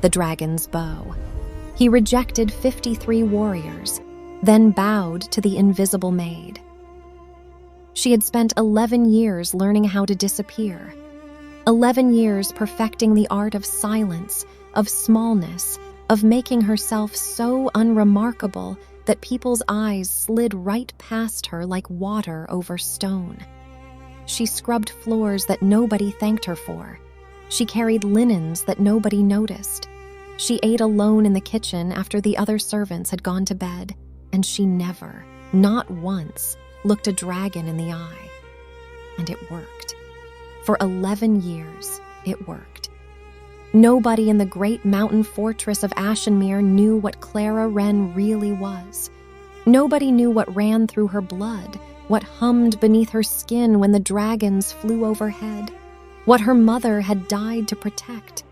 the dragon's bow. He rejected 53 warriors, then bowed to the invisible maid. She had spent 11 years learning how to disappear, 11 years perfecting the art of silence, of smallness, of making herself so unremarkable that people's eyes slid right past her like water over stone. She scrubbed floors that nobody thanked her for. She carried linens that nobody noticed. She ate alone in the kitchen after the other servants had gone to bed, and she never, not once, looked a dragon in the eye. And it worked. For 11 years, it worked. Nobody in the great mountain fortress of Ashenmere knew what Clara Wren really was. Nobody knew what ran through her blood, what hummed beneath her skin when the dragons flew overhead, what her mother had died to protect.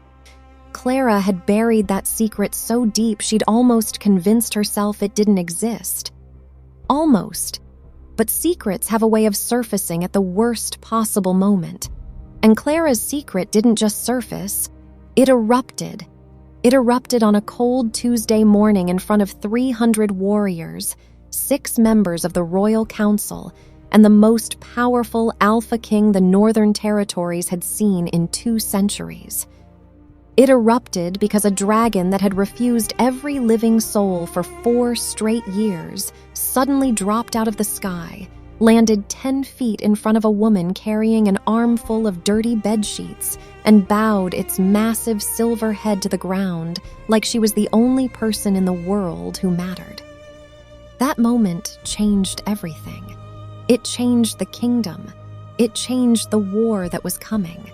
Clara had buried that secret so deep she'd almost convinced herself it didn't exist. Almost. But secrets have a way of surfacing at the worst possible moment. And Clara's secret didn't just surface, it erupted. It erupted on a cold Tuesday morning in front of 300 warriors, 6 members of the Royal Council, and the most powerful alpha king the Northern Territories had seen in 2 centuries. It erupted because a dragon that had refused every living soul for 4 straight years suddenly dropped out of the sky, landed 10 feet in front of a woman carrying an armful of dirty bedsheets, and bowed its massive silver head to the ground like she was the only person in the world who mattered. That moment changed everything. It changed the kingdom. It changed the war that was coming.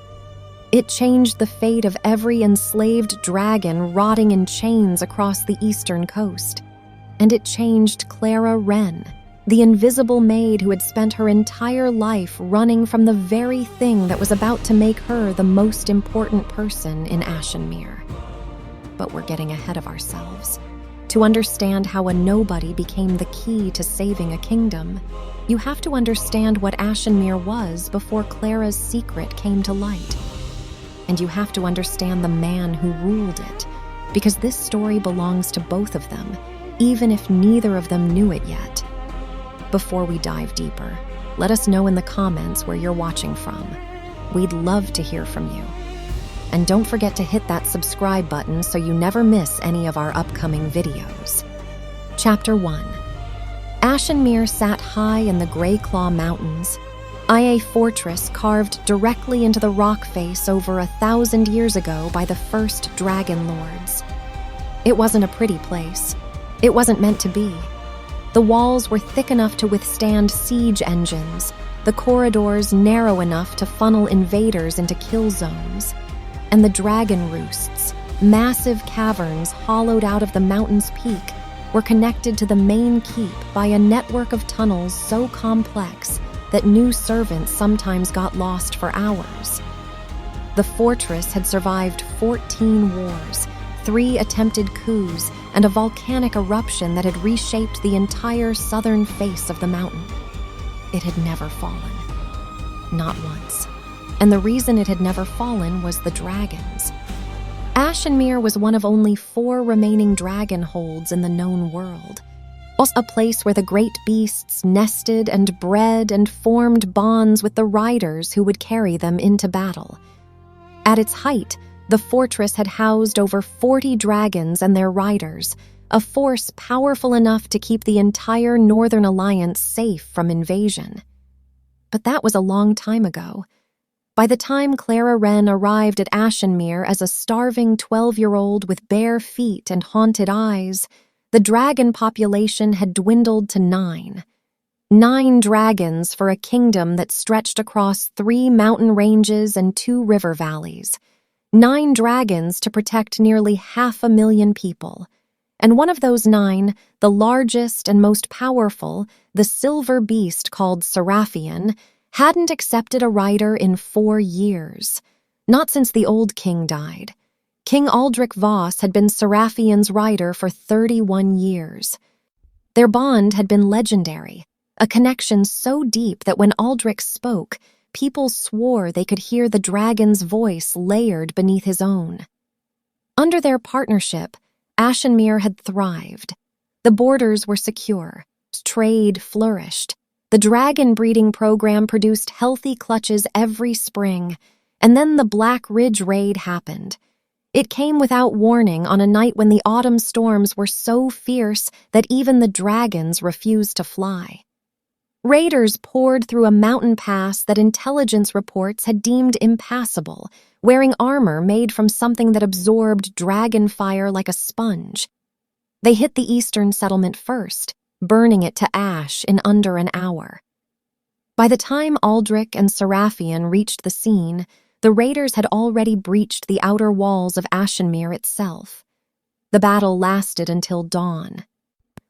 It changed the fate of every enslaved dragon rotting in chains across the eastern coast. And it changed Clara Wren, the invisible maid who had spent her entire life running from the very thing that was about to make her the most important person in Ashenmere. But we're getting ahead of ourselves. To understand how a nobody became the key to saving a kingdom, you have to understand what Ashenmere was before Clara's secret came to light. And you have to understand the man who ruled it, because this story belongs to both of them, even if neither of them knew it yet. Before we dive deeper, let us know in the comments where you're watching from. We'd love to hear from you. And don't forget to hit that subscribe button so you never miss any of our upcoming videos. Chapter 1. Ashenmere sat high in the Grey Claw Mountains, a fortress carved directly into the rock face over 1,000 years ago by the first dragon lords. It wasn't a pretty place. It wasn't meant to be. The walls were thick enough to withstand siege engines, the corridors narrow enough to funnel invaders into kill zones, and the dragon roosts, massive caverns hollowed out of the mountain's peak, were connected to the main keep by a network of tunnels so complex that new servants sometimes got lost for hours. The fortress had survived 14 wars, 3 attempted coups, and a volcanic eruption that had reshaped the entire southern face of the mountain. It had never fallen. Not once. And the reason it had never fallen was the dragons. Ashenmere was one of only 4 remaining dragon holds in the known world. A place where the great beasts nested and bred and formed bonds with the riders who would carry them into battle. At its height, the fortress had housed over 40 dragons and their riders, a force powerful enough to keep the entire Northern Alliance safe from invasion. But that was a long time ago. By the time Clara Wren arrived at Ashenmere as a starving 12-year-old with bare feet and haunted eyes, the dragon population had dwindled to 9. 9 dragons for a kingdom that stretched across 3 mountain ranges and 2 river valleys. 9 dragons to protect nearly 500,000 people. And one of those 9, the largest and most powerful, the silver beast called Seraphian, hadn't accepted a rider in 4 years. Not since the old king died. King Aldrich Voss had been Seraphian's rider for 31 years. Their bond had been legendary, a connection so deep that when Aldrich spoke, people swore they could hear the dragon's voice layered beneath his own. Under their partnership, Ashenmere had thrived. The borders were secure. Trade flourished. The dragon breeding program produced healthy clutches every spring. And then the Black Ridge raid happened. It came without warning on a night when the autumn storms were so fierce that even the dragons refused to fly. Raiders poured through a mountain pass that intelligence reports had deemed impassable, wearing armor made from something that absorbed dragon fire like a sponge. They hit the eastern settlement first, burning it to ash in under an hour. By the time Aldrich and Seraphian reached the scene, the raiders had already breached the outer walls of Ashenmere itself. The battle lasted until dawn.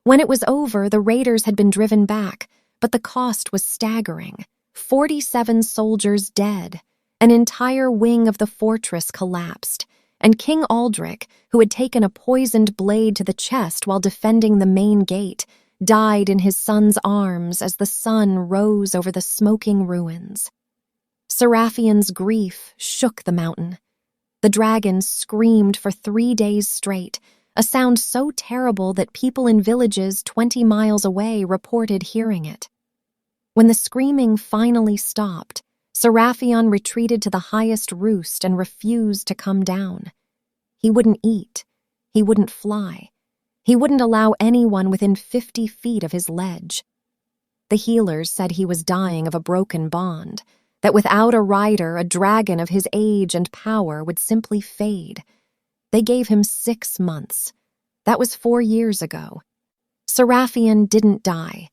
When it was over, the raiders had been driven back, but the cost was staggering. 47 soldiers dead. An entire wing of the fortress collapsed, and King Aldrich, who had taken a poisoned blade to the chest while defending the main gate, died in his son's arms as the sun rose over the smoking ruins. Seraphian's grief shook the mountain. The dragon screamed for 3 days straight, a sound so terrible that people in villages 20 miles away reported hearing it. When the screaming finally stopped, Seraphian retreated to the highest roost and refused to come down. He wouldn't eat. He wouldn't fly. He wouldn't allow anyone within 50 feet of his ledge. The healers said he was dying of a broken bond, that without a rider, a dragon of his age and power would simply fade. They gave him 6 months. That was 4 years ago. Seraphian didn't die.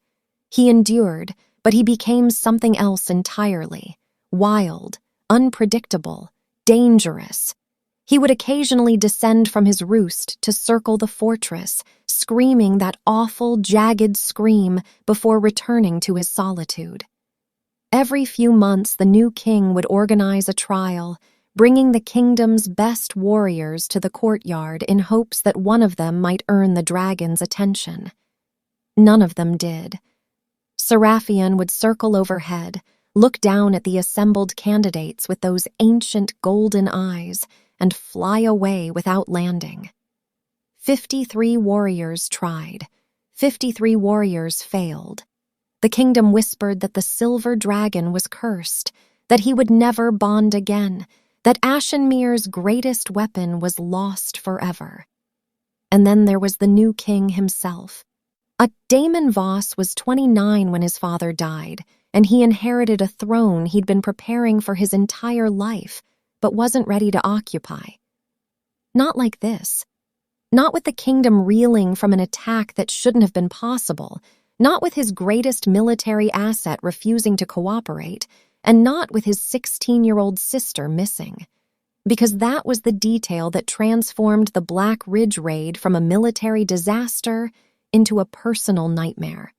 He endured, but he became something else entirely. Wild, unpredictable, dangerous. He would occasionally descend from his roost to circle the fortress, screaming that awful, jagged scream before returning to his solitude. Every few months, the new king would organize a trial, bringing the kingdom's best warriors to the courtyard in hopes that one of them might earn the dragon's attention. None of them did. Seraphian would circle overhead, look down at the assembled candidates with those ancient golden eyes, and fly away without landing. 53 warriors tried. 53 warriors failed. The kingdom whispered that the silver dragon was cursed, that he would never bond again, that Ashenmere's greatest weapon was lost forever. And then there was the new king himself. Damon Voss was 29 when his father died, and he inherited a throne he'd been preparing for his entire life, but wasn't ready to occupy. Not like this. Not with the kingdom reeling from an attack that shouldn't have been possible, not with his greatest military asset refusing to cooperate, and not with his 16-year-old sister missing. Because that was the detail that transformed the Black Ridge raid from a military disaster into a personal nightmare.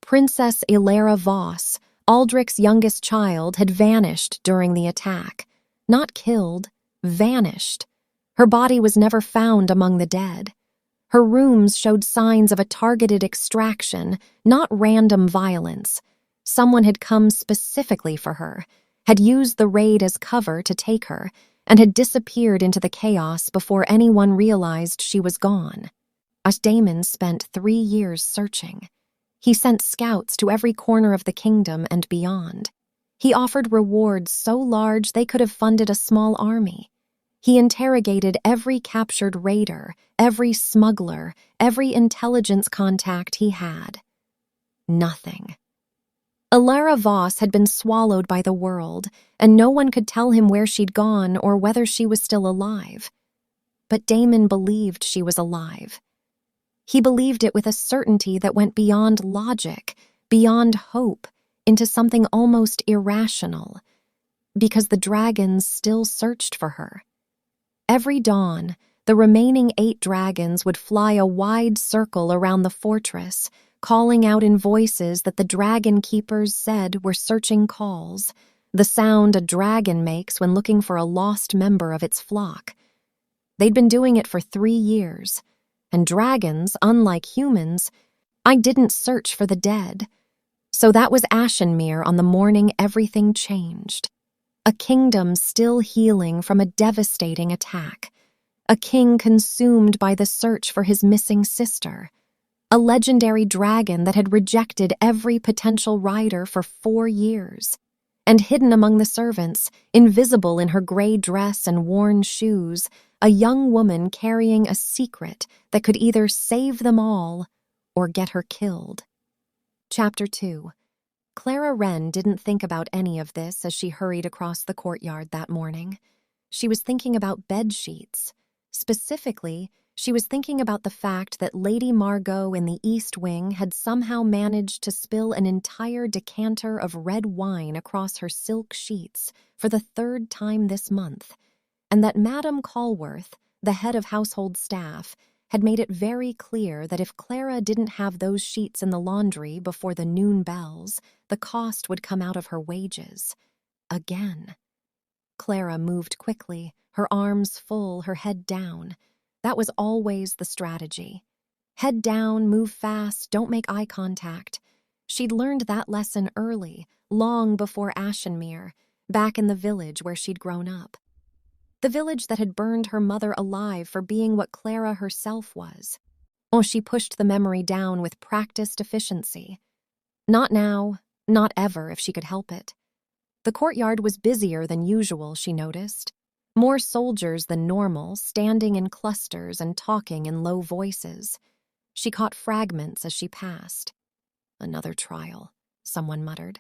Princess Ilera Voss, Aldrich's youngest child, had vanished during the attack. Not killed, vanished. Her body was never found among the dead. Her rooms showed signs of a targeted extraction, not random violence. Someone had come specifically for her, had used the raid as cover to take her, and had disappeared into the chaos before anyone realized she was gone. Damon spent 3 years searching. He sent scouts to every corner of the kingdom and beyond. He offered rewards so large they could have funded a small army. He interrogated every captured raider, every smuggler, every intelligence contact he had. Nothing. Ilera Voss had been swallowed by the world, and no one could tell him where she'd gone or whether she was still alive. But Damon believed she was alive. He believed it with a certainty that went beyond logic, beyond hope, into something almost irrational, because the dragons still searched for her. Every dawn, the remaining 8 dragons would fly a wide circle around the fortress, calling out in voices that the dragon keepers said were searching calls, the sound a dragon makes when looking for a lost member of its flock. They'd been doing it for 3 years, and dragons, unlike humans, I didn't search for the dead. So that was Ashenmere on the morning everything changed. A kingdom still healing from a devastating attack. a king consumed by the search for his missing sister, a legendary dragon that had rejected every potential rider for 4 years. And hidden among the servants, invisible in her gray dress and worn shoes, a young woman carrying a secret that could either save them all or get her killed. Chapter 2. Clara Wren didn't think about any of this as she hurried across the courtyard that morning. She was thinking about bed sheets. Specifically, she was thinking about the fact that Lady Margot in the East Wing had somehow managed to spill an entire decanter of red wine across her silk sheets for the 3rd time this month, and that Madame Calworth, the head of household staff, had made it very clear that if Clara didn't have those sheets in the laundry before the noon bells, the cost would come out of her wages. Again. Clara moved quickly, her arms full, her head down. That was always the strategy. Head down, move fast, don't make eye contact. She'd learned that lesson early, long before Ashenmere, back in the village where she'd grown up. The village that had burned her mother alive for being what Clara herself was. Oh, she pushed the memory down with practiced efficiency. Not now, not ever if she could help it. The courtyard was busier than usual, she noticed. More soldiers than normal, standing in clusters and talking in low voices. She caught fragments as she passed. Another trial, someone muttered.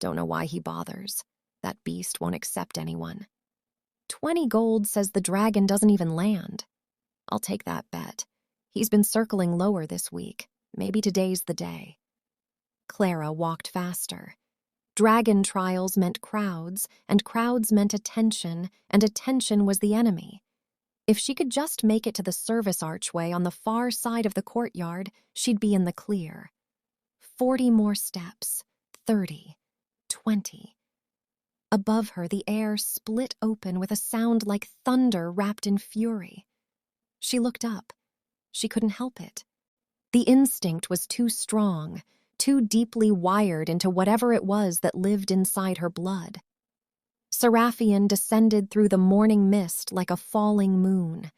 Don't know why he bothers. That beast won't accept anyone. 20 gold says the dragon doesn't even land. I'll take that bet. He's been circling lower this week. Maybe today's the day. Clara walked faster. Dragon trials meant crowds, and crowds meant attention, and attention was the enemy. If she could just make it to the service archway on the far side of the courtyard, she'd be in the clear. 40 more steps, 30, 20. Above her, the air split open with a sound like thunder wrapped in fury. She looked up. She couldn't help it. The instinct was too strong, too deeply wired into whatever it was that lived inside her blood. Seraphian descended through the morning mist like a falling moon.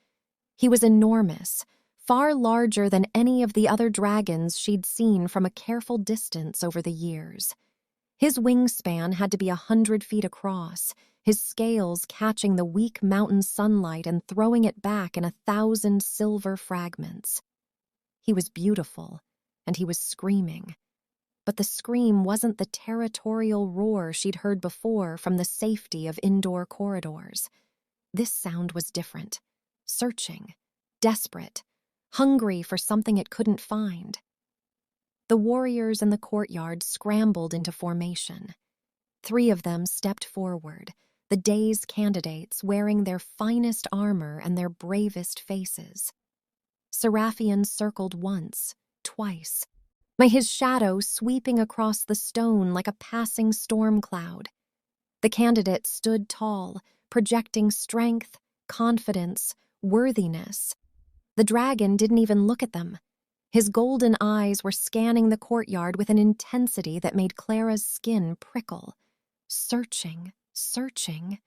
He was enormous, far larger than any of the other dragons she'd seen from a careful distance over the years. His wingspan had to be 100 feet across, his scales catching the weak mountain sunlight and throwing it back in 1,000 silver fragments. He was beautiful, and he was screaming. But the scream wasn't the territorial roar she'd heard before from the safety of indoor corridors. This sound was different, searching, desperate, hungry for something it couldn't find. The warriors in the courtyard scrambled into formation. 3 of them stepped forward, the day's candidates wearing their finest armor and their bravest faces. Seraphian circled once, twice, his shadow sweeping across the stone like a passing storm cloud. The candidates stood tall, projecting strength, confidence, worthiness. The dragon didn't even look at them. His golden eyes were scanning the courtyard with an intensity that made Clara's skin prickle, searching, searching,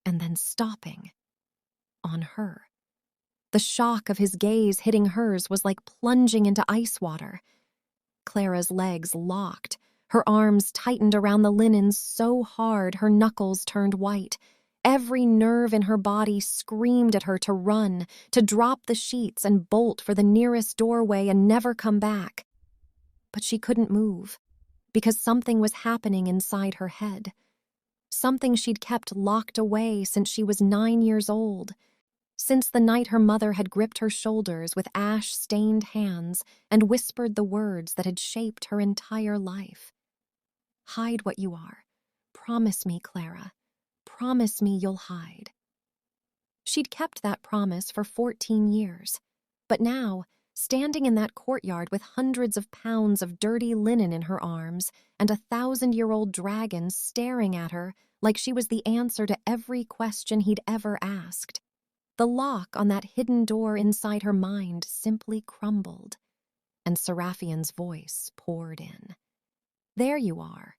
and then stopping. On her. The shock of his gaze hitting hers was like plunging into ice water. Clara's legs locked, her arms tightened around the linens so hard her knuckles turned white. Every nerve in her body screamed at her to run, to drop the sheets and bolt for the nearest doorway and never come back. But she couldn't move, because something was happening inside her head. Something she'd kept locked away since she was 9 years old. Since the night her mother had gripped her shoulders with ash-stained hands and whispered the words that had shaped her entire life. Hide what you are. Promise me, Clara. Promise me you'll hide. She'd kept that promise for 14 years, but now, standing in that courtyard with hundreds of pounds of dirty linen in her arms and a 1,000-year-old dragon staring at her like she was the answer to every question he'd ever asked, the lock on that hidden door inside her mind simply crumbled, and Seraphian's voice poured in. There you are.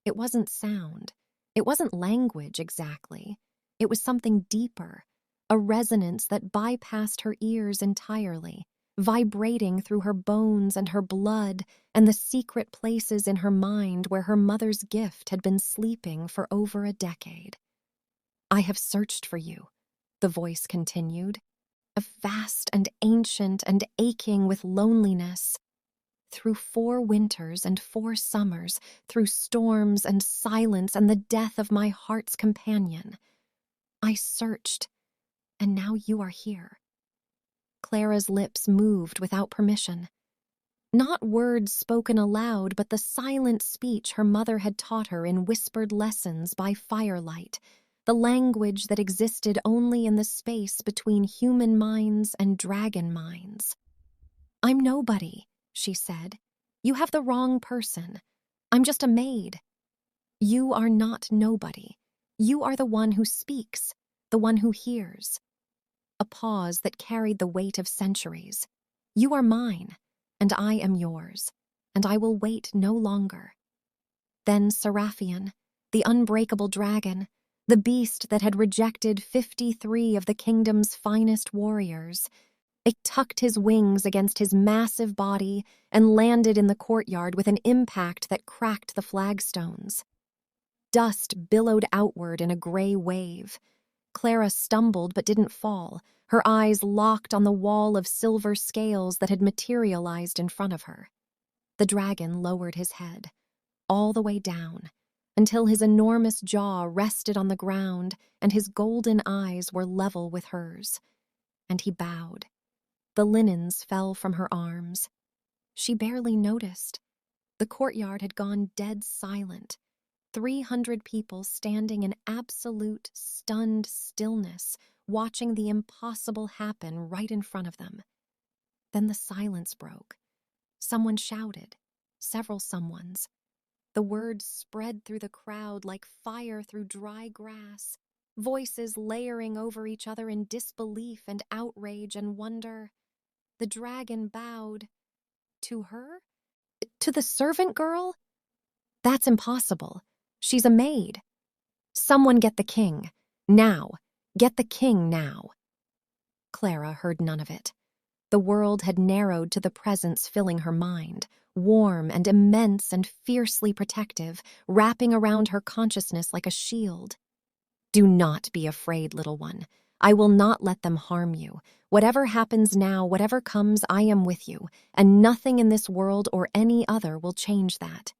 It wasn't sound. It wasn't language exactly. It was something deeper, a resonance that bypassed her ears entirely, vibrating through her bones and her blood and the secret places in her mind where her mother's gift had been sleeping for over a decade. "I have searched for you," the voice continued, a vast and ancient and aching with loneliness. "Through 4 winters and 4 summers, through storms and silence and the death of my heart's companion. I searched, and now you are here." Clara's lips moved without permission. Not words spoken aloud, but the silent speech her mother had taught her in whispered lessons by firelight, the language that existed only in the space between human minds and dragon minds. "I'm nobody," she said. "You have the wrong person. I'm just a maid." "You are not nobody. You are the one who speaks, the one who hears." A pause that carried the weight of centuries. "You are mine, and I am yours, and I will wait no longer." Then Seraphian, the unbreakable dragon, the beast that had rejected 53 of the kingdom's finest warriors, it tucked his wings against his massive body and landed in the courtyard with an impact that cracked the flagstones. Dust billowed outward in a gray wave. Clara stumbled but didn't fall, her eyes locked on the wall of silver scales that had materialized in front of her. The dragon lowered his head, all the way down, until his enormous jaw rested on the ground and his golden eyes were level with hers. And he bowed. The linens fell from her arms. She barely noticed. The courtyard had gone dead silent. 300 people standing in absolute, stunned stillness, watching the impossible happen right in front of them. Then the silence broke. Someone shouted, several someones. The words spread through the crowd like fire through dry grass, voices layering over each other in disbelief and outrage and wonder. The dragon bowed. To her? To the servant girl? That's impossible. She's a maid. Someone get the king. Now. Get the king now. Clara heard none of it. The world had narrowed to the presence filling her mind, warm and immense and fiercely protective, wrapping around her consciousness like a shield. "Do not be afraid, little one. I will not let them harm you. Whatever happens now, whatever comes, I am with you, and nothing in this world or any other will change that."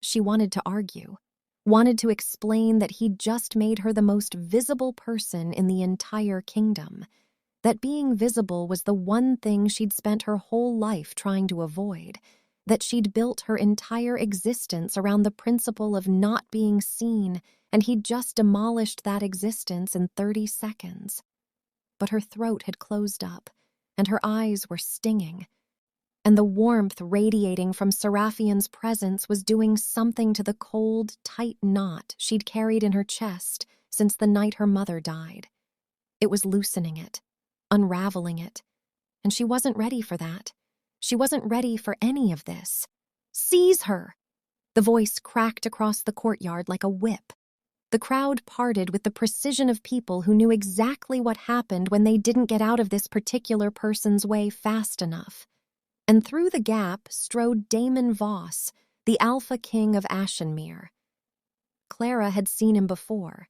She wanted to argue, wanted to explain that he'd just made her the most visible person in the entire kingdom, that being visible was the one thing she'd spent her whole life trying to avoid, that she'd built her entire existence around the principle of not being seen, and he'd just demolished that existence in 30 seconds. But her throat had closed up, and her eyes were stinging, and the warmth radiating from Seraphian's presence was doing something to the cold, tight knot she'd carried in her chest since the night her mother died. It was loosening it, unraveling it, and she wasn't ready for that. She wasn't ready for any of this. "Seize her!" The voice cracked across the courtyard like a whip. The crowd parted with the precision of people who knew exactly what happened when they didn't get out of this particular person's way fast enough. And through the gap strode Damon Voss, the Alpha King of Ashenmere. Clara had seen him before.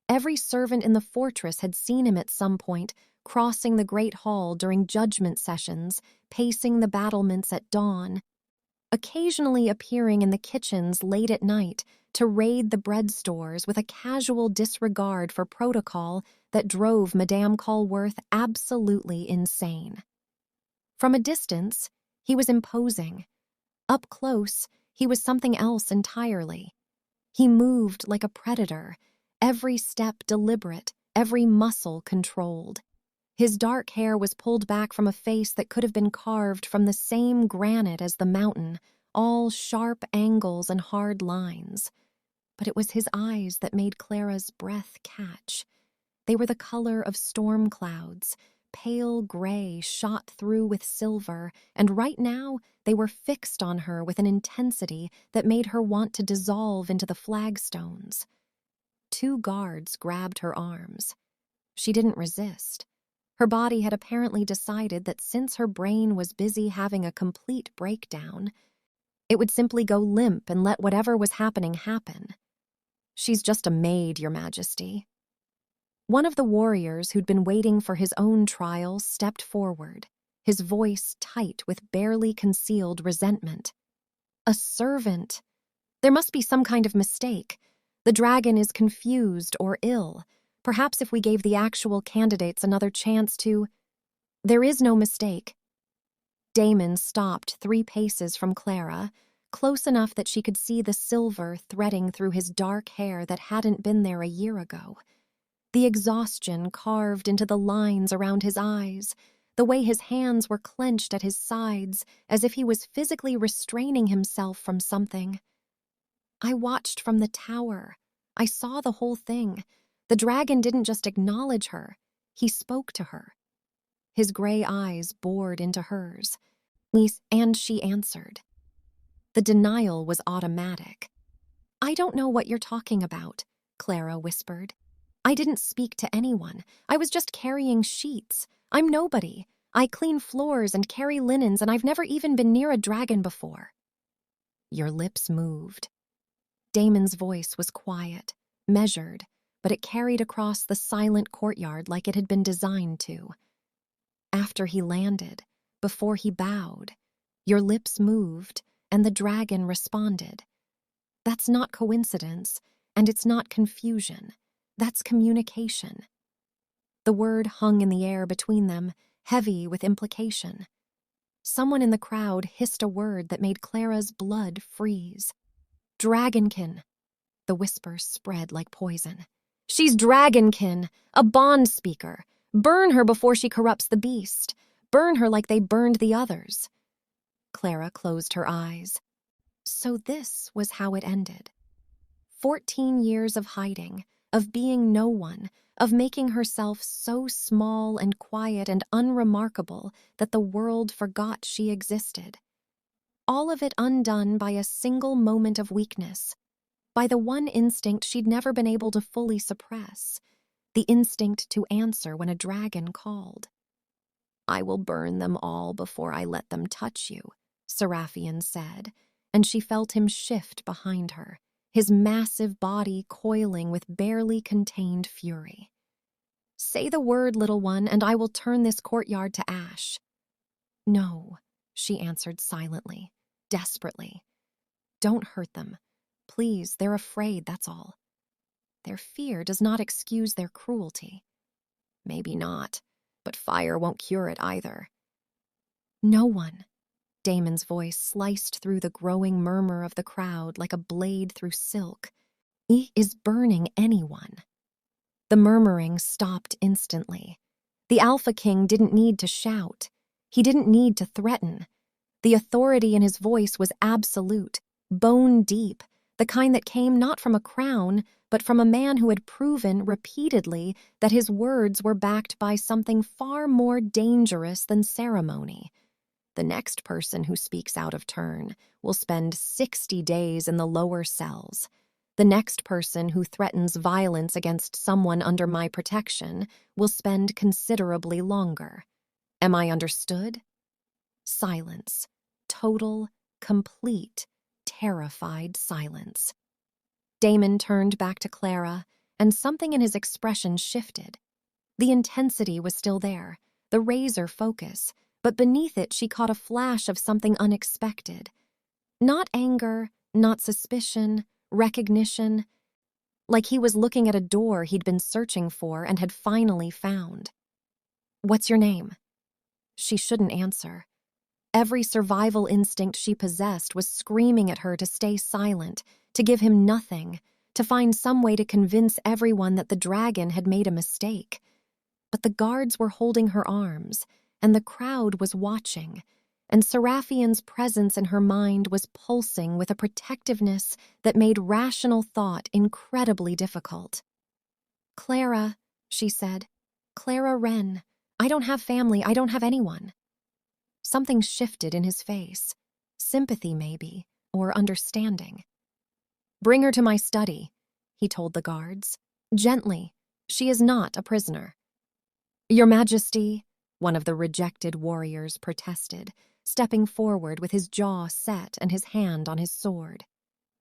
Every servant in the fortress had seen him at some point, crossing the Great Hall during judgment sessions, pacing the battlements at dawn, occasionally appearing in the kitchens late at night to raid the bread stores with a casual disregard for protocol that drove Madame Colworth absolutely insane. From a distance, he was imposing. Up close, he was something else entirely. He moved like a predator, every step deliberate, every muscle controlled. His dark hair was pulled back from a face that could have been carved from the same granite as the mountain, all sharp angles and hard lines. But it was his eyes that made Clara's breath catch. They were the color of storm clouds, pale gray shot through with silver, and right now they were fixed on her with an intensity that made her want to dissolve into the flagstones. 2 guards grabbed her arms. She didn't resist. Her body had apparently decided that since her brain was busy having a complete breakdown, it would simply go limp and let whatever was happening happen. "She's just a maid, Your Majesty." One of the warriors who'd been waiting for his own trial stepped forward, his voice tight with barely concealed resentment. "A servant. There must be some kind of mistake. The dragon is confused or ill. Perhaps if we gave the actual candidates another chance to—" "There is no mistake." Damon stopped 3 paces from Clara, close enough that she could see the silver threading through his dark hair that hadn't been there a year ago. The exhaustion carved into the lines around his eyes, the way his hands were clenched at his sides as if he was physically restraining himself from something. "I watched from the tower. I saw the whole thing. The dragon didn't just acknowledge her. He spoke to her." His gray eyes bored into hers, and she answered. The denial was automatic. "I don't know what you're talking about," Clara whispered. "I didn't speak to anyone. I was just carrying sheets. I'm nobody. I clean floors and carry linens, and I've never even been near a dragon before." Your lips moved. Damon's voice was quiet, measured, but it carried across the silent courtyard like it had been designed to. After he landed, before he bowed, your lips moved, and the dragon responded. That's not coincidence, and it's not confusion. That's communication. The word hung in the air between them, heavy with implication. Someone in the crowd hissed a word that made Clara's blood freeze. "Dragonkin." The whisper spread like poison. "She's Dragonkin, a bond speaker. Burn her before she corrupts the beast. Burn her like they burned the others." Clara closed her eyes. So this was how it ended. 14 years of hiding, of being no one, of making herself so small and quiet and unremarkable that the world forgot she existed. All of it undone by a single moment of weakness, by the one instinct she'd never been able to fully suppress, the instinct to answer when a dragon called. "I will burn them all before I let them touch you," Seraphian said, and she felt him shift behind her, his massive body coiling with barely contained fury. "Say the word, little one, and I will turn this courtyard to ash." "No," she answered silently, desperately. "Don't hurt them. Please, they're afraid, that's all." "Their fear does not excuse their cruelty." "Maybe not, but fire won't cure it either." "No one." Damon's voice sliced through the growing murmur of the crowd like a blade through silk. "He is burning anyone." The murmuring stopped instantly. The Alpha King didn't need to shout. He didn't need to threaten. The authority in his voice was absolute, bone deep, the kind that came not from a crown, but from a man who had proven repeatedly that his words were backed by something far more dangerous than ceremony. The next person who speaks out of turn will spend 60 days in the lower cells. The next person who threatens violence against someone under my protection will spend considerably longer. Am I understood? Silence. Total, complete, terrified silence. Damon turned back to Clara, and something in his expression shifted. The intensity was still there, the razor focus, but beneath it she caught a flash of something unexpected. Not anger, not suspicion, recognition, like he was looking at a door he'd been searching for and had finally found. "What's your name?" She shouldn't answer. Every survival instinct she possessed was screaming at her to stay silent, to give him nothing, to find some way to convince everyone that the dragon had made a mistake. But the guards were holding her arms, and the crowd was watching, and Seraphian's presence in her mind was pulsing with a protectiveness that made rational thought incredibly difficult. "Clara," she said. "Clara Wren. I don't have family, I don't have anyone." Something shifted in his face. Sympathy, maybe, or understanding. "Bring her to my study," he told the guards. "Gently. She is not a prisoner." "Your Majesty," one of the rejected warriors protested, stepping forward with his jaw set and his hand on his sword.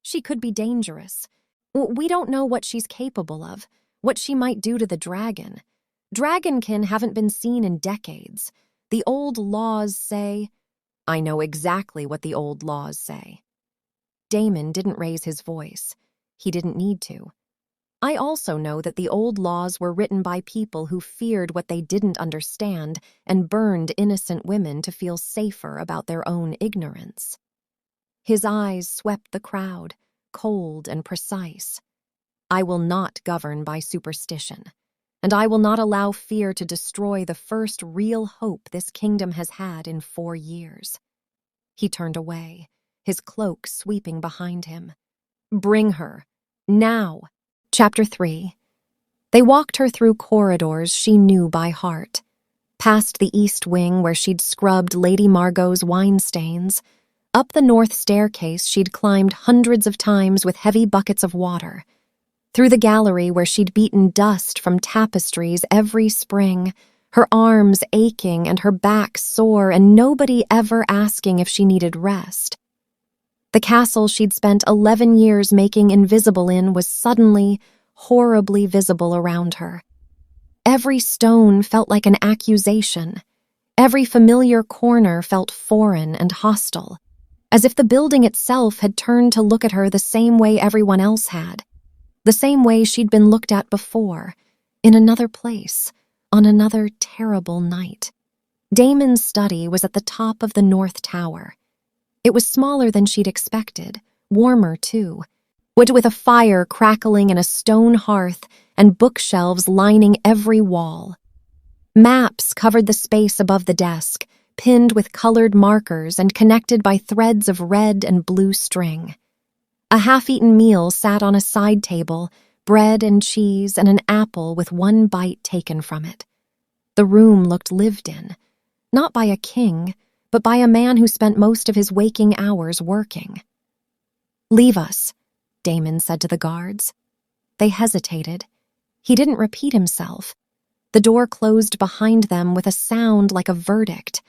"She could be dangerous. We don't know what she's capable of, what she might do to the dragon. Dragonkin haven't been seen in decades. The old laws say—" "I know exactly what the old laws say." Damon didn't raise his voice. He didn't need to. "I also know that the old laws were written by people who feared what they didn't understand and burned innocent women to feel safer about their own ignorance." His eyes swept the crowd, cold and precise. "I will not govern by superstition, and I will not allow fear to destroy the first real hope this kingdom has had in 4 years." He turned away, his cloak sweeping behind him. "Bring her, now." Chapter 3. They walked her through corridors she knew by heart, past the east wing where she'd scrubbed Lady Margot's wine stains, up the north staircase she'd climbed hundreds of times with heavy buckets of water, through the gallery where she'd beaten dust from tapestries every spring, her arms aching and her back sore and nobody ever asking if she needed rest. The castle she'd spent 11 years making invisible in was suddenly, horribly visible around her. Every stone felt like an accusation. Every familiar corner felt foreign and hostile, as if the building itself had turned to look at her the same way everyone else had, the same way she'd been looked at before, in another place, on another terrible night. Damon's study was at the top of the North Tower. It was smaller than she'd expected, warmer too, with a fire crackling in a stone hearth and bookshelves lining every wall. Maps covered the space above the desk, pinned with colored markers and connected by threads of red and blue string. A half-eaten meal sat on a side table, bread and cheese and an apple with one bite taken from it. The room looked lived in, not by a king, but by a man who spent most of his waking hours working. "Leave us," Damon said to the guards. They hesitated. He didn't repeat himself. The door closed behind them with a sound like a verdict.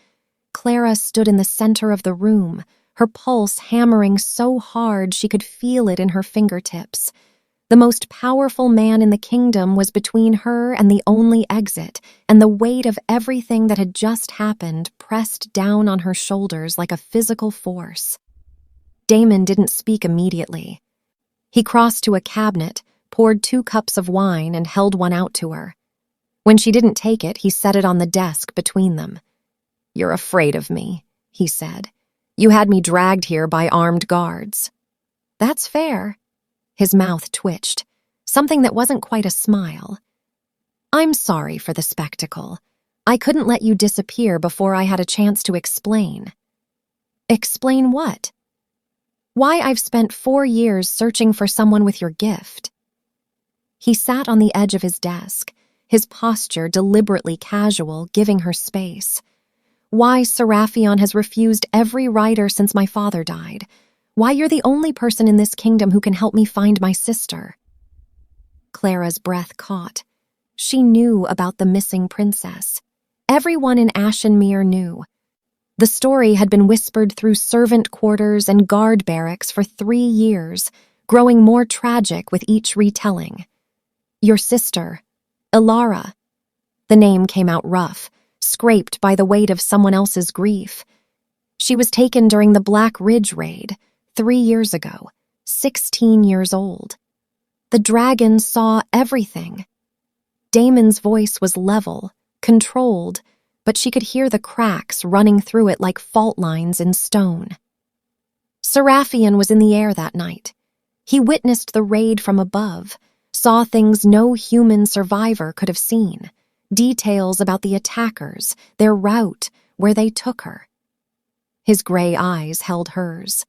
Clara stood in the center of the room, her pulse hammering so hard she could feel it in her fingertips. The most powerful man in the kingdom was between her and the only exit, and the weight of everything that had just happened pressed down on her shoulders like a physical force. Damon didn't speak immediately. He crossed to a cabinet, poured 2 cups of wine, and held one out to her. When she didn't take it, he set it on the desk between them. "You're afraid of me," he said. "You had me dragged here by armed guards." "That's fair." His mouth twitched, something that wasn't quite a smile. "I'm sorry for the spectacle. I couldn't let you disappear before I had a chance to explain." "Explain what?" "Why I've spent 4 years searching for someone with your gift." He sat on the edge of his desk, his posture deliberately casual, giving her space. "Why Seraphion has refused every writer since my father died. Why you're the only person in this kingdom who can help me find my sister." Clara's breath caught. She knew about the missing princess. Everyone in Ashenmere knew. The story had been whispered through servant quarters and guard barracks for 3 years, growing more tragic with each retelling. "Your sister, Ilara." The name came out rough, scraped by the weight of someone else's grief. "She was taken during the Black Ridge raid, 3 years ago, 16 years old. The dragon saw everything." Damon's voice was level, controlled, but she could hear the cracks running through it like fault lines in stone. Seraphion was in the air that night. He witnessed the raid from above, saw things no human survivor could have seen, details about the attackers, their route, where they took her. His gray eyes held hers.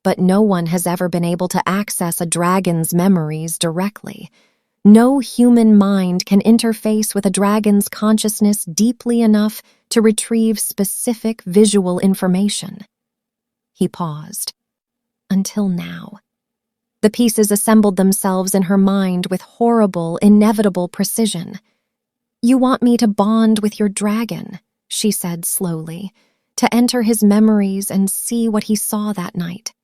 But no one has ever been able to access a dragon's memories directly. No human mind can interface with a dragon's consciousness deeply enough to retrieve specific visual information. He paused. Until now. The pieces assembled themselves in her mind with horrible, inevitable precision. "You want me to bond with your dragon," she said slowly, "to enter his memories and see what he saw that night.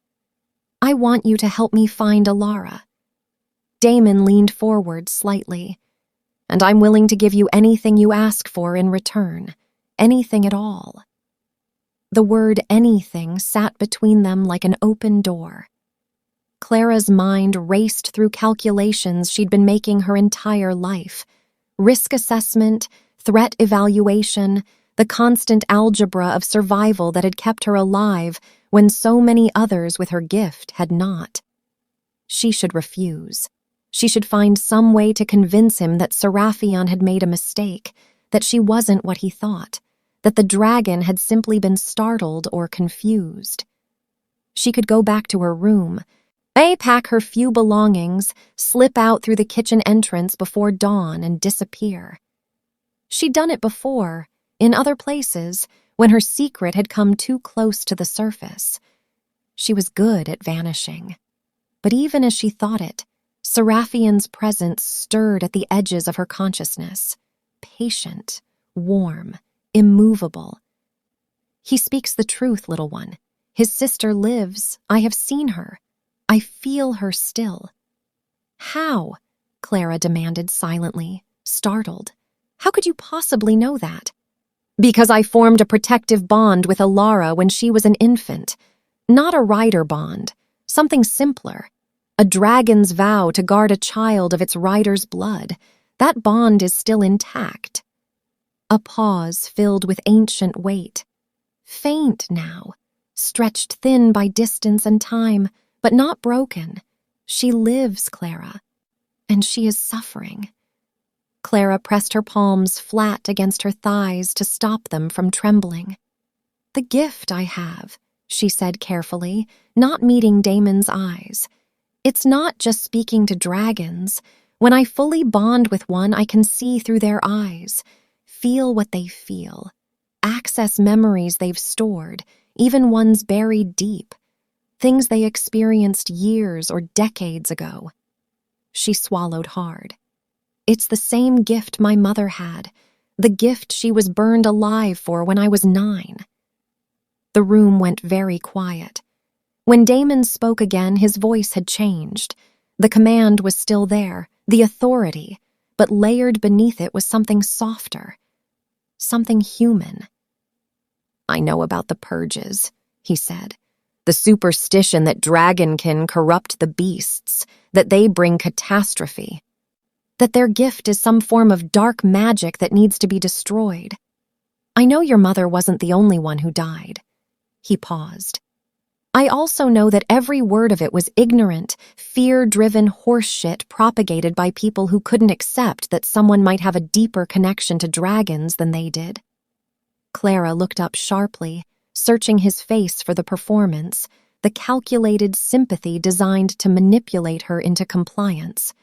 I want you to help me find Alara." Damon leaned forward slightly. "And I'm willing to give you anything you ask for in return, anything at all." The word anything sat between them like an open door. Clara's mind raced through calculations she'd been making her entire life. Risk assessment, threat evaluation, the constant algebra of survival that had kept her alive when so many others with her gift had not. She should refuse. She should find some way to convince him that Seraphion had made a mistake, that she wasn't what he thought, that the dragon had simply been startled or confused. She could go back to her room, pack her few belongings, slip out through the kitchen entrance before dawn and disappear. She'd done it before, in other places, when her secret had come too close to the surface. She was good at vanishing. But even as she thought it, Seraphion's presence stirred at the edges of her consciousness, patient, warm, immovable. "He speaks the truth, little one. His sister lives. I have seen her. I feel her still." "How?" Clara demanded silently, startled. "How could you possibly know that?" "Because I formed a protective bond with Alara when she was an infant. Not a rider bond, something simpler. A dragon's vow to guard a child of its rider's blood. That bond is still intact." A pause filled with ancient weight. Faint now, stretched thin by distance and time, but not broken. She lives, Clara, and she is suffering. Clara pressed her palms flat against her thighs to stop them from trembling. "The gift I have," she said carefully, not meeting Damon's eyes. "It's not just speaking to dragons. When I fully bond with one, I can see through their eyes, feel what they feel, access memories they've stored, even ones buried deep, things they experienced years or decades ago." She swallowed hard. "It's the same gift my mother had, the gift she was burned alive for when I was 9. The room went very quiet. When Damon spoke again, his voice had changed. The command was still there, the authority, but layered beneath it was something softer, something human. "I know about the purges," he said. "The superstition that dragonkin corrupt the beasts, that they bring catastrophe, that their gift is some form of dark magic that needs to be destroyed. I know your mother wasn't the only one who died." He paused. "I also know that every word of it was ignorant, fear-driven horseshit propagated by people who couldn't accept that someone might have a deeper connection to dragons than they did." Clara looked up sharply, searching his face for the performance, the calculated sympathy designed to manipulate her into compliance.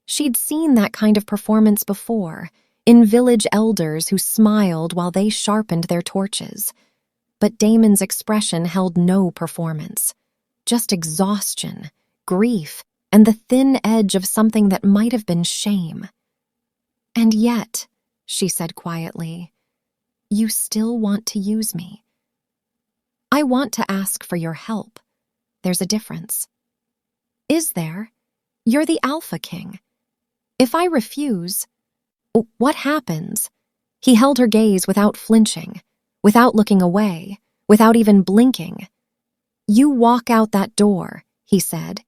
She'd seen that kind of performance before, in village elders who smiled while they sharpened their torches. But Damon's expression held no performance, just exhaustion, grief, and the thin edge of something that might have been shame. "And yet," she said quietly, "you still want to use me." "I want to ask for your help. There's a difference." "Is there? You're the Alpha King. If I refuse, what happens?" He held her gaze without flinching, without looking away, without even blinking. "You walk out that door," he said.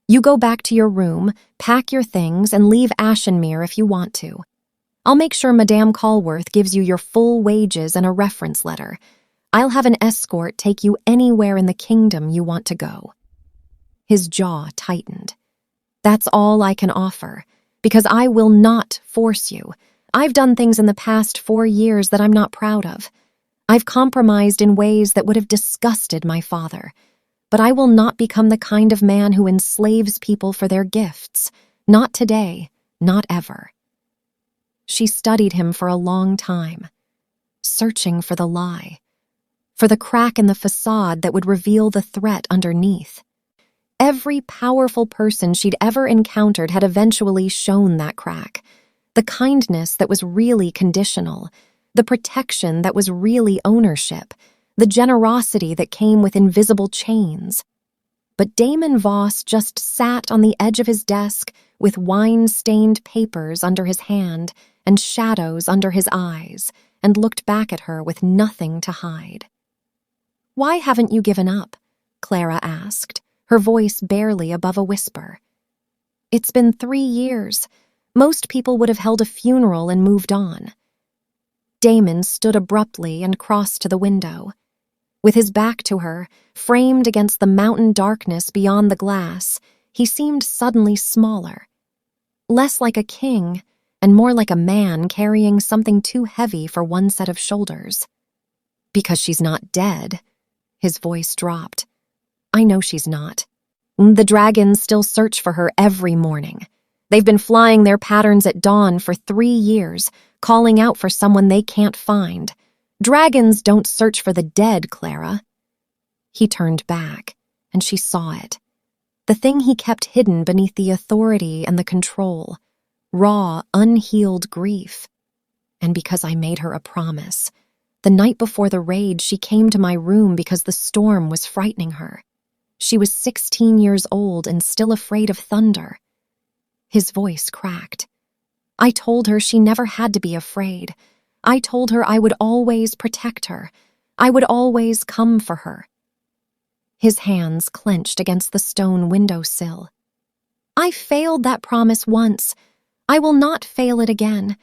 "You go back to your room, pack your things, and leave Ashenmere if you want to. I'll make sure Madame Callworth gives you your full wages and a reference letter. I'll have an escort take you anywhere in the kingdom you want to go." His jaw tightened. "That's all I can offer, because I will not force you. I've done things in the past 4 years that I'm not proud of. I've compromised in ways that would have disgusted my father. But I will not become the kind of man who enslaves people for their gifts. Not today, not ever." She studied him for a long time, searching for the lie, for the crack in the facade that would reveal the threat underneath. Every powerful person she'd ever encountered had eventually shown that crack, the the kindness that was really conditional, the protection that was really ownership, the generosity that came with invisible chains. But Damon Voss just sat on the edge of his desk with wine-stained papers under his hand and shadows under his eyes, and looked back at her with nothing to hide. "Why haven't you given up?" Clara asked, her voice barely above a whisper. "It's been 3 years. Most people would have held a funeral and moved on." Damon stood abruptly and crossed to the window. With his back to her, framed against the mountain darkness beyond the glass, he seemed suddenly smaller. Less like a king, and more like a man carrying something too heavy for one set of shoulders. "Because she's not dead." His voice dropped. "I know she's not. The dragons still search for her every morning. They've been flying their patterns at dawn for 3 years, calling out for someone they can't find. Dragons don't search for the dead, Clara." He turned back, and she saw it. The thing he kept hidden beneath the authority and the control. Raw, unhealed grief. And because I made her a promise. The night before the raid, she came to my room because the storm was frightening her. She was 16 years old and still afraid of thunder. His voice cracked. "I told her she never had to be afraid. I told her I would always protect her. I would always come for her." His hands clenched against the stone windowsill. "I failed that promise once. I will not fail it again."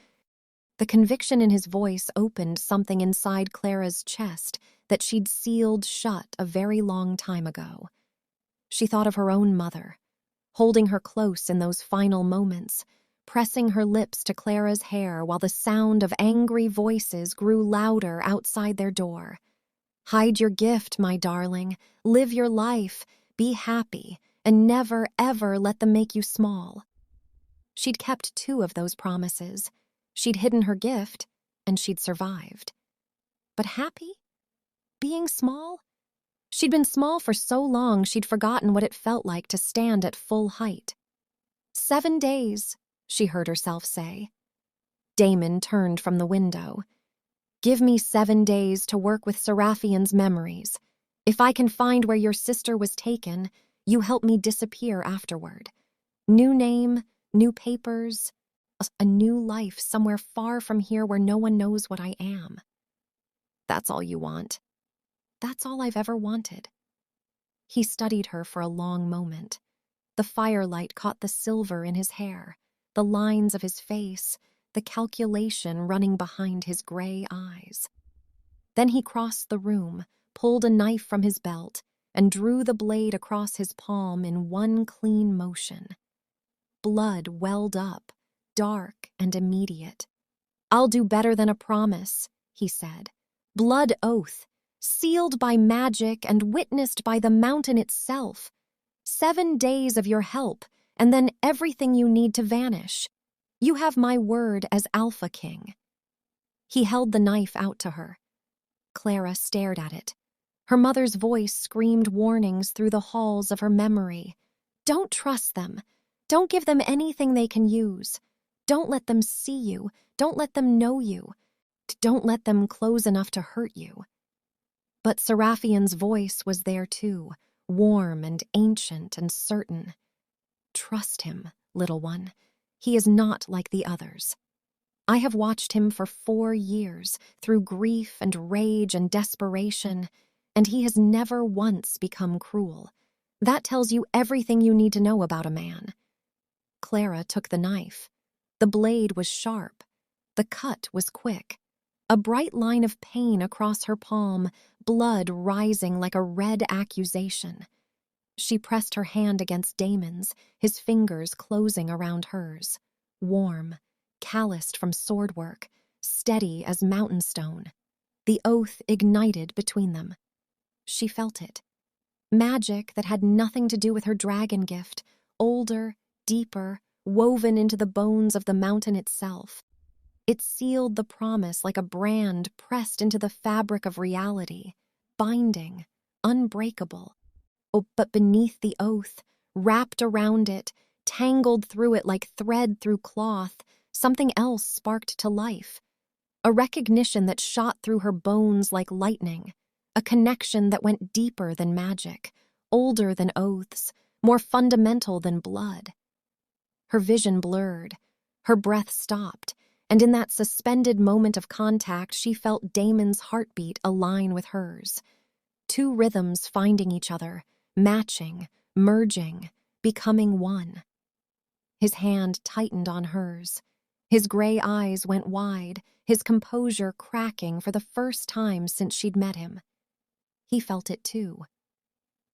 The conviction in his voice opened something inside Clara's chest that she'd sealed shut a very long time ago. She thought of her own mother, holding her close in those final moments, pressing her lips to Clara's hair while the sound of angry voices grew louder outside their door. "Hide your gift, my darling. Live your life. Be happy, and never, ever let them make you small." She'd kept 2 of those promises. She'd hidden her gift, and she'd survived. But happy? Being small? She'd been small for so long she'd forgotten what it felt like to stand at full height. 7 days, she heard herself say. Damon turned from the window. "Give me 7 days to work with Seraphian's memories. If I can find where your sister was taken, you help me disappear afterward. New name, new papers, a new life somewhere far from here where no one knows what I am. That's all you want." "That's all I've ever wanted." He studied her for a long moment. The firelight caught the silver in his hair, the lines of his face, the calculation running behind his gray eyes. Then he crossed the room, pulled a knife from his belt, and drew the blade across his palm in one clean motion. Blood welled up, dark and immediate. "I'll do better than a promise," he said. "Blood oath, sealed by magic and witnessed by the mountain itself. 7 days of your help, and then everything you need to vanish. You have my word as Alpha King." He held the knife out to her. Clara stared at it. Her mother's voice screamed warnings through the halls of her memory. "Don't trust them. Don't give them anything they can use. Don't let them see you. Don't let them know you. Don't let them close enough to hurt you." But Seraphian's voice was there too, warm and ancient and certain. "Trust him, little one. He is not like the others. I have watched him for 4 years, through grief and rage and desperation, and he has never once become cruel. That tells you everything you need to know about a man." Clara took the knife. The blade was sharp. The cut was quick. A bright line of pain across her palm, blood rising like a red accusation. She pressed her hand against Damon's, his fingers closing around hers. Warm, calloused from sword work, steady as mountain stone. The oath ignited between them. She felt it. Magic that had nothing to do with her dragon gift, older, deeper, woven into the bones of the mountain itself. It sealed the promise like a brand pressed into the fabric of reality, binding, unbreakable. Oh, but beneath the oath, wrapped around it, tangled through it like thread through cloth, something else sparked to life. A recognition that shot through her bones like lightning. A connection that went deeper than magic, older than oaths, more fundamental than blood. Her vision blurred. Her breath stopped, and in that suspended moment of contact, she felt Damon's heartbeat align with hers. Two rhythms finding each other, matching, merging, becoming one. His hand tightened on hers. His gray eyes went wide, his composure cracking for the first time since she'd met him. He felt it too.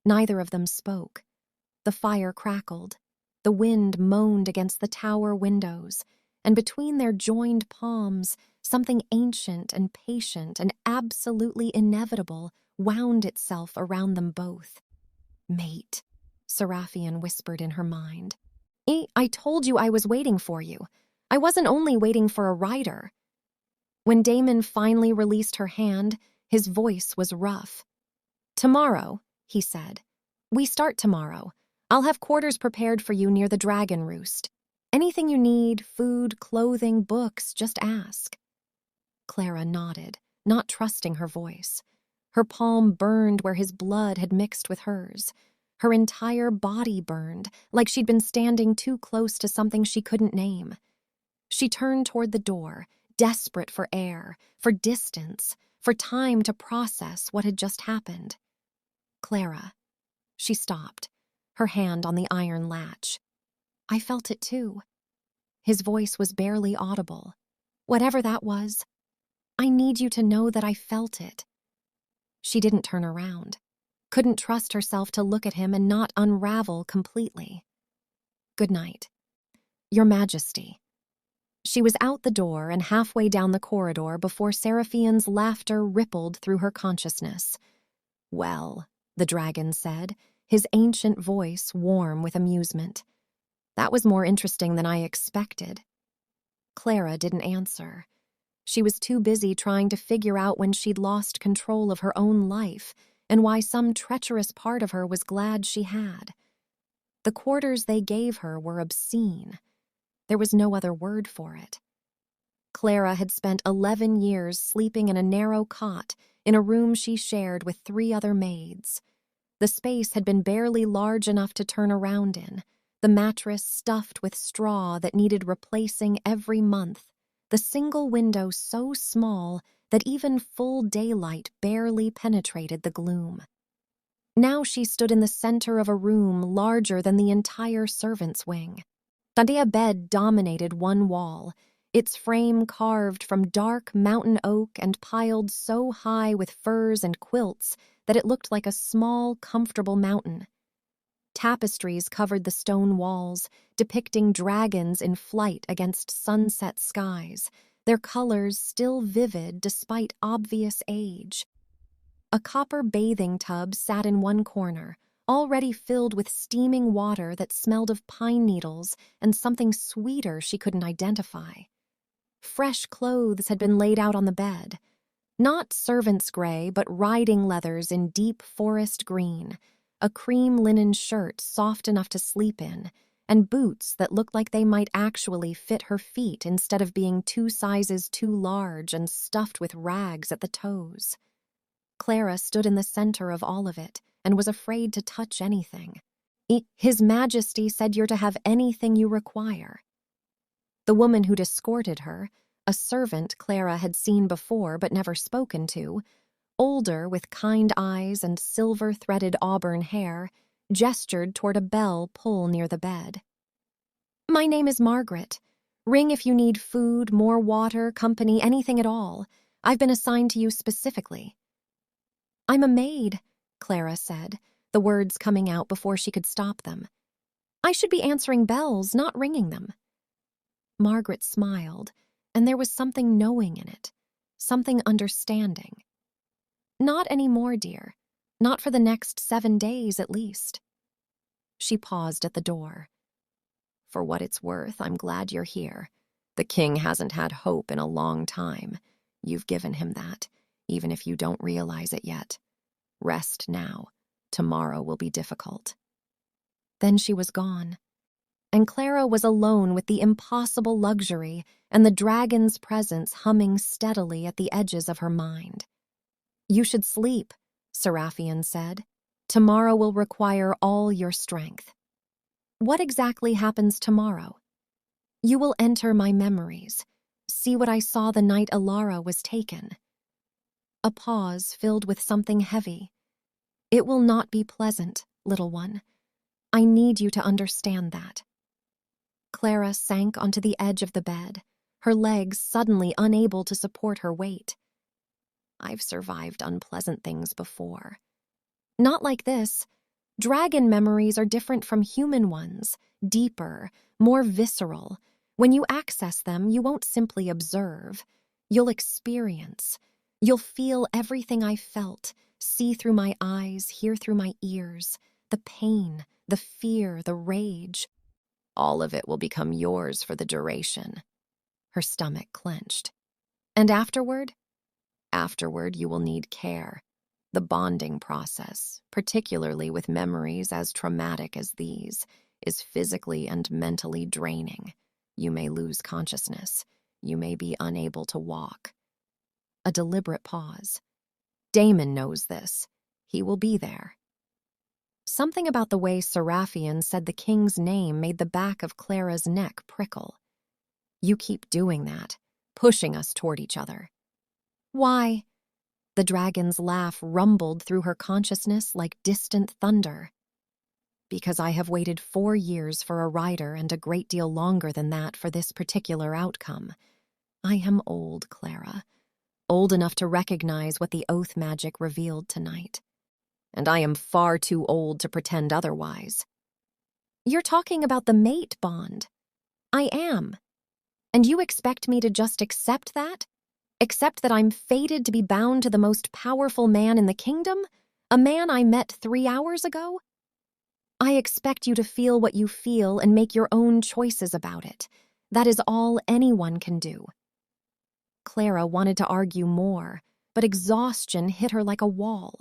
Neither of them spoke. The fire crackled. The wind moaned against the tower windows, and between their joined palms, something ancient and patient and absolutely inevitable wound itself around them both. "Mate," Seraphian whispered in her mind. I told you I was waiting for you. I wasn't only waiting for a rider." When Damon finally released her hand, his voice was rough. "Tomorrow," he said. "We start tomorrow. I'll have quarters prepared for you near the Dragon Roost. Anything you need, food, clothing, books, just ask." Clara nodded, not trusting her voice. Her palm burned where his blood had mixed with hers. Her entire body burned, like she'd been standing too close to something she couldn't name. She turned toward the door, desperate for air, for distance, for time to process what had just happened. "Clara." She stopped, her hand on the iron latch. "I felt it too." His voice was barely audible. "Whatever that was, I need you to know that I felt it." She didn't turn around, couldn't trust herself to look at him and not unravel completely. "Good night." "Your Majesty." She was out the door and halfway down the corridor before Seraphian's laughter rippled through her consciousness. "Well," the dragon said, his ancient voice warm with amusement. "That was more interesting than I expected." Clara didn't answer. She was too busy trying to figure out when she'd lost control of her own life and why some treacherous part of her was glad she had. The quarters they gave her were obscene. There was no other word for it. Clara had spent 11 years sleeping in a narrow cot in a room she shared with 3 other maids. The space had been barely large enough to turn around in, the mattress stuffed with straw that needed replacing every month, the single window so small that even full daylight barely penetrated the gloom. Now she stood in the center of a room larger than the entire servants' wing. The bed dominated one wall, its frame carved from dark mountain oak and piled so high with furs and quilts that it looked like a small, comfortable mountain. Tapestries covered the stone walls, depicting dragons in flight against sunset skies, their colors still vivid despite obvious age. A copper bathing tub sat in one corner, already filled with steaming water that smelled of pine needles and something sweeter she couldn't identify. Fresh clothes had been laid out on the bed. Not servant's gray, but riding leathers in deep forest green, a cream linen shirt soft enough to sleep in, and boots that looked like they might actually fit her feet instead of being 2 sizes too large and stuffed with rags at the toes. Clara stood in the center of all of it and was afraid to touch anything. "His Majesty said you're to have anything you require." The woman who'd escorted her, a servant Clara had seen before but never spoken to, older with kind eyes and silver-threaded auburn hair, gestured toward a bell pull near the bed. "My name is Margaret. Ring if you need food, more water, company, anything at all. I've been assigned to you specifically." "I'm a maid," Clara said, the words coming out before she could stop them. "I should be answering bells, not ringing them." Margaret smiled, and there was something knowing in it, something understanding. "Not anymore, dear. Not for the next 7 days, at least." She paused at the door. "For what it's worth, I'm glad you're here. The king hasn't had hope in a long time. You've given him that, even if you don't realize it yet. Rest now. Tomorrow will be difficult." Then she was gone. and Clara was alone with the impossible luxury and the dragon's presence humming steadily at the edges of her mind. "You should sleep," Seraphian said. "Tomorrow will require all your strength." "What exactly happens tomorrow?" "You will enter my memories. See what I saw the night Alara was taken." A pause filled with something heavy. "It will not be pleasant, little one. I need you to understand that." Clara sank onto the edge of the bed, her legs suddenly unable to support her weight. "I've survived unpleasant things before." "Not like this. Dragon memories are different from human ones, deeper, more visceral. When you access them, you won't simply observe. You'll experience. You'll feel everything I felt, see through my eyes, hear through my ears, the pain, the fear, the rage. All of it will become yours for the duration." Her stomach clenched. "And afterward?" "Afterward, you will need care. The bonding process, particularly with memories as traumatic as these, is physically and mentally draining. You may lose consciousness. You may be unable to walk." A deliberate pause. "Damon knows this. He will be there." Something about the way Seraphian said the king's name made the back of Clara's neck prickle. "You keep doing that, pushing us toward each other." "Why?" The dragon's laugh rumbled through her consciousness like distant thunder. "Because I have waited 4 years for a rider and a great deal longer than that for this particular outcome. I am old, Clara. Old enough to recognize what the oath magic revealed tonight. And I am far too old to pretend otherwise." "You're talking about the mate bond." "I am. And you expect me to just accept that? Accept that I'm fated to be bound to the most powerful man in the kingdom? A man I met 3 hours ago? I expect you to feel what you feel and make your own choices about it. That is all anyone can do." Clara wanted to argue more, but exhaustion hit her like a wall.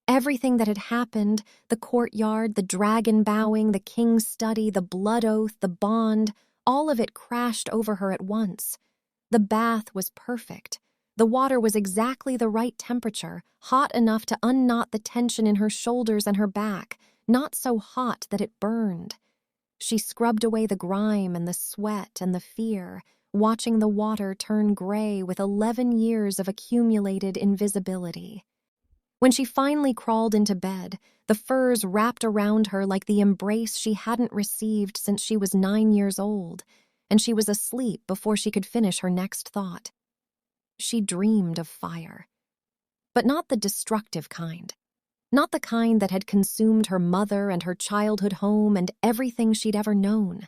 Everything that had happened, the courtyard, the dragon bowing, the king's study, the blood oath, the bond, all of it crashed over her at once. The bath was perfect. The water was exactly the right temperature, hot enough to unknot the tension in her shoulders and her back, not so hot that it burned. She scrubbed away the grime and the sweat and the fear, watching the water turn gray with 11 years of accumulated invisibility. When she finally crawled into bed, the furs wrapped around her like the embrace she hadn't received since she was 9 years old, and she was asleep before she could finish her next thought. She dreamed of fire. But not the destructive kind. Not the kind that had consumed her mother and her childhood home and everything she'd ever known.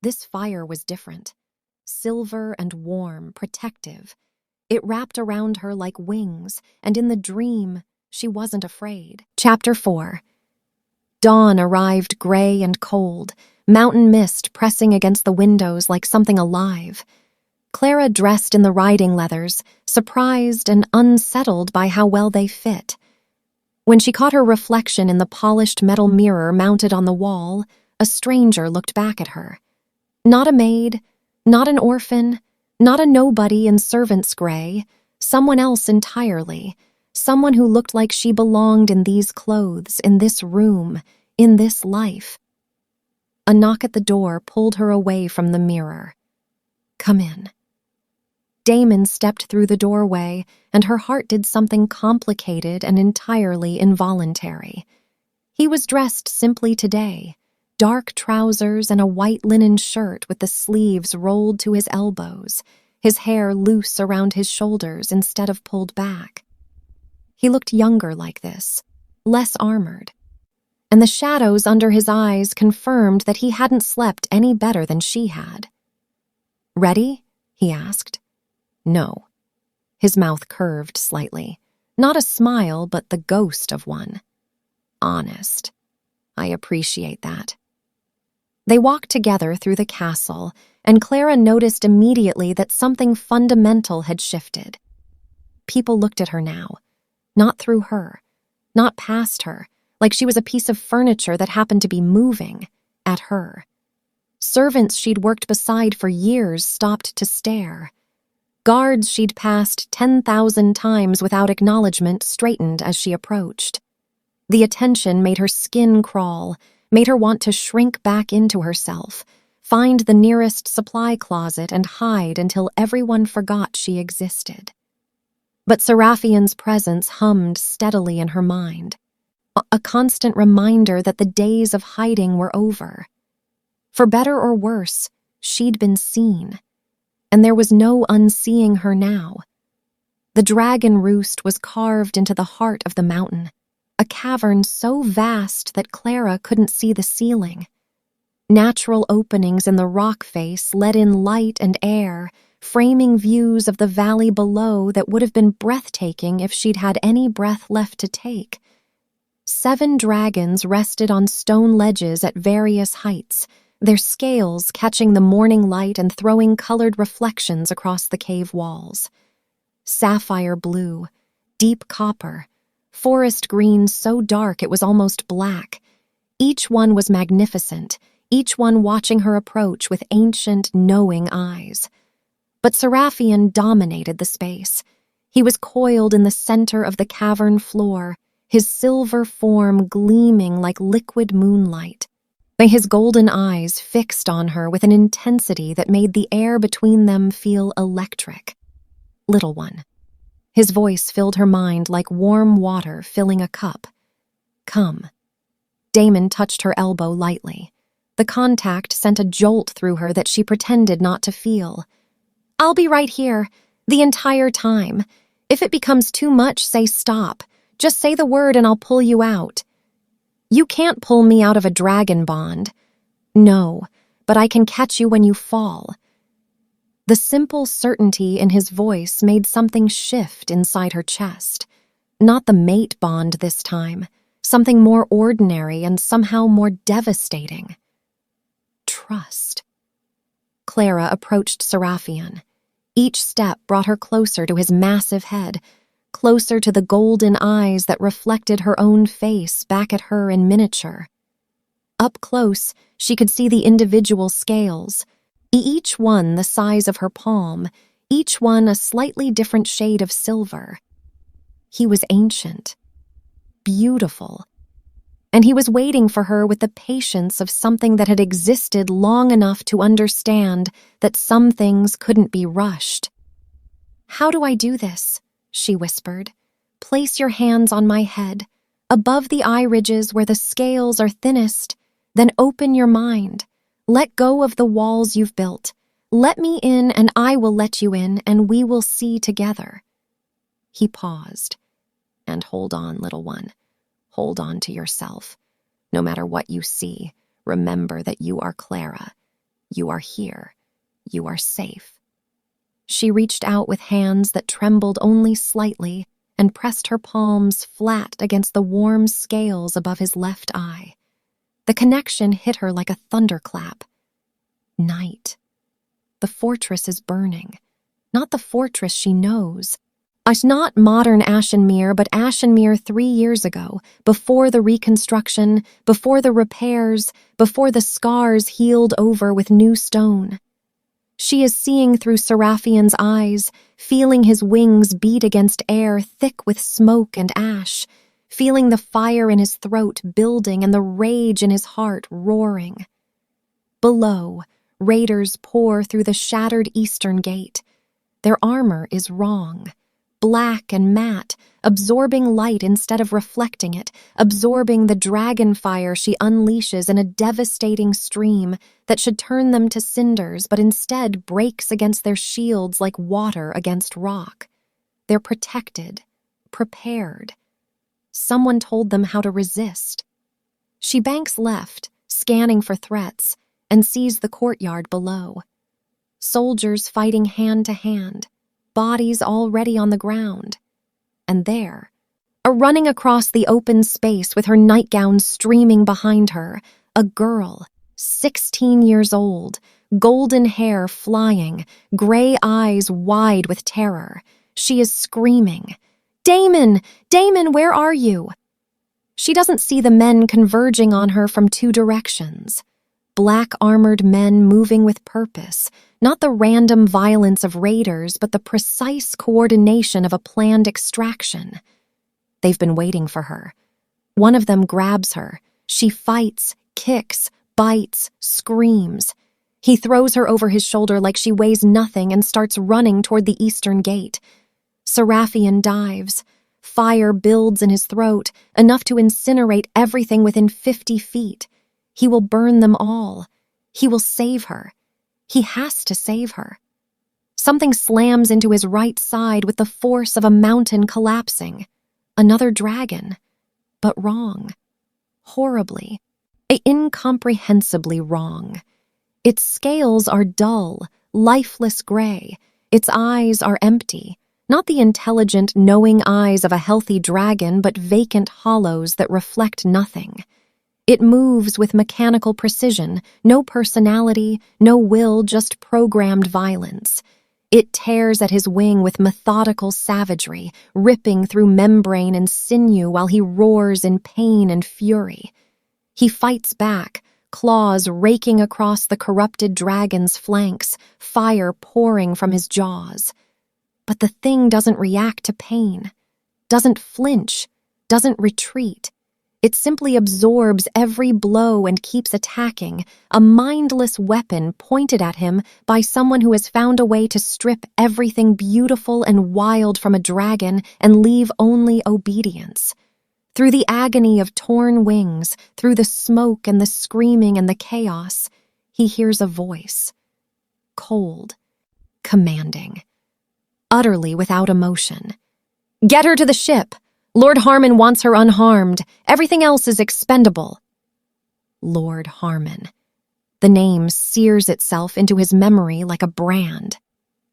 This fire was different. Silver and warm, protective. It wrapped around her like wings, and in the dream, she wasn't afraid. Chapter 4. Dawn arrived gray and cold, mountain mist pressing against the windows like something alive. Clara dressed in the riding leathers, surprised and unsettled by how well they fit. When she caught her reflection in the polished metal mirror mounted on the wall, a stranger looked back at her. Not a maid, not an orphan, not a nobody in servant's gray, someone else entirely, someone who looked like she belonged in these clothes, in this room, in this life. A knock at the door pulled her away from the mirror. "Come in." Damon stepped through the doorway, and her heart did something complicated and entirely involuntary. He was dressed simply today, dark trousers and a white linen shirt with the sleeves rolled to his elbows, his hair loose around his shoulders instead of pulled back. He looked younger like this, less armored, and the shadows under his eyes confirmed that he hadn't slept any better than she had. "Ready?" he asked. "No." His mouth curved slightly. Not a smile, but the ghost of one. "Honest. I appreciate that." They walked together through the castle, and Clara noticed immediately that something fundamental had shifted. People looked at her now. Not through her, not past her, like she was a piece of furniture that happened to be moving at her. Servants she'd worked beside for years stopped to stare. Guards she'd passed 10,000 times without acknowledgement straightened as she approached. The attention made her skin crawl, made her want to shrink back into herself, find the nearest supply closet and hide until everyone forgot she existed. But Seraphian's presence hummed steadily in her mind, a constant reminder that the days of hiding were over. For better or worse, she'd been seen, and there was no unseeing her now. The dragon roost was carved into the heart of the mountain, a cavern so vast that Clara couldn't see the ceiling. Natural openings in the rock face let in light and air, framing views of the valley below that would have been breathtaking if she'd had any breath left to take. 7 dragons rested on stone ledges at various heights, their scales catching the morning light and throwing colored reflections across the cave walls. Sapphire blue, deep copper, forest green so dark it was almost black. Each one was magnificent, each one watching her approach with ancient, knowing eyes. But Seraphian dominated the space. He was coiled in the center of the cavern floor, his silver form gleaming like liquid moonlight. His golden eyes fixed on her with an intensity that made the air between them feel electric. Little one. His voice filled her mind like warm water filling a cup. Come. Damon touched her elbow lightly. The contact sent a jolt through her that she pretended not to feel. I'll be right here, the entire time. If it becomes too much, say stop. Just say the word and I'll pull you out. You can't pull me out of a dragon bond. No, but I can catch you when you fall. The simple certainty in his voice made something shift inside her chest. Not the mate bond this time, something more ordinary and somehow more devastating. Trust. Clara approached Seraphian. Each step brought her closer to his massive head, closer to the golden eyes that reflected her own face back at her in miniature. Up close, she could see the individual scales, each one the size of her palm, each one a slightly different shade of silver. He was ancient, beautiful, and he was waiting for her with the patience of something that had existed long enough to understand that some things couldn't be rushed. How do I do this? She whispered. Place your hands on my head, above the eye ridges where the scales are thinnest, then open your mind. Let go of the walls you've built. Let me in and I will let you in and we will see together. He paused. And hold on, little one. Hold on to yourself. No matter what you see, remember that you are Clara. You are here. You are safe. She reached out with hands that trembled only slightly and pressed her palms flat against the warm scales above his left eye. The connection hit her like a thunderclap. Night. The fortress is burning. Not the fortress she knows. Not modern Ashenmere, but Ashenmere 3 years ago, before the reconstruction, before the repairs, before the scars healed over with new stone. She is seeing through Seraphian's eyes, feeling his wings beat against air thick with smoke and ash, feeling the fire in his throat building and the rage in his heart roaring. Below, raiders pour through the shattered eastern gate. Their armor is wrong. Black and matte, absorbing light instead of reflecting it, absorbing the dragon fire she unleashes in a devastating stream that should turn them to cinders but instead breaks against their shields like water against rock. They're protected, prepared. Someone told them how to resist. She banks left, scanning for threats, and sees the courtyard below. Soldiers fighting hand to hand, bodies already on the ground. And there, running across the open space with her nightgown streaming behind her, a girl, 16 years old, golden hair flying, gray eyes wide with terror. She is screaming, "Damon! Damon, where are you?" She doesn't see the men converging on her from 2 directions. black-armored men moving with purpose, not the random violence of raiders, but the precise coordination of a planned extraction. They've been waiting for her. One of them grabs her. She fights, kicks, bites, screams. He throws her over his shoulder like she weighs nothing and starts running toward the eastern gate. Seraphian dives. Fire builds in his throat, enough to incinerate everything within 50 feet. He will burn them all. He will save her. He has to save her. Something slams into his right side with the force of a mountain collapsing. Another dragon. But wrong. Horribly. Incomprehensibly wrong. Its scales are dull, lifeless gray. Its eyes are empty. Not the intelligent, knowing eyes of a healthy dragon, but vacant hollows that reflect nothing. It moves with mechanical precision, no personality, no will, just programmed violence. It tears at his wing with methodical savagery, ripping through membrane and sinew while he roars in pain and fury. He fights back, claws raking across the corrupted dragon's flanks, fire pouring from his jaws. But the thing doesn't react to pain, doesn't flinch, doesn't retreat. It simply absorbs every blow and keeps attacking, a mindless weapon pointed at him by someone who has found a way to strip everything beautiful and wild from a dragon and leave only obedience. Through the agony of torn wings, through the smoke and the screaming and the chaos, he hears a voice. Cold, commanding, utterly without emotion. "Get her to the ship! Lord Harmon wants her unharmed. Everything else is expendable." Lord Harmon. The name sears itself into his memory like a brand.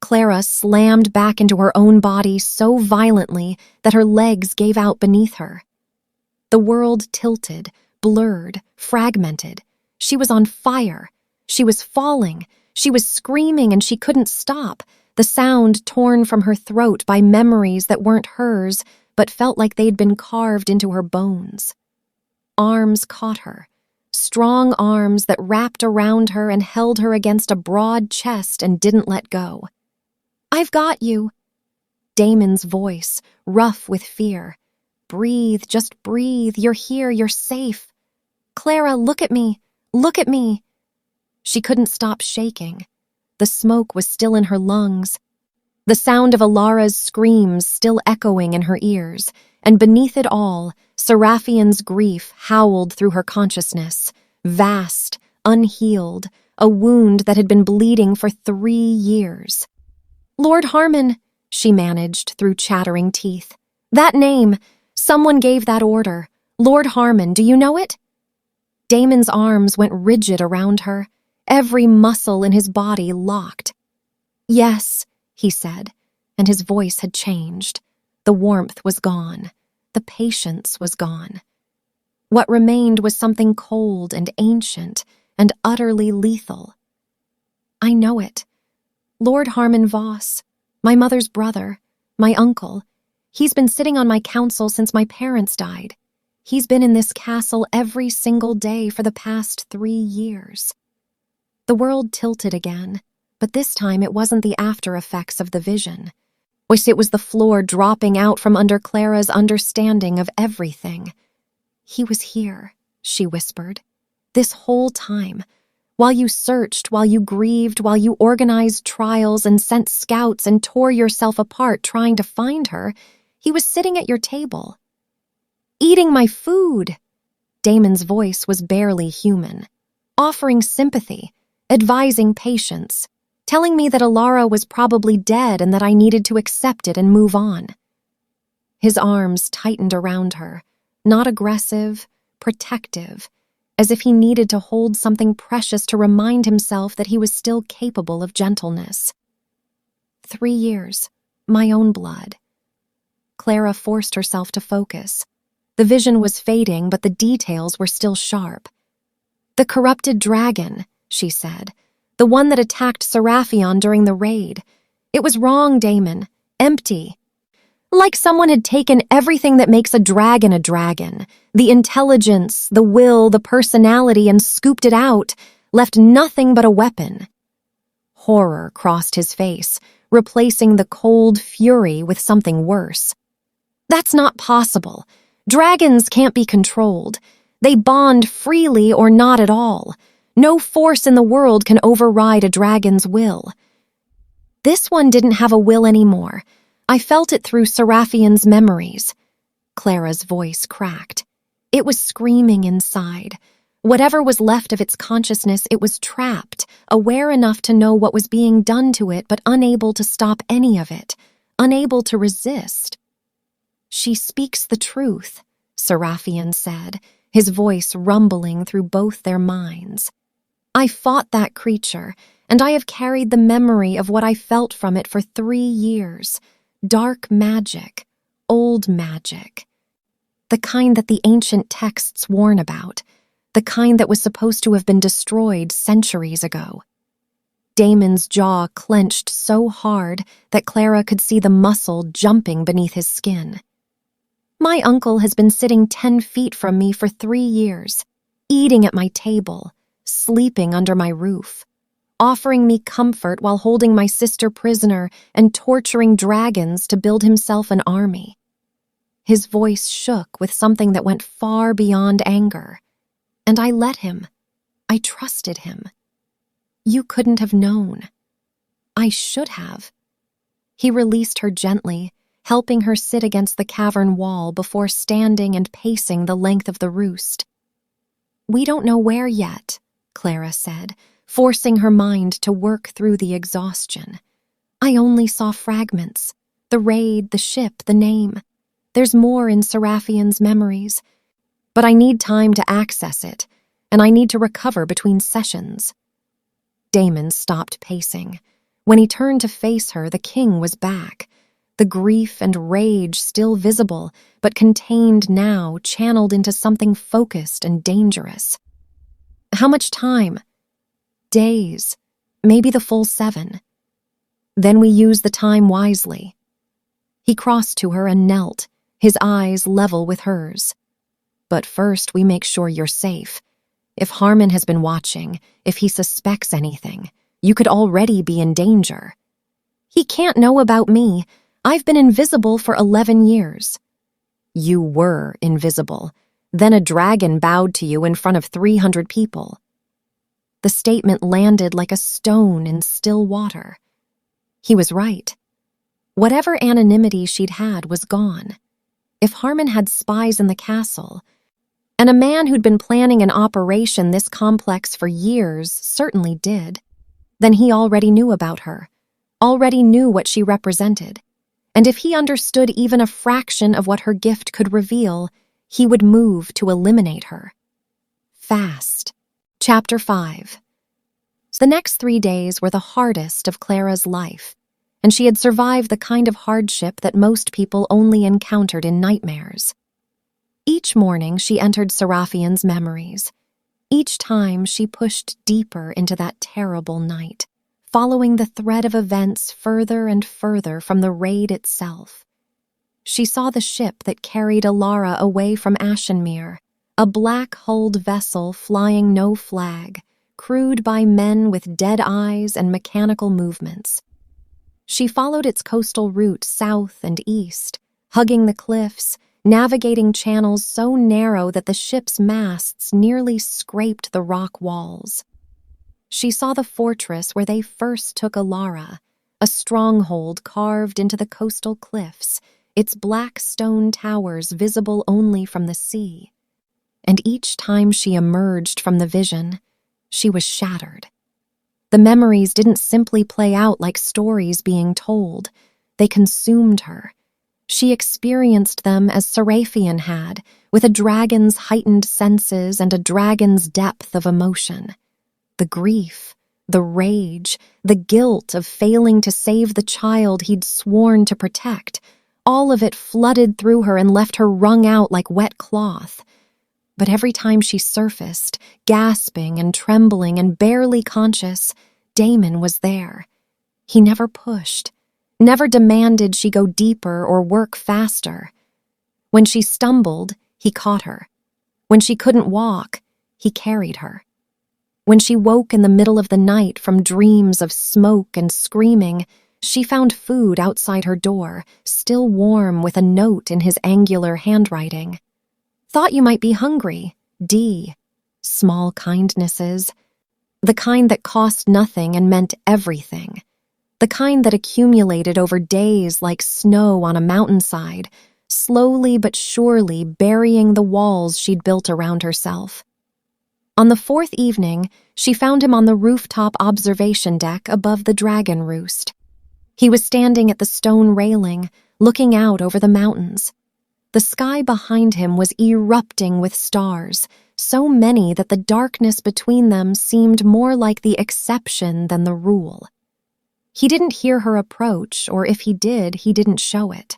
Clara slammed back into her own body so violently that her legs gave out beneath her. The world tilted, blurred, fragmented. She was on fire. She was falling. She was screaming and she couldn't stop, the sound torn from her throat by memories that weren't hers, but felt like they'd been carved into her bones. Arms caught her, strong arms that wrapped around her and held her against a broad chest and didn't let go. "I've got you." Damon's voice, rough with fear. "Breathe, just breathe. You're here, you're safe. Clara, look at me. Look at me." She couldn't stop shaking. The smoke was still in her lungs. The sound of Alara's screams still echoing in her ears, and beneath it all, Seraphian's grief howled through her consciousness, vast, unhealed, a wound that had been bleeding for 3 years. "Lord Harmon," she managed through chattering teeth. "That name, someone gave that order. Lord Harmon, do you know it?" Damon's arms went rigid around her, every muscle in his body locked. "Yes," he said, and his voice had changed. The warmth was gone. The patience was gone. What remained was something cold and ancient and utterly lethal. "I know it. Lord Harmon Voss, my mother's brother, my uncle. He's been sitting on my council since my parents died. He's been in this castle every single day for the past 3 years." The world tilted again, but this time it wasn't the after effects of the vision. It was the floor dropping out from under Clara's understanding of everything. "He was here," she whispered. "This whole time. While you searched, while you grieved, while you organized trials and sent scouts and tore yourself apart trying to find her, he was sitting at your table. Eating my food." Damon's voice was barely human. "Offering sympathy, advising patience, telling me that Alara was probably dead and that I needed to accept it and move on." His arms tightened around her, not aggressive, protective, as if he needed to hold something precious to remind himself that he was still capable of gentleness. 3 years, my own blood. Clara forced herself to focus. The vision was fading, but the details were still sharp. "The corrupted dragon," she said. "The one that attacked Seraphion during the raid. It was wrong, Damon. Empty. Like someone had taken everything that makes a dragon, the intelligence, the will, the personality, and scooped it out, left nothing but a weapon. Horror crossed his face, replacing the cold fury with something worse. That's not possible. Dragons can't be controlled. They bond freely or not at all. No force in the world can override a dragon's will. This one didn't have a will anymore. I felt it through Seraphian's memories. Clara's voice cracked. It was screaming inside. Whatever was left of its consciousness, it was trapped, aware enough to know what was being done to it, but unable to stop any of it, unable to resist. "She speaks the truth," Seraphian said, his voice rumbling through both their minds. "I fought that creature, and I have carried the memory of what I felt from it for 3 years. Dark magic, old magic. The kind that the ancient texts warn about. The kind that was supposed to have been destroyed centuries ago." Damon's jaw clenched so hard that Clara could see the muscle jumping beneath his skin. "My uncle has been sitting 10 feet from me for 3 years, eating at my table, sleeping under my roof, offering me comfort while holding my sister prisoner and torturing dragons to build himself an army." His voice shook with something that went far beyond anger. "And I let him. I trusted him. You couldn't have known. I should have." He released her gently, helping her sit against the cavern wall before standing and pacing the length of the roost. "We don't know where yet," Clara said, forcing her mind to work through the exhaustion. "I only saw fragments. The raid, the ship, the name. There's more in Seraphian's memories. But I need time to access it, and I need to recover between sessions." Damon stopped pacing. When he turned to face her, the king was back. The grief and rage still visible, but contained now, channeled into something focused and dangerous. "How much time?" "Days. Maybe the full 7. Then we use the time wisely." He crossed to her and knelt, his eyes level with hers. "But first we make sure you're safe. If Harmon has been watching, if he suspects anything, you could already be in danger." "He can't know about me. I've been invisible for 11 years. "You were invisible. Then a dragon bowed to you in front of 300 people. The statement landed like a stone in still water. He was right. Whatever anonymity she'd had was gone. If Harmon had spies in the castle, and a man who'd been planning an operation this complex for years certainly did, then he already knew about her, already knew what she represented. And if he understood even a fraction of what her gift could reveal, he would move to eliminate her. Fast. Chapter 5. The next 3 days were the hardest of Clara's life, and she had survived the kind of hardship that most people only encountered in nightmares. Each morning she entered Seraphian's memories. Each time she pushed deeper into that terrible night, following the thread of events further and further from the raid itself. She saw the ship that carried Alara away from Ashenmere, a black-hulled vessel flying no flag, crewed by men with dead eyes and mechanical movements. She followed its coastal route south and east, hugging the cliffs, navigating channels so narrow that the ship's masts nearly scraped the rock walls. She saw the fortress where they first took Alara, a stronghold carved into the coastal cliffs, its black stone towers visible only from the sea. And each time she emerged from the vision, she was shattered. The memories didn't simply play out like stories being told. They consumed her. She experienced them as Seraphian had, with a dragon's heightened senses and a dragon's depth of emotion. The grief, the rage, the guilt of failing to save the child he'd sworn to protect, all of it flooded through her and left her wrung out like wet cloth. But every time she surfaced, gasping and trembling and barely conscious, Damon was there. He never pushed, never demanded she go deeper or work faster. When she stumbled, he caught her. When she couldn't walk, he carried her. When she woke in the middle of the night from dreams of smoke and screaming, she found food outside her door, still warm with a note in his angular handwriting. Thought you might be hungry. D. Small kindnesses. The kind that cost nothing and meant everything. The kind that accumulated over days like snow on a mountainside, slowly but surely burying the walls she'd built around herself. On the fourth evening, she found him on the rooftop observation deck above the dragon roost. He was standing at the stone railing, looking out over the mountains. The sky behind him was erupting with stars, so many that the darkness between them seemed more like the exception than the rule. He didn't hear her approach, or if he did, he didn't show it.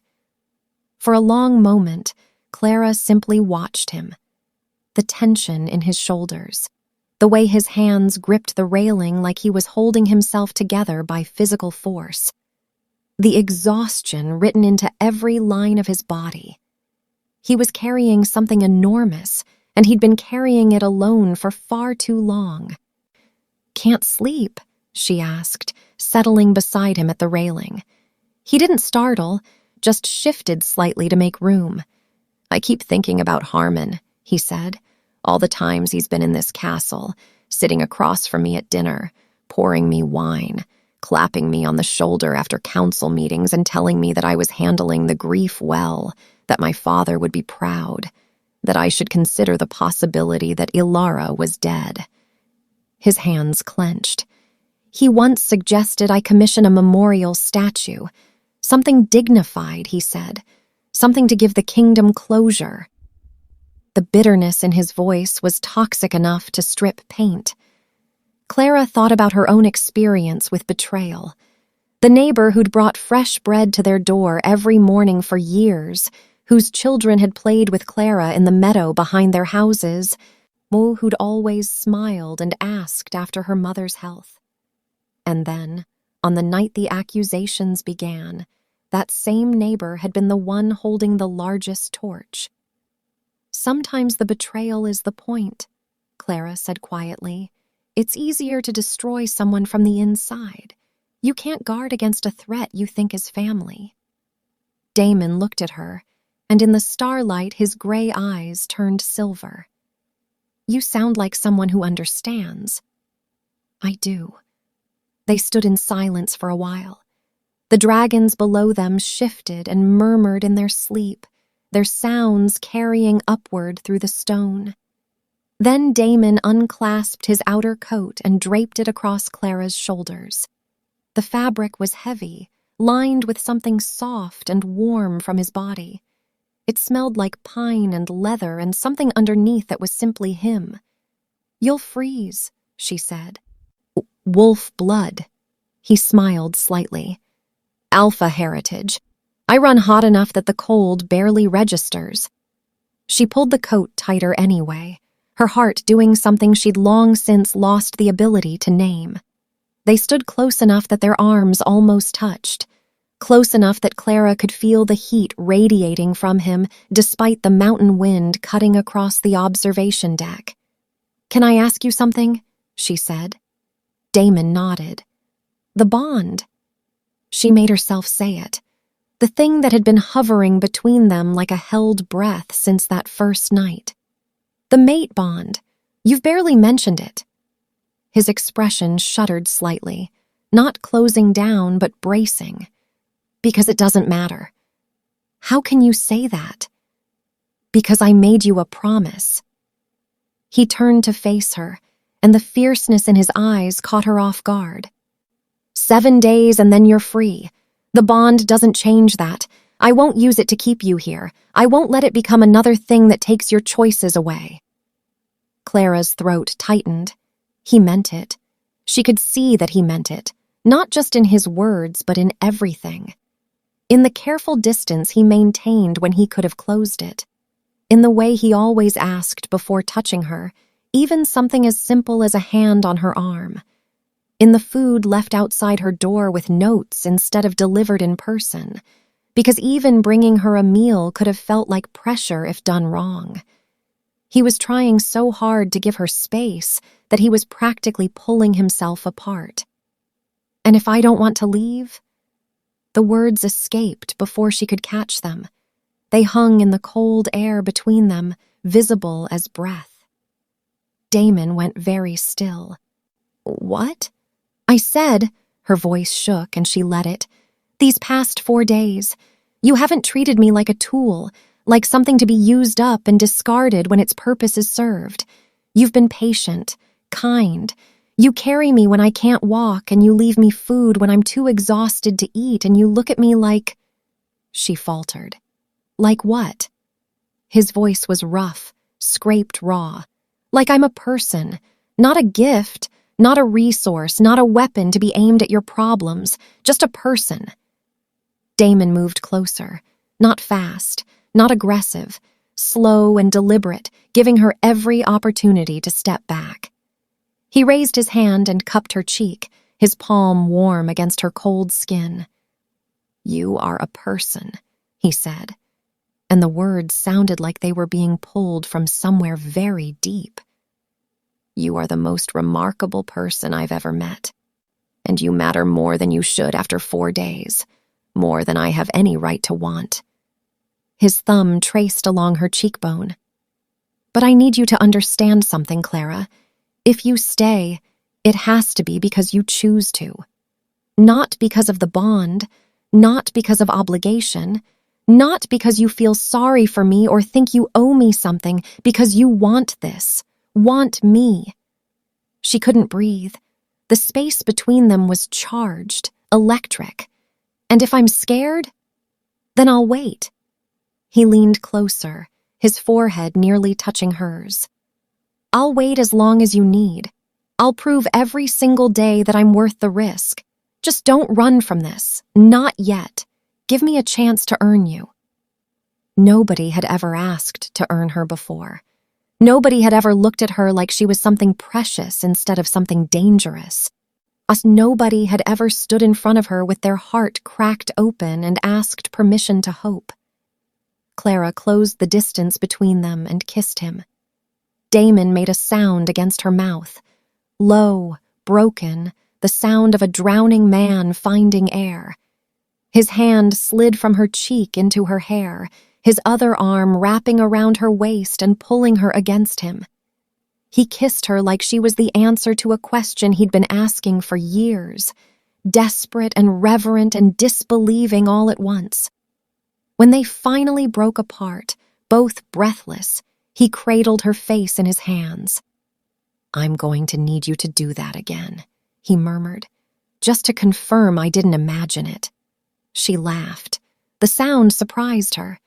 For a long moment, Clara simply watched him. The tension in his shoulders, the way his hands gripped the railing like he was holding himself together by physical force. The exhaustion written into every line of his body. He was carrying something enormous, and he'd been carrying it alone for far too long. "Can't sleep?" she asked, settling beside him at the railing. He didn't startle, just shifted slightly to make room. "I keep thinking about Harmon," he said. "All the times he's been in this castle, sitting across from me at dinner, pouring me wine, clapping me on the shoulder after council meetings and telling me that I was handling the grief well, that my father would be proud, that I should consider the possibility that Ilara was dead." His hands clenched. He once suggested I commission a memorial statue, something dignified, he said, something to give the kingdom closure. The bitterness in his voice was toxic enough to strip paint. Clara thought about her own experience with betrayal. The neighbor who'd brought fresh bread to their door every morning for years, whose children had played with Clara in the meadow behind their houses, who'd always smiled and asked after her mother's health. And then, on the night the accusations began, that same neighbor had been the one holding the largest torch. "Sometimes the betrayal is the point," Clara said quietly. "It's easier to destroy someone from the inside. You can't guard against a threat you think is family." Damon looked at her, and in the starlight his gray eyes turned silver. "You sound like someone who understands." "I do." They stood in silence for a while. The dragons below them shifted and murmured in their sleep, their sounds carrying upward through the stone. Then Damon unclasped his outer coat and draped it across Clara's shoulders. The fabric was heavy, lined with something soft and warm from his body. It smelled like pine and leather and something underneath that was simply him. "You'll freeze," she said. "Wolf blood." He smiled slightly. "Alpha heritage. I run hot enough that the cold barely registers." She pulled the coat tighter anyway, her heart doing something she'd long since lost the ability to name. They stood close enough that their arms almost touched, close enough that Clara could feel the heat radiating from him despite the mountain wind cutting across the observation deck. "Can I ask you something?" she said. Damon nodded. "The bond." She made herself say it. The thing that had been hovering between them like a held breath since that first night. "The mate bond. You've barely mentioned it." His expression shuddered slightly, not closing down but bracing. "Because it doesn't matter." "How can you say that?" "Because I made you a promise." He turned to face her, and the fierceness in his eyes caught her off guard. 7 days and then you're free. The bond doesn't change that. I won't use it to keep you here. I won't let it become another thing that takes your choices away." Clara's throat tightened. He meant it. She could see that he meant it, not just in his words, but in everything. In the careful distance he maintained when he could have closed it. In the way he always asked before touching her, even something as simple as a hand on her arm. In the food left outside her door with notes instead of delivered in person, because even bringing her a meal could have felt like pressure if done wrong. He was trying so hard to give her space that he was practically pulling himself apart. "And if I don't want to leave?" The words escaped before she could catch them. They hung in the cold air between them, visible as breath. Damon went very still. "What?" "I said," her voice shook and she let it, "these past 4 days, you haven't treated me like a tool, like something to be used up and discarded when its purpose is served. You've been patient, kind. You carry me when I can't walk, and you leave me food when I'm too exhausted to eat, and you look at me like—" She faltered. "Like what?" His voice was rough, scraped raw. "Like I'm a person, not a gift, not a resource, not a weapon to be aimed at your problems, just a person." Damon moved closer, not fast, not aggressive, slow and deliberate, giving her every opportunity to step back. He raised his hand and cupped her cheek, his palm warm against her cold skin. "You are a person," he said, and the words sounded like they were being pulled from somewhere very deep. "You are the most remarkable person I've ever met, and you matter more than you should after 4 days, more than I have any right to want." His thumb traced along her cheekbone. "But I need you to understand something, Clara. If you stay, it has to be because you choose to. Not because of the bond, not because of obligation, not because you feel sorry for me or think you owe me something, because you want this, want me." She couldn't breathe. The space between them was charged, electric. "And if I'm scared, then I'll wait." He leaned closer, his forehead nearly touching hers. "I'll wait as long as you need. I'll prove every single day that I'm worth the risk. Just don't run from this. Not yet. Give me a chance to earn you." Nobody had ever asked to earn her before. Nobody had ever looked at her like she was something precious instead of something dangerous. Nobody had ever stood in front of her with their heart cracked open and asked permission to hope. Clara closed the distance between them and kissed him. Damon made a sound against her mouth. Low, broken, the sound of a drowning man finding air. His hand slid from her cheek into her hair, his other arm wrapping around her waist and pulling her against him. He kissed her like she was the answer to a question he'd been asking for years, desperate and reverent and disbelieving all at once. When they finally broke apart, both breathless, he cradled her face in his hands. "I'm going to need you to do that again," he murmured, "just to confirm I didn't imagine it." She laughed. The sound surprised her.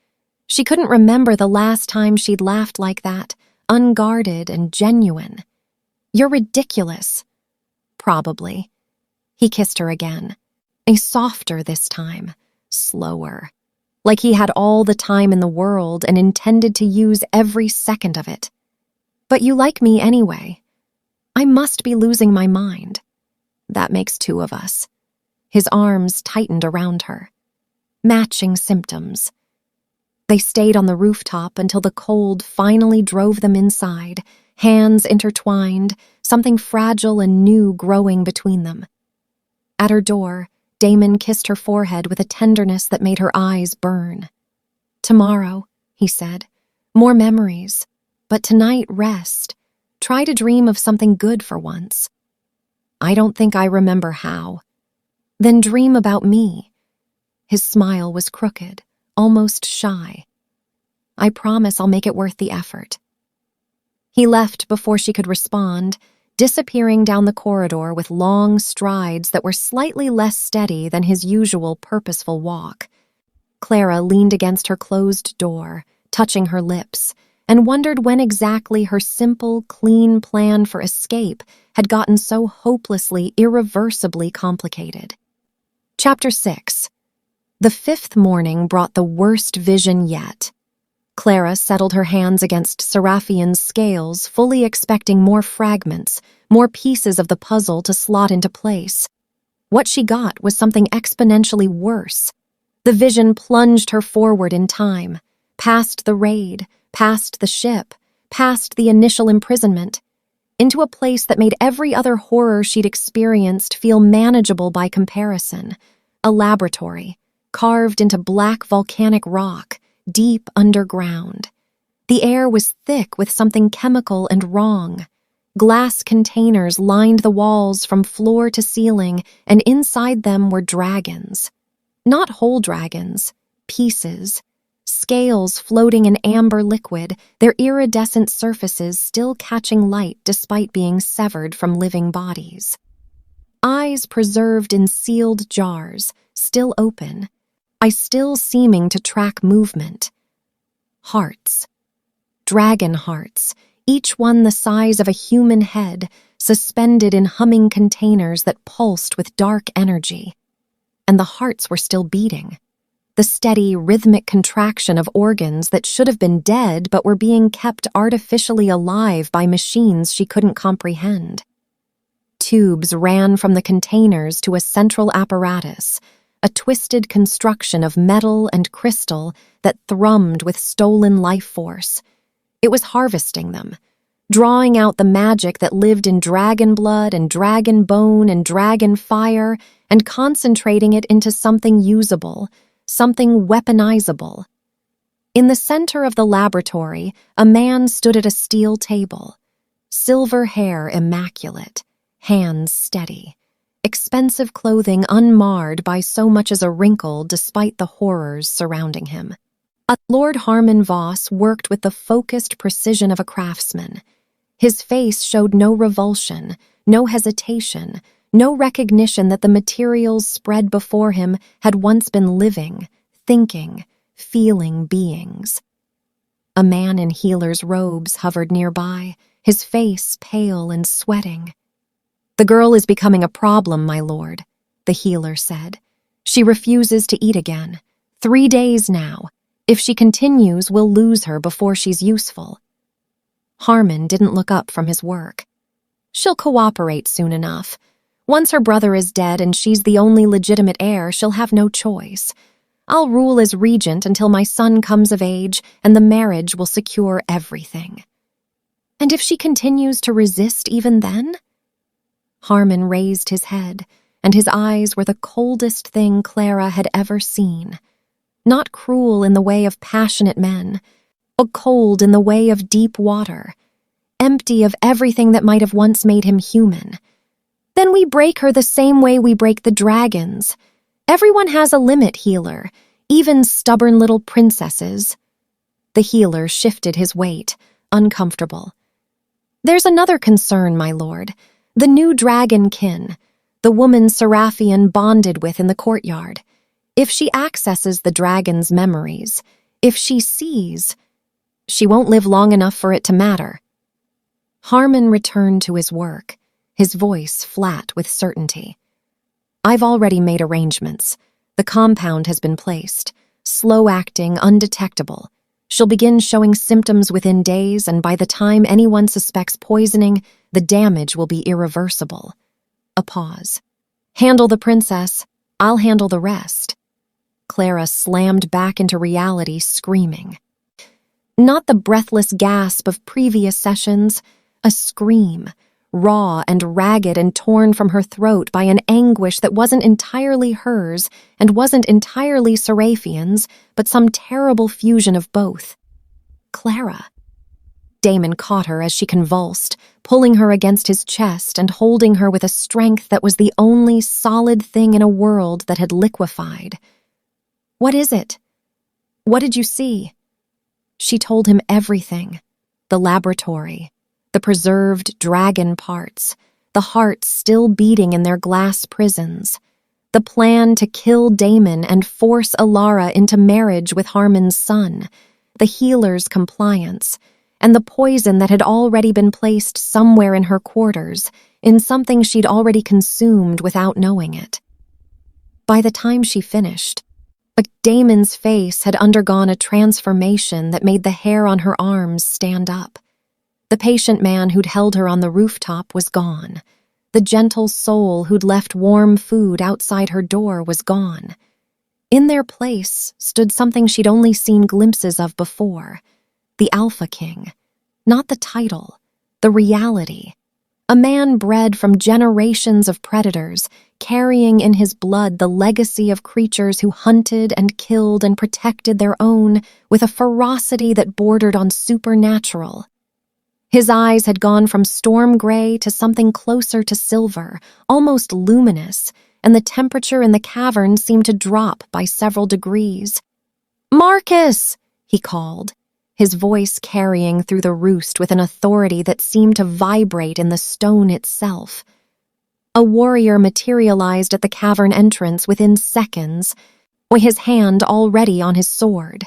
She couldn't remember the last time she'd laughed like that, unguarded and genuine. "You're ridiculous." "Probably." He kissed her again. A softer this time, slower. Like he had all the time in the world and intended to use every second of it. "But you like me anyway. I must be losing my mind." "That makes 2 of us." His arms tightened around her. Matching symptoms. They stayed on the rooftop until the cold finally drove them inside, hands intertwined, something fragile and new growing between them. At her door, Damon kissed her forehead with a tenderness that made her eyes burn. "Tomorrow," he said, "more memories. But tonight, rest. Try to dream of something good for once." "I don't think I remember how." "Then dream about me." His smile was crooked, almost shy. "I promise I'll make it worth the effort." He left before she could respond, disappearing down the corridor with long strides that were slightly less steady than his usual purposeful walk. Clara leaned against her closed door, touching her lips, and wondered when exactly her simple, clean plan for escape had gotten so hopelessly, irreversibly complicated. Chapter 6. The 5th morning brought the worst vision yet. Clara settled her hands against Seraphian's scales, fully expecting more fragments, more pieces of the puzzle to slot into place. What she got was something exponentially worse. The vision plunged her forward in time, past the raid, past the ship, past the initial imprisonment, into a place that made every other horror she'd experienced feel manageable by comparison. A laboratory, carved into black volcanic rock, deep underground. The air was thick with something chemical and wrong. Glass containers lined the walls from floor to ceiling, and inside them were dragons. Not whole dragons, pieces. Scales floating in amber liquid, their iridescent surfaces still catching light despite being severed from living bodies. Eyes preserved in sealed jars, still open, eyes still seeming to track movement. Hearts. Dragon hearts, each one the size of a human head, suspended in humming containers that pulsed with dark energy. And the hearts were still beating. The steady, rhythmic contraction of organs that should have been dead but were being kept artificially alive by machines she couldn't comprehend. Tubes ran from the containers to a central apparatus, a twisted construction of metal and crystal that thrummed with stolen life force. It was harvesting them, drawing out the magic that lived in dragon blood and dragon bone and dragon fire, and concentrating it into something usable, something weaponizable. In the center of the laboratory, a man stood at a steel table, silver hair immaculate, hands steady, expensive clothing unmarred by so much as a wrinkle despite the horrors surrounding him. Lord Harmon Voss worked with the focused precision of a craftsman. His face showed no revulsion, no hesitation, no recognition that the materials spread before him had once been living, thinking, feeling beings. A man in healer's robes hovered nearby, his face pale and sweating. "The girl is becoming a problem, my lord," the healer said. "She refuses to eat again. 3 days now. If she continues, we'll lose her before she's useful." Harmon didn't look up from his work. "She'll cooperate soon enough. Once her brother is dead and she's the only legitimate heir, she'll have no choice. I'll rule as regent until my son comes of age, and the marriage will secure everything." "And if she continues to resist even then?" Harmon raised his head, and his eyes were the coldest thing Clara had ever seen. Not cruel in the way of passionate men, but cold in the way of deep water, empty of everything that might have once made him human. "Then we break her the same way we break the dragons. Everyone has a limit, healer, even stubborn little princesses." The healer shifted his weight, uncomfortable. "There's another concern, my lord. The new dragon kin, the woman Seraphian bonded with in the courtyard. If she accesses the dragon's memories, if she sees, she won't live long enough for it to matter." Harmon returned to his work, his voice flat with certainty. "I've already made arrangements. The compound has been placed, slow-acting, undetectable. She'll begin showing symptoms within days, and by the time anyone suspects poisoning, the damage will be irreversible." A pause. "Handle the princess. I'll handle the rest." Clara slammed back into reality, screaming. Not the breathless gasp of previous sessions, a scream, raw and ragged and torn from her throat by an anguish that wasn't entirely hers and wasn't entirely Seraphian's, but some terrible fusion of both. Clara. Damon caught her as she convulsed, pulling her against his chest and holding her with a strength that was the only solid thing in a world that had liquefied. "What is it? What did you see?" She told him everything. The laboratory, the preserved dragon parts, the hearts still beating in their glass prisons, the plan to kill Damon and force Alara into marriage with Harmon's son, the healer's compliance, and the poison that had already been placed somewhere in her quarters, in something she'd already consumed without knowing it. By the time she finished, Damon's face had undergone a transformation that made the hair on her arms stand up. The patient man who'd held her on the rooftop was gone. The gentle soul who'd left warm food outside her door was gone. In their place stood something she'd only seen glimpses of before, the Alpha King, Not the title, the reality. A man bred from generations of predators, carrying in his blood the legacy of creatures who hunted and killed and protected their own with a ferocity that bordered on supernatural. His eyes had gone from storm gray to something closer to silver, almost luminous, and the temperature in the cavern seemed to drop by several degrees. "Marcus!" he called, his voice carrying through the roost with an authority that seemed to vibrate in the stone itself. A warrior materialized at the cavern entrance within seconds, with his hand already on his sword.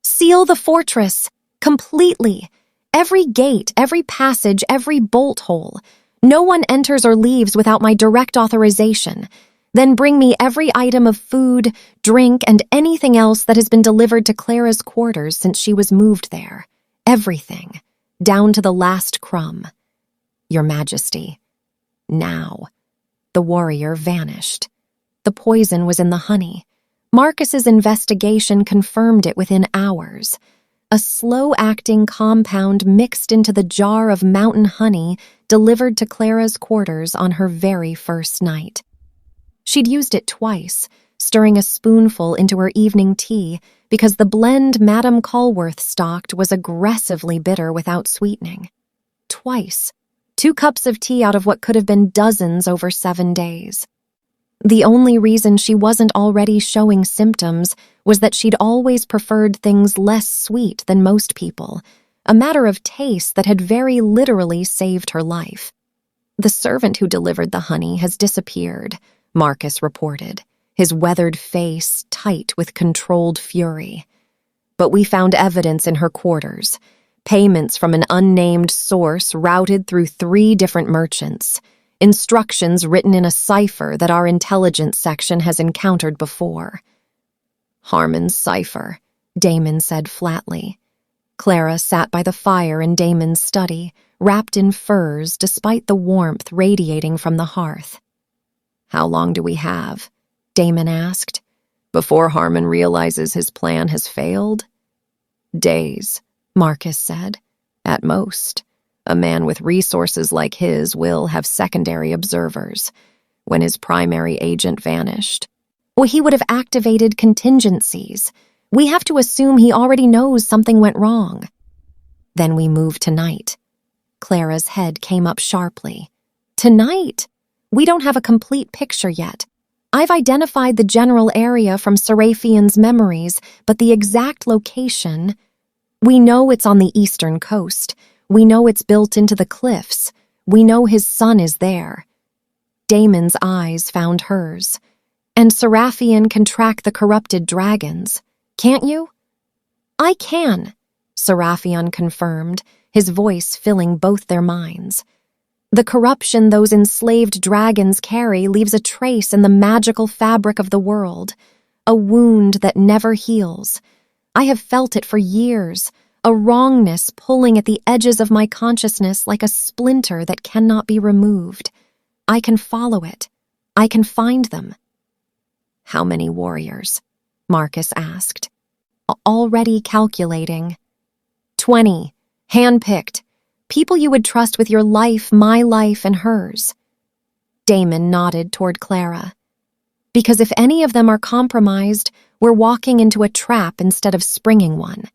"Seal the fortress, completely. Every gate, every passage, every bolt hole. No one enters or leaves without my direct authorization. Then bring me every item of food, drink, and anything else that has been delivered to Clara's quarters since she was moved there. Everything, down to the last crumb. Your Majesty." Now. The warrior vanished. The poison was in the honey. Marcus's investigation confirmed it within hours. A slow-acting compound mixed into the jar of mountain honey delivered to Clara's quarters on her very first night. She'd used it twice, stirring a spoonful into her evening tea because the blend Madame Colworth stocked was aggressively bitter without sweetening. Twice. 2 cups of tea out of what could have been dozens over 7 days. The only reason she wasn't already showing symptoms was that she'd always preferred things less sweet than most people, a matter of taste that had very literally saved her life. "The servant who delivered the honey has disappeared," Marcus reported, his weathered face tight with controlled fury. "But we found evidence in her quarters, payments from an unnamed source routed through 3 different merchants, instructions written in a cipher that our intelligence section has encountered before." "Harmon's cipher," Damon said flatly. Clara sat by the fire in Damon's study, wrapped in furs despite the warmth radiating from the hearth. "How long do we have?" Damon asked. "Before Harmon realizes his plan has failed?" "Days," Marcus said. "At most. A man with resources like his will have secondary observers. When his primary agent vanished, well, he would have activated contingencies. We have to assume he already knows something went wrong." "Then we move tonight." Clara's head came up sharply. "Tonight? We don't have a complete picture yet. I've identified the general area from Seraphian's memories, but the exact location... We know it's on the eastern coast. We know it's built into the cliffs. We know his son is there." Damon's eyes found hers. "And Seraphian can track the corrupted dragons. Can't you?" "I can," Seraphian confirmed, his voice filling both their minds. "The corruption those enslaved dragons carry leaves a trace in the magical fabric of the world, a wound that never heals. I have felt it for years, a wrongness pulling at the edges of my consciousness like a splinter that cannot be removed. I can follow it. I can find them." "How many warriors?" Marcus asked. Already calculating. 20, handpicked. People you would trust with your life, my life, and hers." Damon nodded toward Clara. "Because if any of them are compromised, we're walking into a trap instead of springing one."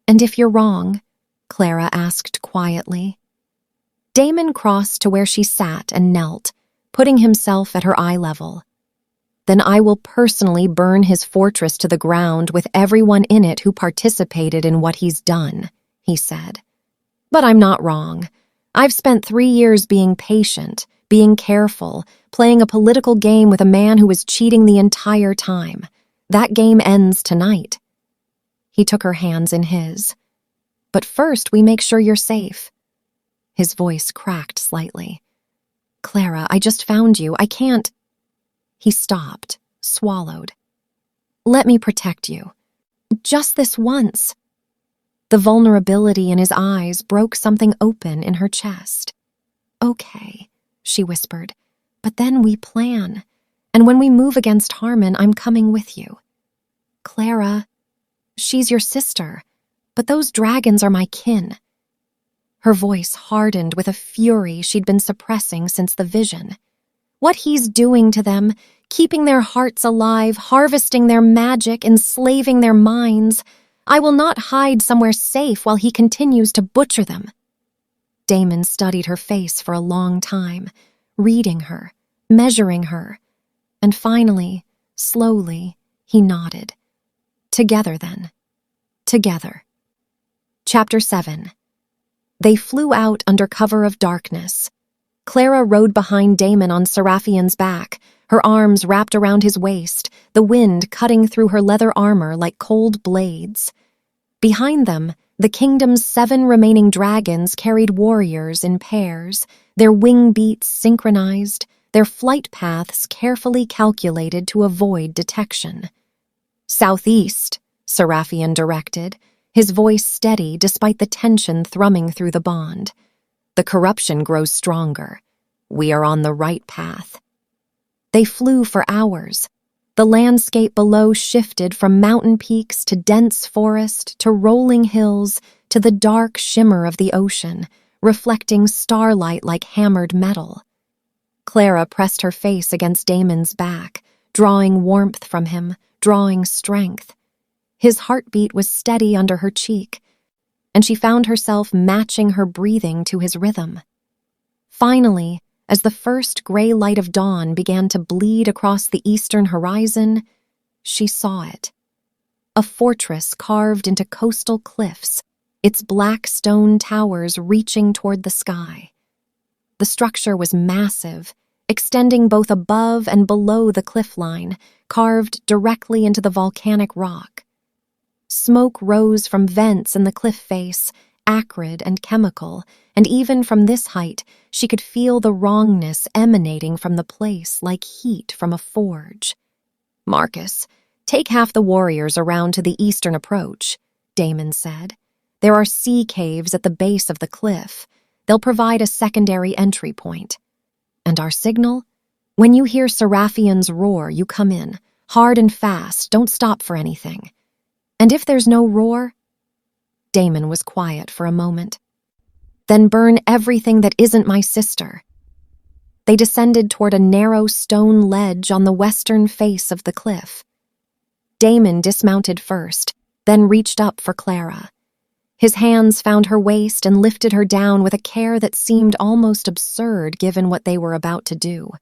"And if you're wrong?" Clara asked quietly. Damon crossed to where she sat and knelt, putting himself at her eye level. "Then I will personally burn his fortress to the ground with everyone in it who participated in what he's done," he said. "But I'm not wrong. I've spent 3 years being patient, being careful, playing a political game with a man who was cheating the entire time. That game ends tonight." He took her hands in his. "But first we make sure you're safe." His voice cracked slightly. "Clara, I just found you. I can't..." He stopped, swallowed. "Let me protect you. Just this once." The vulnerability in his eyes broke something open in her chest. "Okay," she whispered, "but then we plan. And when we move against Harmon, I'm coming with you." "Clara, she's your sister, but those dragons are my kin. Her voice hardened with a fury she'd been suppressing since the vision. What he's doing to them, keeping their hearts alive, harvesting their magic, enslaving their minds. I will not hide somewhere safe while he continues to butcher them. Damon studied her face for a long time, reading her, measuring her, and finally, slowly, he nodded. Together, then. Together. Chapter 7. They flew out under cover of darkness. Clara rode behind Damon on Seraphian's back, her arms wrapped around his waist, the wind cutting through her leather armor like cold blades. Behind them, the kingdom's 7 remaining dragons carried warriors in pairs, their wing beats synchronized, their flight paths carefully calculated to avoid detection. "Southeast," Seraphian directed, his voice steady despite the tension thrumming through the bond. "The corruption grows stronger. We are on the right path." They flew for hours. The landscape below shifted from mountain peaks to dense forest to rolling hills to the dark shimmer of the ocean, reflecting starlight like hammered metal. Clara pressed her face against Damon's back, drawing warmth from him, drawing strength. His heartbeat was steady under her cheek, and she found herself matching her breathing to his rhythm. Finally, as the first gray light of dawn began to bleed across the eastern horizon, she saw it. A fortress carved into coastal cliffs, its black stone towers reaching toward the sky. The structure was massive, extending both above and below the cliff line, carved directly into the volcanic rock. Smoke rose from vents in the cliff face, acrid and chemical, and even from this height, she could feel the wrongness emanating from the place like heat from a forge. "Marcus, take half the warriors around to the eastern approach," Damon said. "There are sea caves at the base of the cliff. They'll provide a secondary entry point. And our signal? When you hear Seraphian's roar, you come in, hard and fast, don't stop for anything. And if there's no roar..." Damon was quiet for a moment. "Then burn everything that isn't my sister." They descended toward a narrow stone ledge on the western face of the cliff. Damon dismounted first, then reached up for Clara. His hands found her waist and lifted her down with a care that seemed almost absurd given what they were about to do.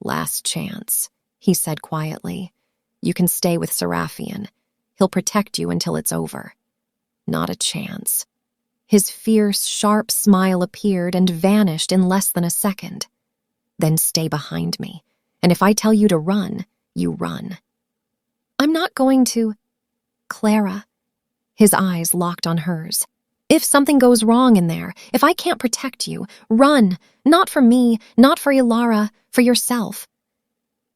"Last chance," he said quietly. "You can stay with Seraphian. He'll protect you until it's over." "Not a chance." His fierce, sharp smile appeared and vanished in less than a second. "Then stay behind me, and if I tell you to run, you run." "I'm not going to..." "Clara." His eyes locked on hers. "If something goes wrong in there, if I can't protect you, run. Not for me, not for Ilara, for yourself."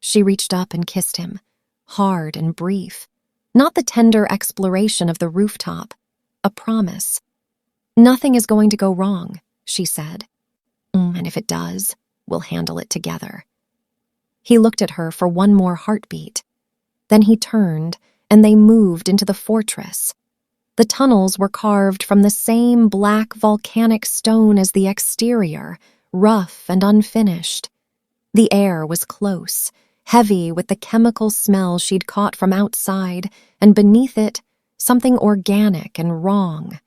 She reached up and kissed him, hard and brief. Not the tender exploration of the rooftop, a promise. "Nothing is going to go wrong," she said. And if it does, we'll handle it together." He looked at her for one more heartbeat. Then he turned, and they moved into the fortress. The tunnels were carved from the same black volcanic stone as the exterior, rough and unfinished. The air was close, heavy with the chemical smell she'd caught from outside, and beneath it, something organic and wrong.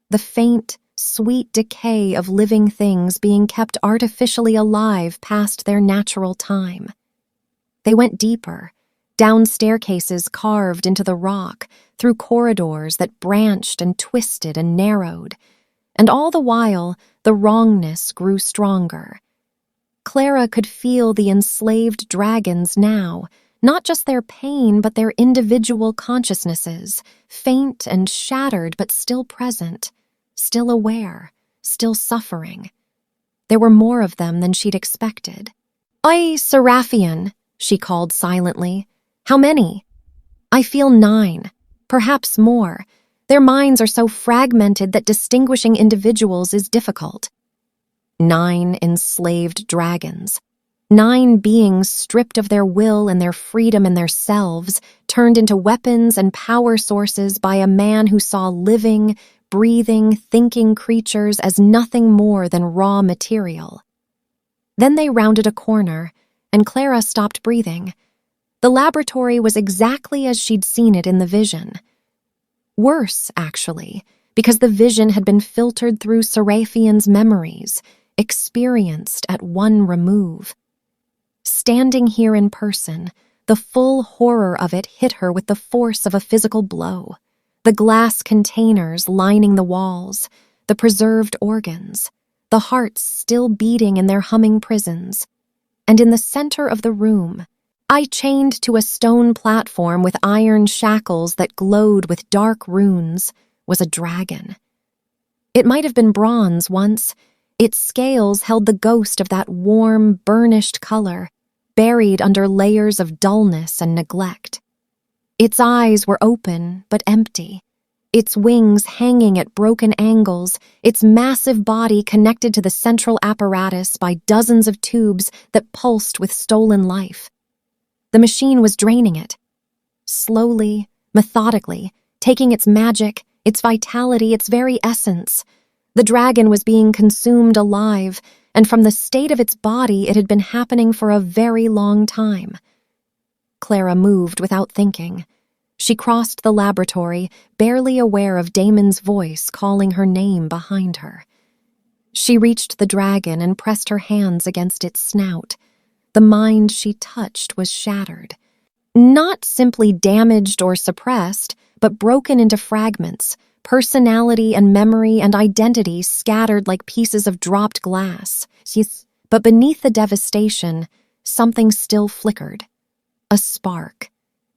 The faint, sweet decay of living things being kept artificially alive past their natural time. They went deeper, down staircases carved into the rock, through corridors that branched and twisted and narrowed, and all the while the wrongness grew stronger. Clara could feel the enslaved dragons now, not just their pain but their individual consciousnesses, faint and shattered but still present, still aware, still suffering. There were more of them than she'd expected. "Oi, Seraphian," she called silently. "How many?" "I feel 9, perhaps more. Their minds are so fragmented that distinguishing individuals is difficult." 9 enslaved dragons. 9 beings stripped of their will and their freedom and their selves, turned into weapons and power sources by a man who saw living, breathing, thinking creatures as nothing more than raw material. Then they rounded a corner, and Clara stopped breathing. The laboratory was exactly as she'd seen it in the vision. Worse, actually, because the vision had been filtered through Seraphian's memories, experienced at one remove. Standing here in person, the full horror of it hit her with the force of a physical blow. The glass containers lining the walls, the preserved organs, the hearts still beating in their humming prisons. And in the center of the room, chained to a stone platform with iron shackles that glowed with dark runes, was a dragon. It might have been bronze once. Its scales held the ghost of that warm, burnished color, buried under layers of dullness and neglect. Its eyes were open but empty, its wings hanging at broken angles, its massive body connected to the central apparatus by dozens of tubes that pulsed with stolen life. The machine was draining it. Slowly, methodically, taking its magic, its vitality, its very essence. The dragon was being consumed alive, and from the state of its body it had been happening for a very long time. Clara moved without thinking. She crossed the laboratory, barely aware of Damon's voice calling her name behind her. She reached the dragon and pressed her hands against its snout. The mind she touched was shattered. Not simply damaged or suppressed, but broken into fragments, personality and memory and identity scattered like pieces of dropped glass. But beneath the devastation, something still flickered. A spark.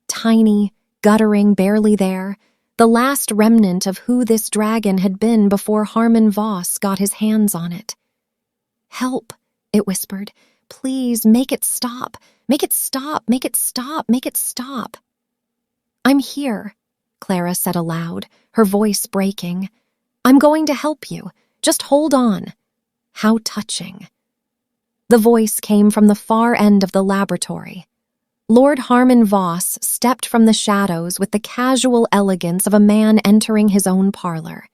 Tiny, guttering, barely there. The last remnant of who this dragon had been before Harmon Voss got his hands on it. "Help," it whispered. "Please, make it stop. Make it stop. Make it stop. Make it stop." "I'm here," Clara said aloud, her voice breaking. "I'm going to help you. Just hold on." How touching. The voice came from the far end of the laboratory. Lord Harmon Voss stepped from the shadows with the casual elegance of a man entering his own parlor.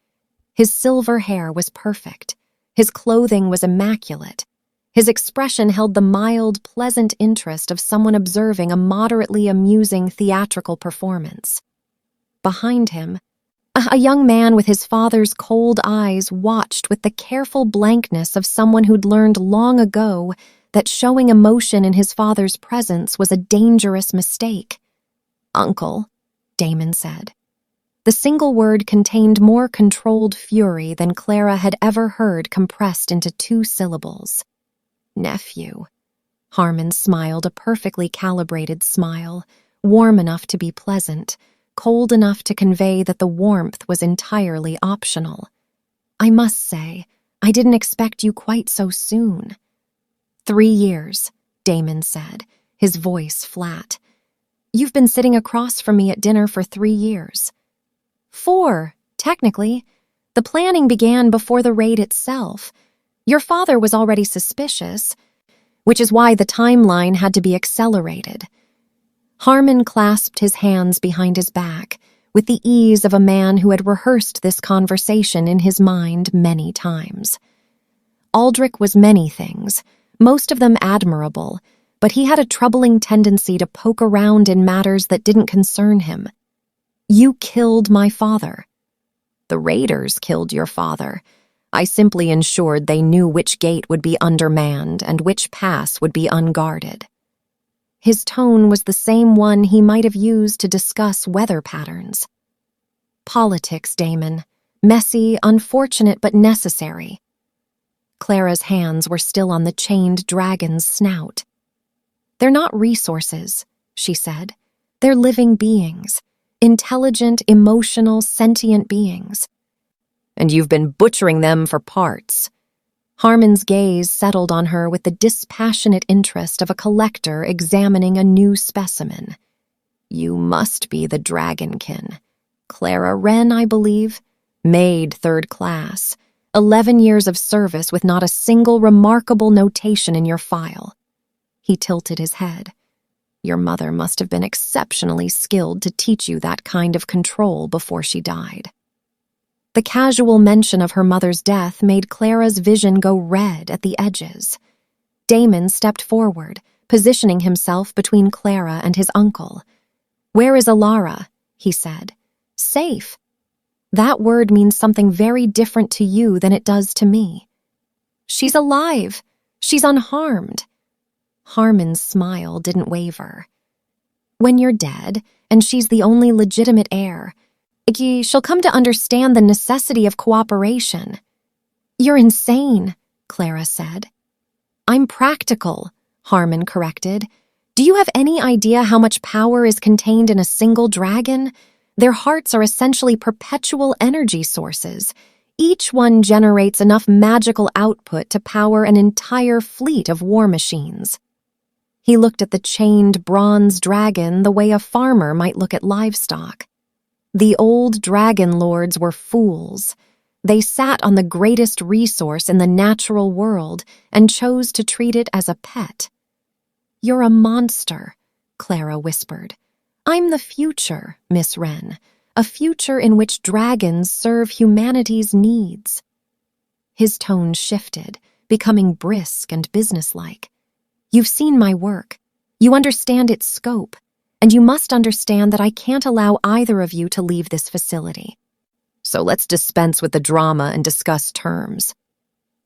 His silver hair was perfect. His clothing was immaculate. His expression held the mild, pleasant interest of someone observing a moderately amusing theatrical performance. Behind him, a young man with his father's cold eyes watched with the careful blankness of someone who'd learned long ago that showing emotion in his father's presence was a dangerous mistake. "Uncle," Damon said. The single word contained more controlled fury than Clara had ever heard compressed into 2 syllables. "Nephew." Harmon smiled a perfectly calibrated smile, warm enough to be pleasant, cold enough to convey that the warmth was entirely optional. "I must say, I didn't expect you quite so soon." 3 years, Damon said, his voice flat. "You've been sitting across from me at dinner for 3 years. 4, technically. The planning began before the raid itself. Your father was already suspicious, which is why the timeline had to be accelerated." Harmon clasped his hands behind his back, with the ease of a man who had rehearsed this conversation in his mind many times. Aldrich was many things, most of them admirable, but he had a troubling tendency to poke around in matters that didn't concern him. "You killed my father." "The raiders killed your father. I simply ensured they knew which gate would be undermanned and which pass would be unguarded." His tone was the same one he might have used to discuss weather patterns. "Politics, Damon. Messy, unfortunate, but necessary." Clara's hands were still on the chained dragon's snout. "They're not resources," she said. "They're living beings. Intelligent, emotional, sentient beings." "And you've been butchering them for parts." Harmon's gaze settled on her with the dispassionate interest of a collector examining a new specimen. "You must be the dragonkin. Clara Wren, I believe. Maid, 3rd class. 11 years of service with not a single remarkable notation in your file." He tilted his head. "Your mother must have been exceptionally skilled to teach you that kind of control before she died." The casual mention of her mother's death made Clara's vision go red at the edges. Damon stepped forward, positioning himself between Clara and his uncle. "Where is Alara?" he said. "Safe. That word means something very different to you than it does to me." "She's alive. She's unharmed." Harmon's smile didn't waver. "When you're dead, and she's the only legitimate heir, she'll come to understand the necessity of cooperation." "You're insane," Clara said. "I'm practical," Harmon corrected. "Do you have any idea how much power is contained in a single dragon? Their hearts are essentially perpetual energy sources. Each one generates enough magical output to power an entire fleet of war machines." He looked at the chained bronze dragon the way a farmer might look at livestock. The old dragon lords were fools. They sat on the greatest resource in the natural world and chose to treat it as a pet. "You're a monster," Clara whispered. "I'm the future, Miss Wren, a future in which dragons serve humanity's needs." His tone shifted, becoming brisk and businesslike. "You've seen my work. You understand its scope, and you must understand that I can't allow either of you to leave this facility. So let's dispense with the drama and discuss terms."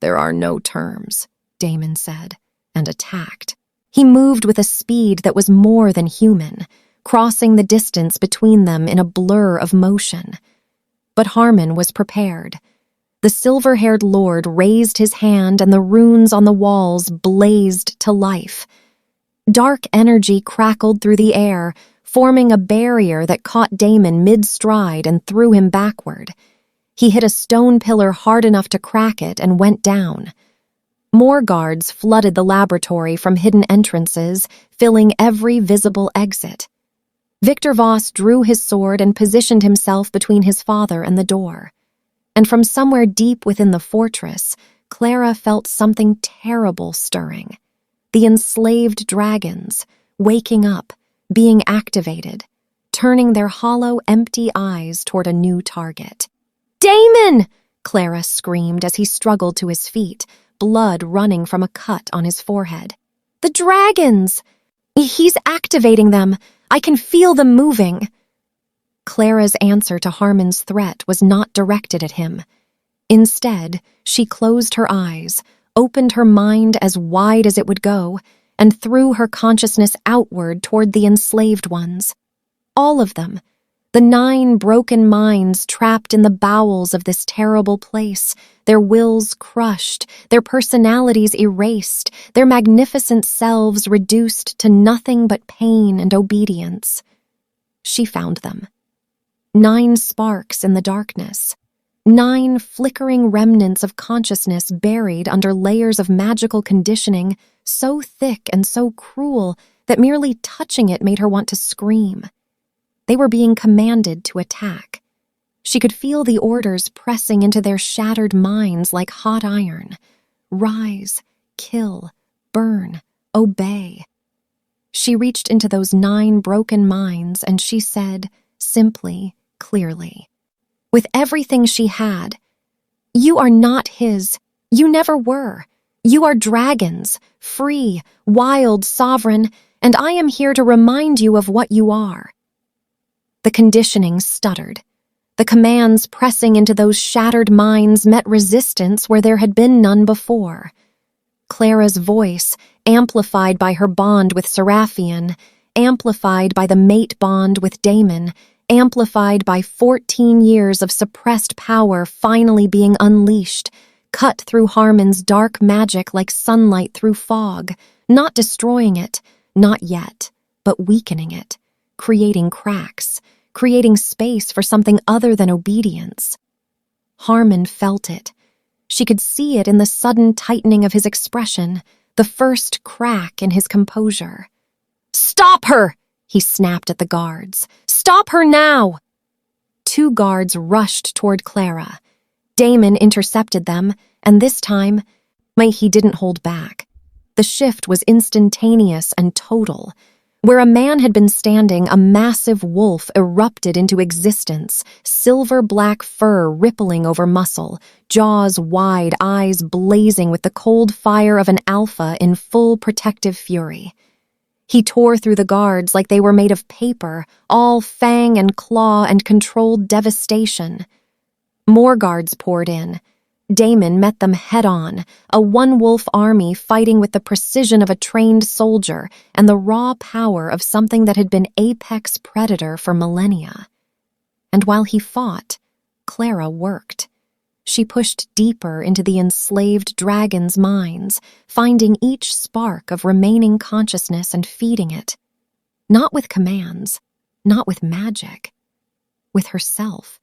"There are no terms," Damon said, and attacked. He moved with a speed that was more than human, crossing the distance between them in a blur of motion. But Harmon was prepared. The silver-haired lord raised his hand and the runes on the walls blazed to life. Dark energy crackled through the air, forming a barrier that caught Damon mid-stride and threw him backward. He hit a stone pillar hard enough to crack it and went down. More guards flooded the laboratory from hidden entrances, filling every visible exit. Victor Voss drew his sword and positioned himself between his father and the door. And from somewhere deep within the fortress, Clara felt something terrible stirring. The enslaved dragons, waking up, being activated, turning their hollow, empty eyes toward a new target. "Damon!" Clara screamed as he struggled to his feet, blood running from a cut on his forehead. "The dragons! He's activating them. I can feel them moving." Clara's answer to Harmon's threat was not directed at him. Instead, she closed her eyes, opened her mind as wide as it would go, and threw her consciousness outward toward the enslaved ones. All of them, the 9 broken minds trapped in the bowels of this terrible place, their wills crushed, their personalities erased, their magnificent selves reduced to nothing but pain and obedience. She found them. 9 sparks in the darkness. 9 flickering remnants of consciousness buried under layers of magical conditioning so thick and so cruel that merely touching it made her want to scream. They were being commanded to attack. She could feel the orders pressing into their shattered minds like hot iron. Rise, kill, burn, obey. She reached into those 9 broken minds and she said, simply, clearly, with everything she had, "You are not his. You never were. You are dragons, free, wild, sovereign, and I am here to remind you of what you are." The conditioning stuttered. The commands pressing into those shattered minds met resistance where there had been none before. Clara's voice, amplified by her bond with Seraphian, amplified by the mate bond with Damon, amplified by 14 years of suppressed power finally being unleashed, cut through Harmon's dark magic like sunlight through fog, not destroying it, not yet, but weakening it, creating cracks, creating space for something other than obedience. Harmon felt it. She could see it in the sudden tightening of his expression, the first crack in his composure. "Stop her!" he snapped at the guards. "Stop her now!" 2 guards rushed toward Clara. Damon intercepted them, and this time, he didn't hold back. The shift was instantaneous and total. Where a man had been standing, a massive wolf erupted into existence, silver-black fur rippling over muscle, jaws wide, eyes blazing with the cold fire of an alpha in full protective fury. He tore through the guards like they were made of paper, all fang and claw and controlled devastation. More guards poured in. Damon met them head-on, a one-wolf army fighting with the precision of a trained soldier and the raw power of something that had been apex predator for millennia. And while he fought, Clara worked. She pushed deeper into the enslaved dragons' minds, finding each spark of remaining consciousness and feeding it. Not with commands, not with magic, with herself.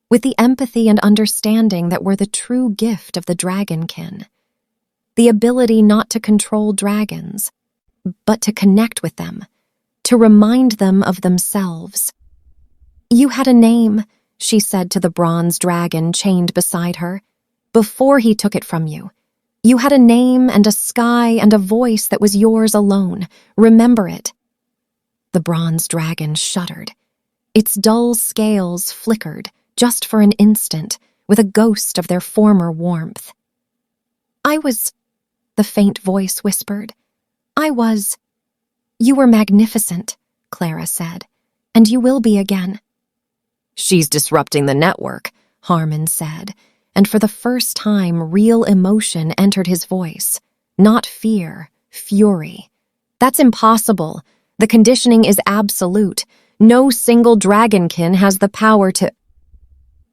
With the empathy and understanding that were the true gift of the dragonkin. The ability not to control dragons, but to connect with them, to remind them of themselves. "You had a name," she said to the bronze dragon chained beside her, "before he took it from you. You had a name and a sky and a voice that was yours alone. Remember it." The bronze dragon shuddered. Its dull scales flickered, just for an instant, with a ghost of their former warmth. "I was," the faint voice whispered. "You were magnificent," Clara said, "and you will be again." "She's disrupting the network," Harmon said, and for the first time real emotion entered his voice. Not fear, fury. "That's impossible. The conditioning is absolute. No single dragonkin has the power to—"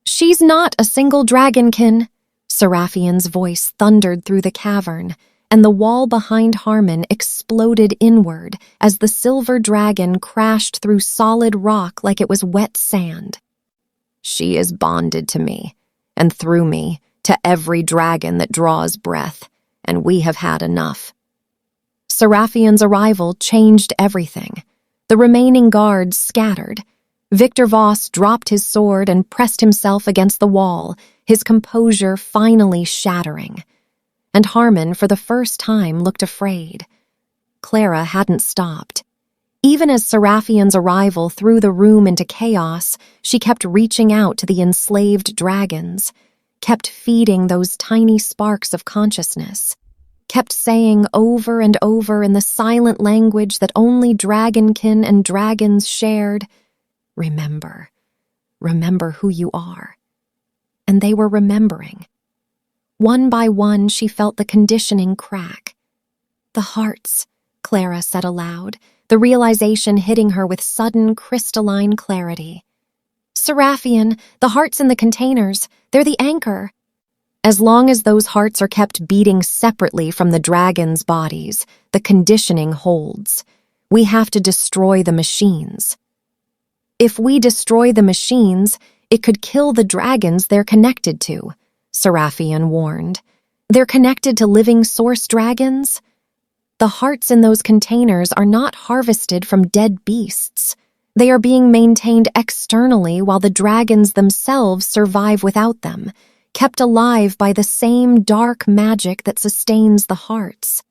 "She's not a single dragonkin," Seraphian's voice thundered through the cavern, and the wall behind Harmon exploded inward as the silver dragon crashed through solid rock like it was wet sand. "She is bonded to me, and through me, to every dragon that draws breath, and we have had enough." Seraphian's arrival changed everything. The remaining guards scattered. Victor Voss dropped his sword and pressed himself against the wall, his composure finally shattering. And Harmon, for the first time, looked afraid. Clara hadn't stopped. Even as Seraphian's arrival threw the room into chaos, she kept reaching out to the enslaved dragons, kept feeding those tiny sparks of consciousness, kept saying over and over in the silent language that only dragonkin and dragons shared, "Remember, remember who you are." And they were remembering. One by one, she felt the conditioning crack. "The hearts," Clara said aloud, the realization hitting her with sudden crystalline clarity. "Seraphian, the hearts in the containers, they're the anchor." As long as those hearts are kept beating separately from the dragons' bodies, the conditioning holds. We have to destroy the machines. "If we destroy the machines, it could kill the dragons they're connected to," Seraphian warned. "They're connected to living source dragons. The hearts in those containers are not harvested from dead beasts. They are being maintained externally while the dragons themselves survive without them, kept alive by the same dark magic that sustains the hearts.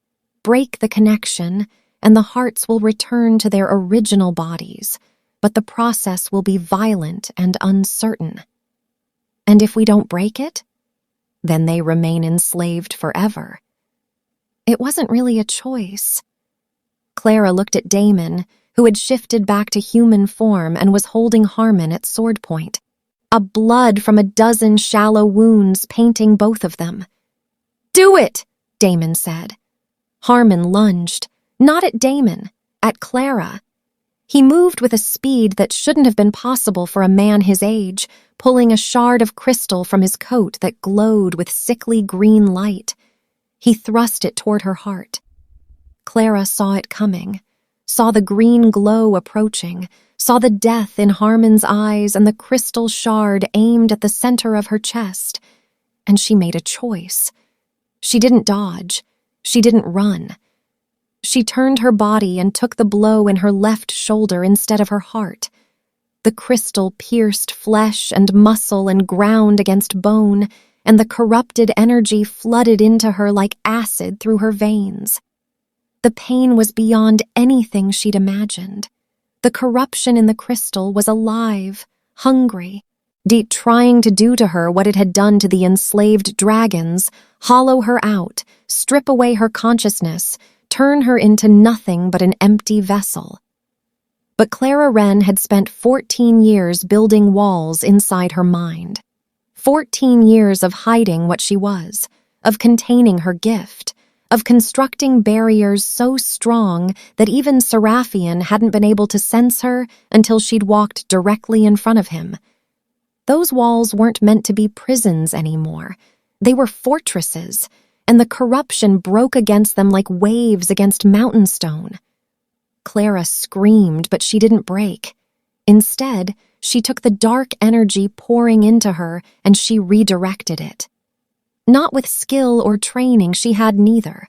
Break the connection, and the hearts will return to their original bodies, but the process will be violent and uncertain. And if we don't break it, then they remain enslaved forever." It wasn't really a choice. Clara looked at Damon, who had shifted back to human form and was holding Harmon at sword point, a blood from a dozen shallow wounds painting both of them. "Do it," Damon said. Harmon lunged, not at Damon, at Clara. He moved with a speed that shouldn't have been possible for a man his age, pulling a shard of crystal from his coat that glowed with sickly green light. He thrust it toward her heart. Clara saw it coming, saw the green glow approaching, saw the death in Harmon's eyes and the crystal shard aimed at the center of her chest. And she made a choice. She didn't dodge. She didn't run. She turned her body and took the blow in her left shoulder instead of her heart. The crystal pierced flesh and muscle and ground against bone, and the corrupted energy flooded into her like acid through her veins. The pain was beyond anything she'd imagined. The corruption in the crystal was alive, hungry, trying to do to her what it had done to the enslaved dragons, hollow her out, strip away her consciousness, turn her into nothing but an empty vessel. But Clara Wren had spent 14 years building walls inside her mind. 14 years of hiding what she was, of containing her gift, of constructing barriers so strong that even Seraphian hadn't been able to sense her until she'd walked directly in front of him. Those walls weren't meant to be prisons anymore. They were fortresses, and the corruption broke against them like waves against mountain stone. Clara screamed, but she didn't break. Instead, she took the dark energy pouring into her and she redirected it. Not with skill or training, she had neither.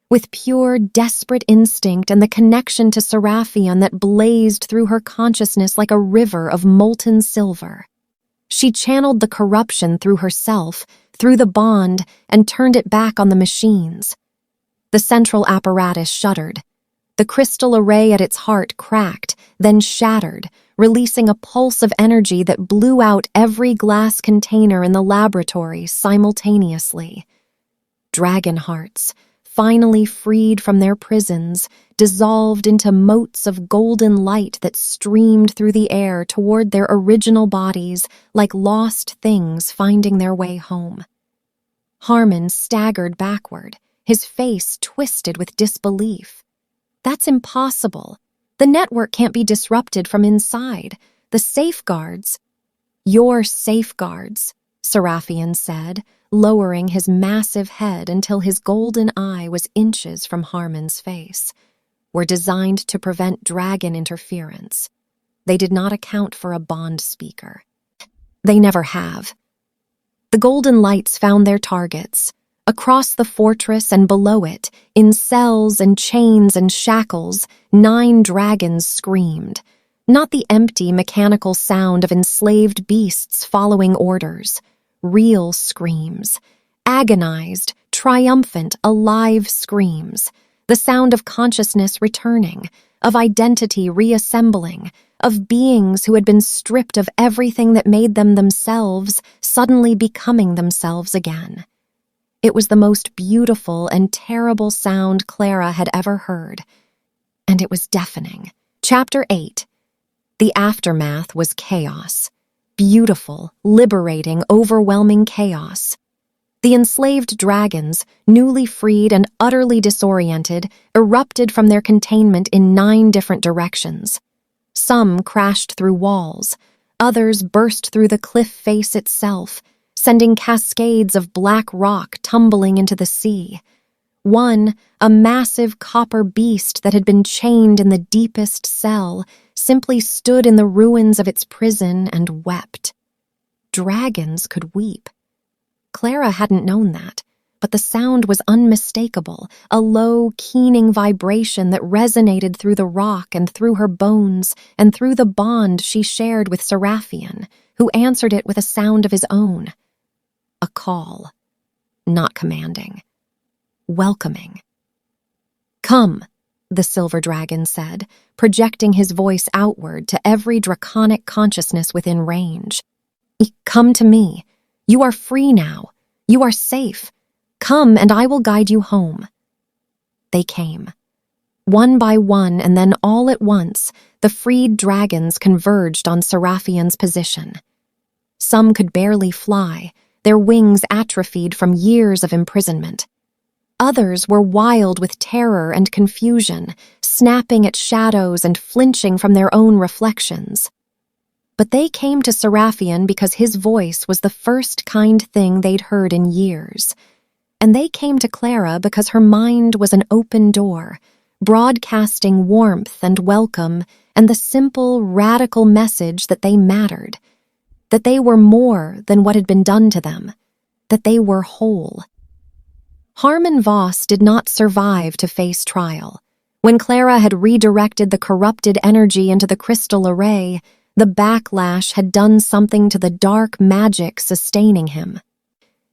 With pure, desperate instinct and the connection to Seraphian that blazed through her consciousness like a river of molten silver. She channeled the corruption through herself, through the bond, and turned it back on the machines. The central apparatus shuddered. The crystal array at its heart cracked, then shattered, releasing a pulse of energy that blew out every glass container in the laboratory simultaneously. Dragon hearts, finally freed from their prisons, dissolved into motes of golden light that streamed through the air toward their original bodies like lost things finding their way home. Harmon staggered backward, his face twisted with disbelief. That's impossible. The network can't be disrupted from inside. The safeguards. Your safeguards, Seraphian said, lowering his massive head until his golden eye was inches from Harmon's face, were designed to prevent dragon interference. They did not account for a bond speaker. They never have. The golden lights found their targets. Across the fortress and below it, in cells and chains and shackles, 9 dragons screamed. Not the empty, mechanical sound of enslaved beasts following orders. Real screams. Agonized, triumphant, alive screams. The sound of consciousness returning, of identity reassembling, of beings who had been stripped of everything that made them themselves, suddenly becoming themselves again. It was the most beautiful and terrible sound Clara had ever heard, and it was deafening. Chapter 8. The aftermath was chaos. Beautiful, liberating, overwhelming chaos. The enslaved dragons, newly freed and utterly disoriented, erupted from their containment in 9 different directions. Some crashed through walls, others burst through the cliff face itself, sending cascades of black rock tumbling into the sea. One, a massive copper beast that had been chained in the deepest cell, simply stood in the ruins of its prison and wept. Dragons could weep. Clara hadn't known that, but the sound was unmistakable, a low, keening vibration that resonated through the rock and through her bones and through the bond she shared with Seraphian, who answered it with a sound of his own. A call. Not commanding. Welcoming. "Come," the silver dragon said, projecting his voice outward to every draconic consciousness within range. "Come to me. You are free now. You are safe. Come, and I will guide you home." They came. One by one, and then all at once, the freed dragons converged on Seraphian's position. Some could barely fly, their wings atrophied from years of imprisonment. Others were wild with terror and confusion, snapping at shadows and flinching from their own reflections. But they came to Seraphian because his voice was the first kind thing they'd heard in years. And they came to Clara because her mind was an open door, broadcasting warmth and welcome and the simple, radical message that they mattered, that they were more than what had been done to them, that they were whole. Harmon Voss did not survive to face trial. When Clara had redirected the corrupted energy into the crystal array, the backlash had done something to the dark magic sustaining him.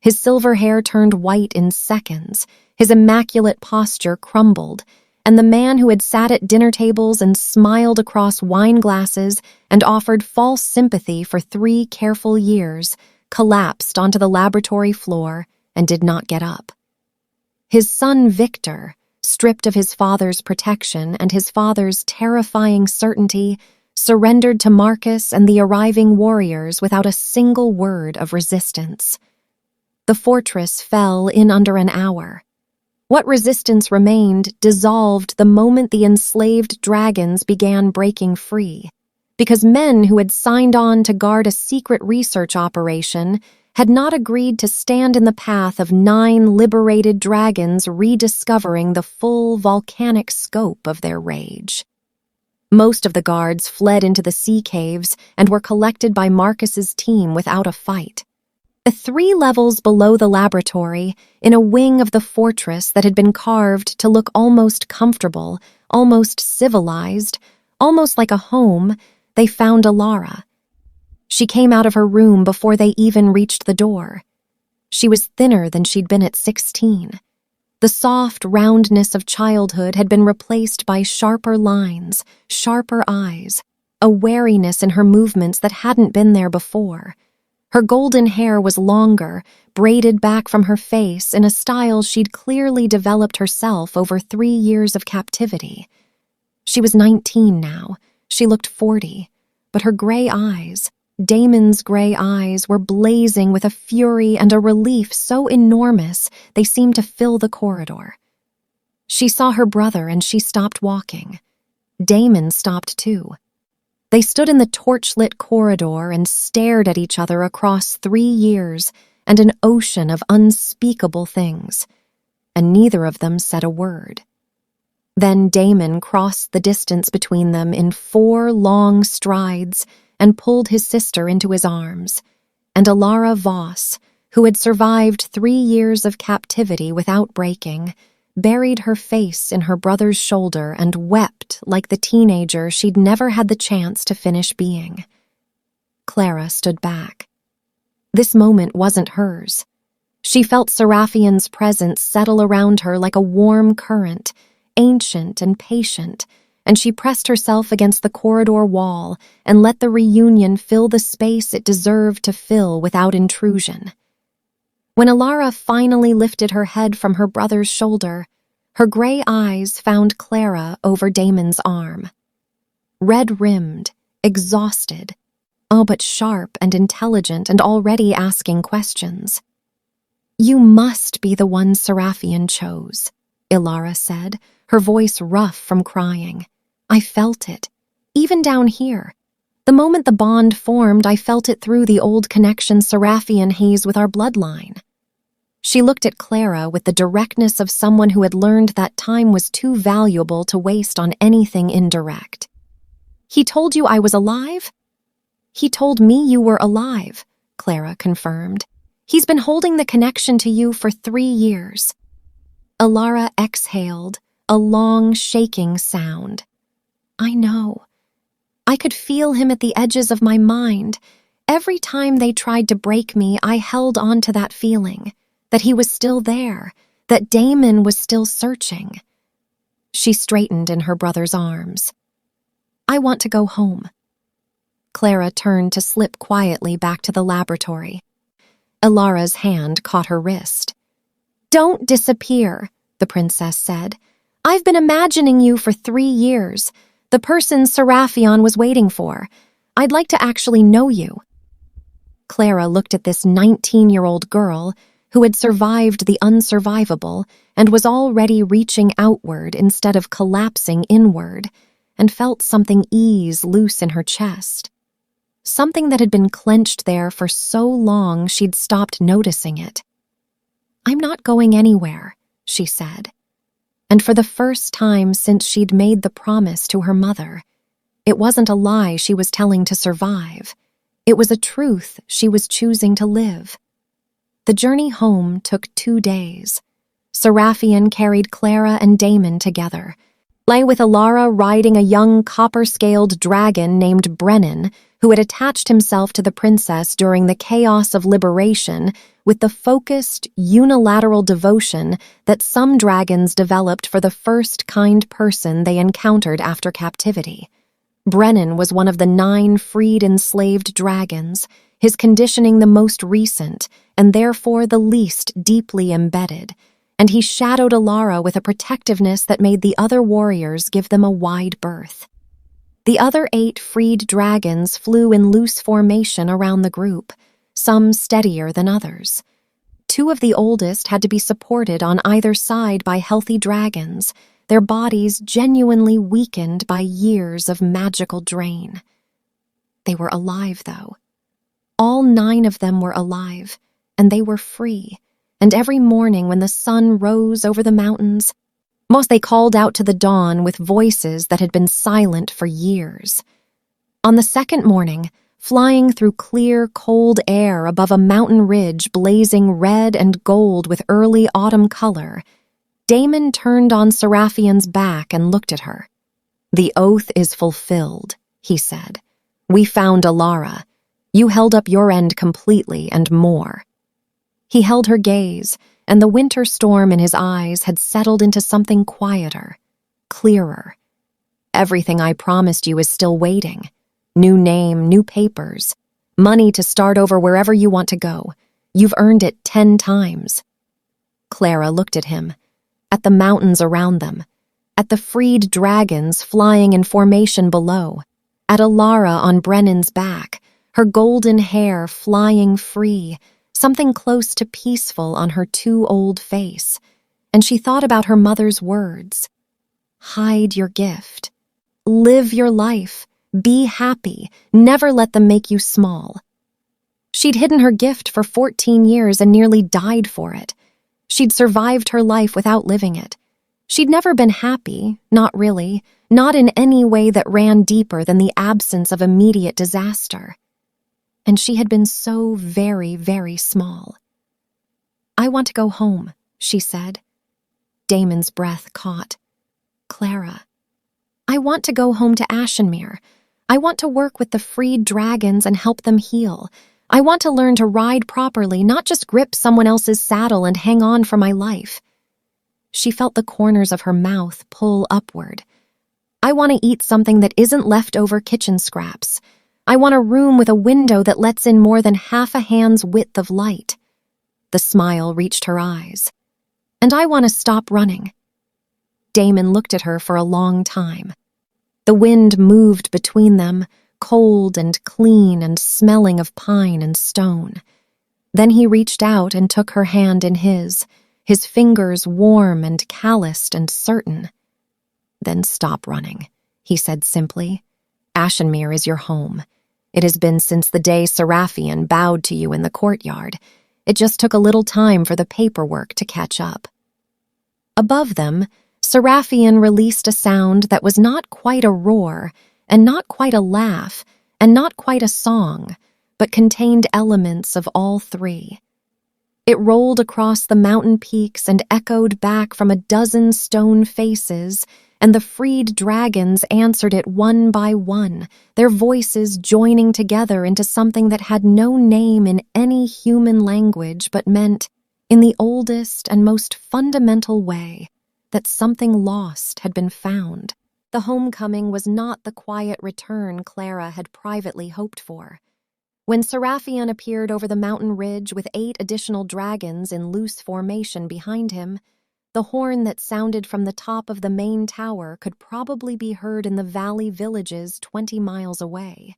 His silver hair turned white in seconds, his immaculate posture crumbled, and the man who had sat at dinner tables and smiled across wine glasses and offered false sympathy for 3 careful years collapsed onto the laboratory floor and did not get up. His son Victor, stripped of his father's protection and his father's terrifying certainty, surrendered to Marcus and the arriving warriors without a single word of resistance. The fortress fell in under an hour. What resistance remained dissolved the moment the enslaved dragons began breaking free, because men who had signed on to guard a secret research operation had not agreed to stand in the path of 9 liberated dragons rediscovering the full volcanic scope of their rage. Most of the guards fled into the sea caves and were collected by Marcus's team without a fight. The 3 levels below the laboratory, in a wing of the fortress that had been carved to look almost comfortable, almost civilized, almost like a home, they found Alara. She came out of her room before they even reached the door. She was thinner than she'd been at 16. The soft roundness of childhood had been replaced by sharper lines, sharper eyes, a wariness in her movements that hadn't been there before. Her golden hair was longer, braided back from her face in a style she'd clearly developed herself over 3 years of captivity. She was 19 now. She looked 40, but her gray eyes, Damon's gray eyes, were blazing with a fury and a relief so enormous they seemed to fill the corridor. She saw her brother and she stopped walking. Damon stopped too. They stood in the torchlit corridor and stared at each other across 3 years and an ocean of unspeakable things, and neither of them said a word. Then Damon crossed the distance between them in 4 long strides and pulled his sister into his arms, and Alara Voss, who had survived 3 years of captivity without breaking, buried her face in her brother's shoulder and wept like the teenager she'd never had the chance to finish being. Clara stood back. This moment wasn't hers. She felt Seraphian's presence settle around her like a warm current, ancient and patient, and she pressed herself against the corridor wall and let the reunion fill the space it deserved to fill without intrusion. When Alara finally lifted her head from her brother's shoulder, her gray eyes found Clara over Damon's arm. Red-rimmed, exhausted, all but sharp and intelligent and already asking questions. "You must be the one Seraphian chose," Ilara said, her voice rough from crying. "I felt it, even down here. The moment the bond formed, I felt it through the old connection Seraphian has with our bloodline." She looked at Clara with the directness of someone who had learned that time was too valuable to waste on anything indirect. "He told you I was alive?" "He told me you were alive," Clara confirmed. "He's been holding the connection to you for 3 years. Alara exhaled, a long, shaking sound. "I know. I could feel him at the edges of my mind. Every time they tried to break me, I held on to that feeling, that he was still there, that Damon was still searching." She straightened in her brother's arms. "I want to go home." Clara turned to slip quietly back to the laboratory. Ilara's hand caught her wrist. "Don't disappear," the princess said. "I've been imagining you for 3 years, the person Seraphion was waiting for. I'd like to actually know you." Clara looked at this 19-year-old girl who had survived the unsurvivable and was already reaching outward instead of collapsing inward, and felt something ease loose in her chest. Something that had been clenched there for so long she'd stopped noticing it. "I'm not going anywhere," she said. And for the first time since she'd made the promise to her mother, it wasn't a lie she was telling to survive. It was a truth she was choosing to live. The journey home took 2 days. Seraphian carried Clara and Damon together, lay with Alara riding a young copper-scaled dragon named Brennan, who had attached himself to the princess during the chaos of liberation with the focused, unilateral devotion that some dragons developed for the first kind person they encountered after captivity. Brennan was one of the 9 freed enslaved dragons, his conditioning the most recent and therefore the least deeply embedded, and he shadowed Alara with a protectiveness that made the other warriors give them a wide berth. The other 8 freed dragons flew in loose formation around the group, some steadier than others. 2 of the oldest had to be supported on either side by healthy dragons, their bodies genuinely weakened by years of magical drain. They were alive, though. All 9 of them were alive, and they were free, and every morning when the sun rose over the mountains, they called out to the dawn with voices that had been silent for years. On the second morning, flying through clear, cold air above a mountain ridge blazing red and gold with early autumn color, Damon turned on Seraphian's back and looked at her. "The oath is fulfilled," he said. "We found Alara. You held up your end completely and more." He held her gaze, and the winter storm in his eyes had settled into something quieter, clearer. "Everything I promised you is still waiting. New name, new papers, money to start over wherever you want to go. You've earned it 10 times. Clara looked at him, at the mountains around them, at the freed dragons flying in formation below, at Alara on Brennan's back, her golden hair flying free, something close to peaceful on her too old face, and she thought about her mother's words. Hide your gift. Live your life. Be happy. Never let them make you small. She'd hidden her gift for 14 years and nearly died for it. She'd survived her life without living it. She'd never been happy, not really, not in any way that ran deeper than the absence of immediate disaster. And she had been so very, very small. "I want to go home," she said. Damon's breath caught. "Clara, I want to go home to Ashenmere. I want to work with the freed dragons and help them heal. I want to learn to ride properly, not just grip someone else's saddle and hang on for my life." She felt the corners of her mouth pull upward. "I want to eat something that isn't leftover kitchen scraps. I want a room with a window that lets in more than half a hand's width of light." The smile reached her eyes. "And I want to stop running." Damon looked at her for a long time. The wind moved between them, cold and clean and smelling of pine and stone. Then he reached out and took her hand in his fingers warm and calloused and certain. "Then stop running," he said simply. "Ashenmere is your home. It has been since the day Seraphian bowed to you in the courtyard. It just took a little time for the paperwork to catch up." Above them, Seraphian released a sound that was not quite a roar, and not quite a laugh, and not quite a song, but contained elements of all three. It rolled across the mountain peaks and echoed back from a dozen stone faces, and the freed dragons answered it one by one, their voices joining together into something that had no name in any human language but meant, in the oldest and most fundamental way, that something lost had been found. The homecoming was not the quiet return Clara had privately hoped for. When Seraphian appeared over the mountain ridge with 8 additional dragons in loose formation behind him, the horn that sounded from the top of the main tower could probably be heard in the valley villages 20 miles away.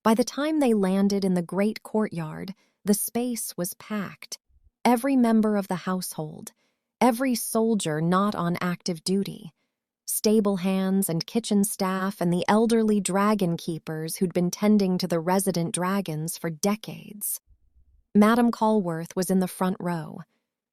By the time they landed in the great courtyard, the space was packed. Every member of the household, every soldier not on active duty, stable hands and kitchen staff and the elderly dragon keepers who'd been tending to the resident dragons for decades. Madame Calworth was in the front row.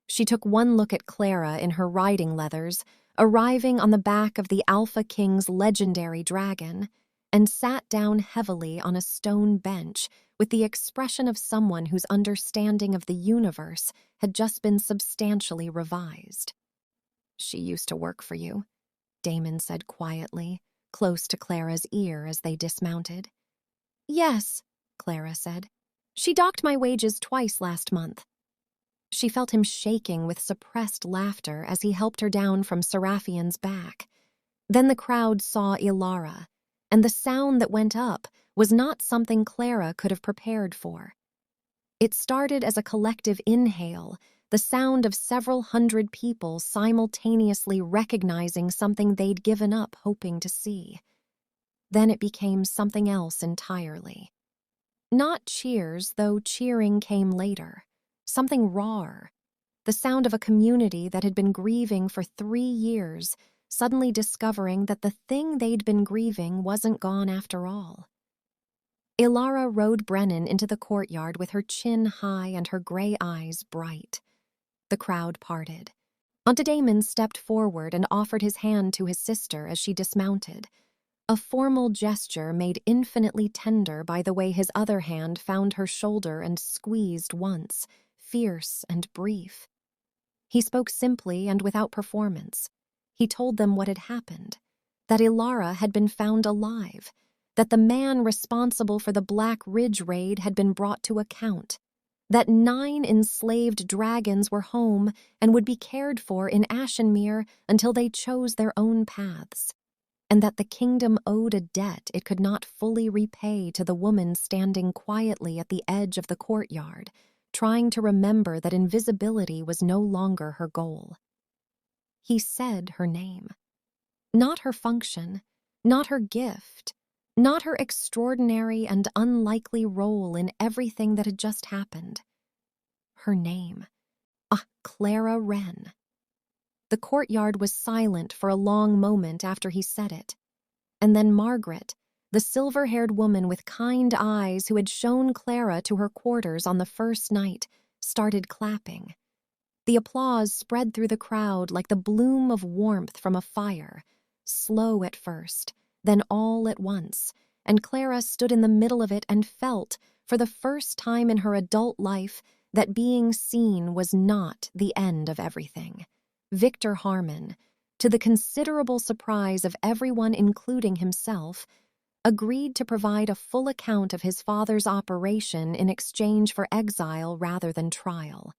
She took one look at Clara in her riding leathers, arriving on the back of the Alpha King's legendary dragon, and sat down heavily on a stone bench with the expression of someone whose understanding of the universe had just been substantially revised. "She used to work for you," Damon said quietly, close to Clara's ear as they dismounted. Yes, Clara said. She docked my wages twice last month. She felt him shaking with suppressed laughter as he helped her down from Seraphian's back. Then the crowd saw Ilara, and the sound that went up was not something Clara could have prepared for. It started as a collective inhale, the sound of several hundred people simultaneously recognizing something they'd given up hoping to see. Then it became something else entirely. Not cheers, though cheering came later. Something rawer. The sound of a community that had been grieving for 3 years, suddenly discovering that the thing they'd been grieving wasn't gone after all. Ilara rode Brennan into the courtyard with her chin high and her gray eyes bright. The crowd parted. Auntie Damon stepped forward and offered his hand to his sister as she dismounted. A formal gesture made infinitely tender by the way his other hand found her shoulder and squeezed once, fierce and brief. He spoke simply and without performance. He told them what had happened, that Ilara had been found alive, that the man responsible for the Black Ridge raid had been brought to account, that 9 enslaved dragons were home and would be cared for in Ashenmere until they chose their own paths, and that the kingdom owed a debt it could not fully repay to the woman standing quietly at the edge of the courtyard, trying to remember that invisibility was no longer her goal. He said her name. Not her function, not her gift, not her extraordinary and unlikely role in everything that had just happened. Her name. Clara Wren. The courtyard was silent for a long moment after he said it. And then Margaret, the silver-haired woman with kind eyes who had shown Clara to her quarters on the first night, started clapping. The applause spread through the crowd like the bloom of warmth from a fire, slow at first, then all at once, and Clara stood in the middle of it and felt, for the first time in her adult life, that being seen was not the end of everything. Victor Harmon, to the considerable surprise of everyone including himself, agreed to provide a full account of his father's operation in exchange for exile rather than trial.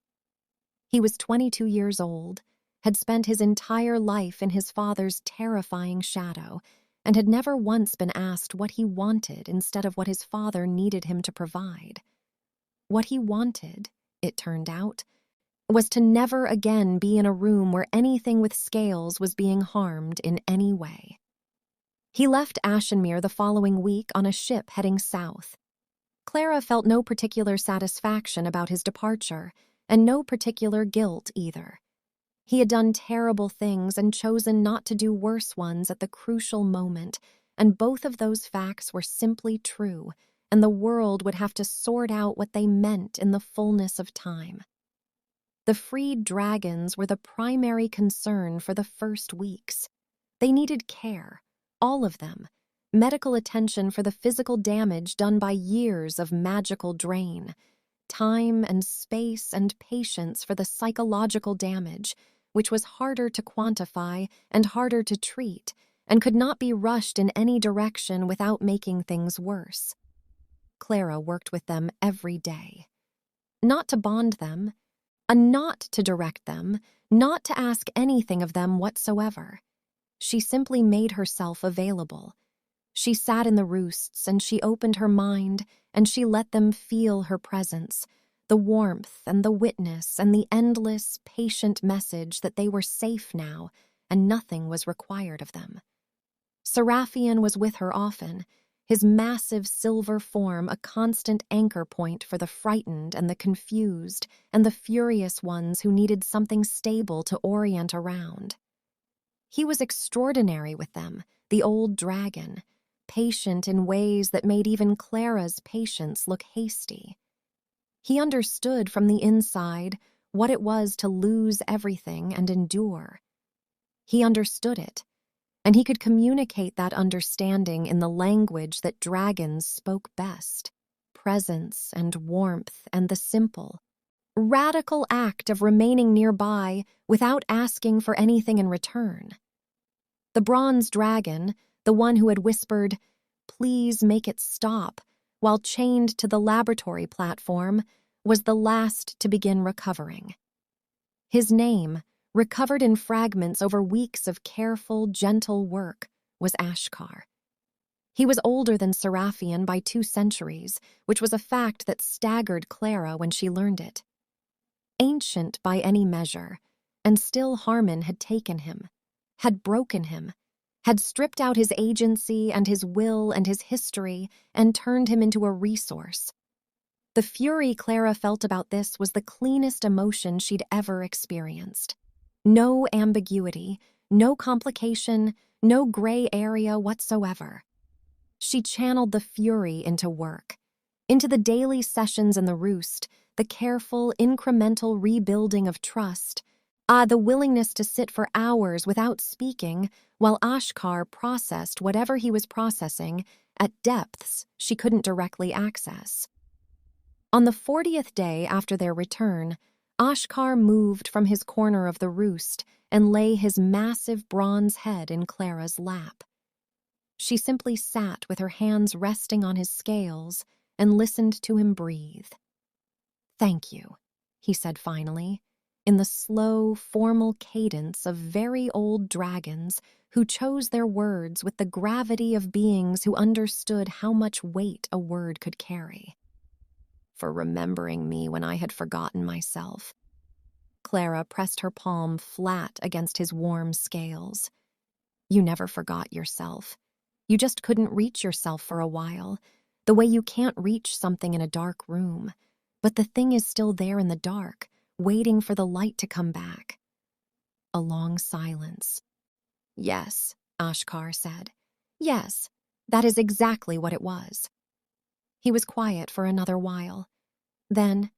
He was 22 years old, had spent his entire life in his father's terrifying shadow, and had never once been asked what he wanted instead of what his father needed him to provide. What he wanted, it turned out, was to never again be in a room where anything with scales was being harmed in any way. He left Ashenmere the following week on a ship heading south. Clara felt no particular satisfaction about his departure, and no particular guilt either. He had done terrible things and chosen not to do worse ones at the crucial moment, and both of those facts were simply true, and the world would have to sort out what they meant in the fullness of time. The freed dragons were the primary concern for the first weeks. They needed care, all of them, medical attention for the physical damage done by years of magical drain, time and space and patience for the psychological damage, which was harder to quantify and harder to treat, and could not be rushed in any direction without making things worse. Clara worked with them every day. Not to bond them, not to direct them, not to ask anything of them whatsoever. She simply made herself available. She sat in the roosts and she opened her mind and she let them feel her presence, the warmth and the witness and the endless, patient message that they were safe now and nothing was required of them. Seraphian was with her often, his massive silver form a constant anchor point for the frightened and the confused and the furious ones who needed something stable to orient around. He was extraordinary with them, the old dragon, patient in ways that made even Clara's patience look hasty. He understood from the inside what it was to lose everything and endure. He understood it, and he could communicate that understanding in the language that dragons spoke best, presence and warmth and the simple, radical act of remaining nearby without asking for anything in return. The bronze dragon, the one who had whispered, "Please make it stop," while chained to the laboratory platform, was the last to begin recovering. His name, recovered in fragments over weeks of careful, gentle work, was Ashkar. He was older than Seraphian by 2 centuries, which was a fact that staggered Clara when she learned it. Ancient by any measure, and still Harmon had taken him, had broken him, had stripped out his agency and his will and his history and turned him into a resource. The fury Clara felt about this was the cleanest emotion she'd ever experienced. No ambiguity, no complication, no gray area whatsoever. She channeled the fury into work, into the daily sessions in the roost, the careful, incremental rebuilding of trust, the willingness to sit for hours without speaking while Ashkar processed whatever he was processing at depths she couldn't directly access. On the 40th day after their return, Ashkar moved from his corner of the roost and lay his massive bronze head in Clara's lap. She simply sat with her hands resting on his scales and listened to him breathe. "Thank you," he said finally, in the slow, formal cadence of very old dragons who chose their words with the gravity of beings who understood how much weight a word could carry. "For remembering me when I had forgotten myself." Clara pressed her palm flat against his warm scales. "You never forgot yourself. You just couldn't reach yourself for a while, the way you can't reach something in a dark room. But the thing is still there in the dark, waiting for the light to come back." A long silence. "Yes," Ashkar said. "Yes, that is exactly what it was." He was quiet for another while. Then,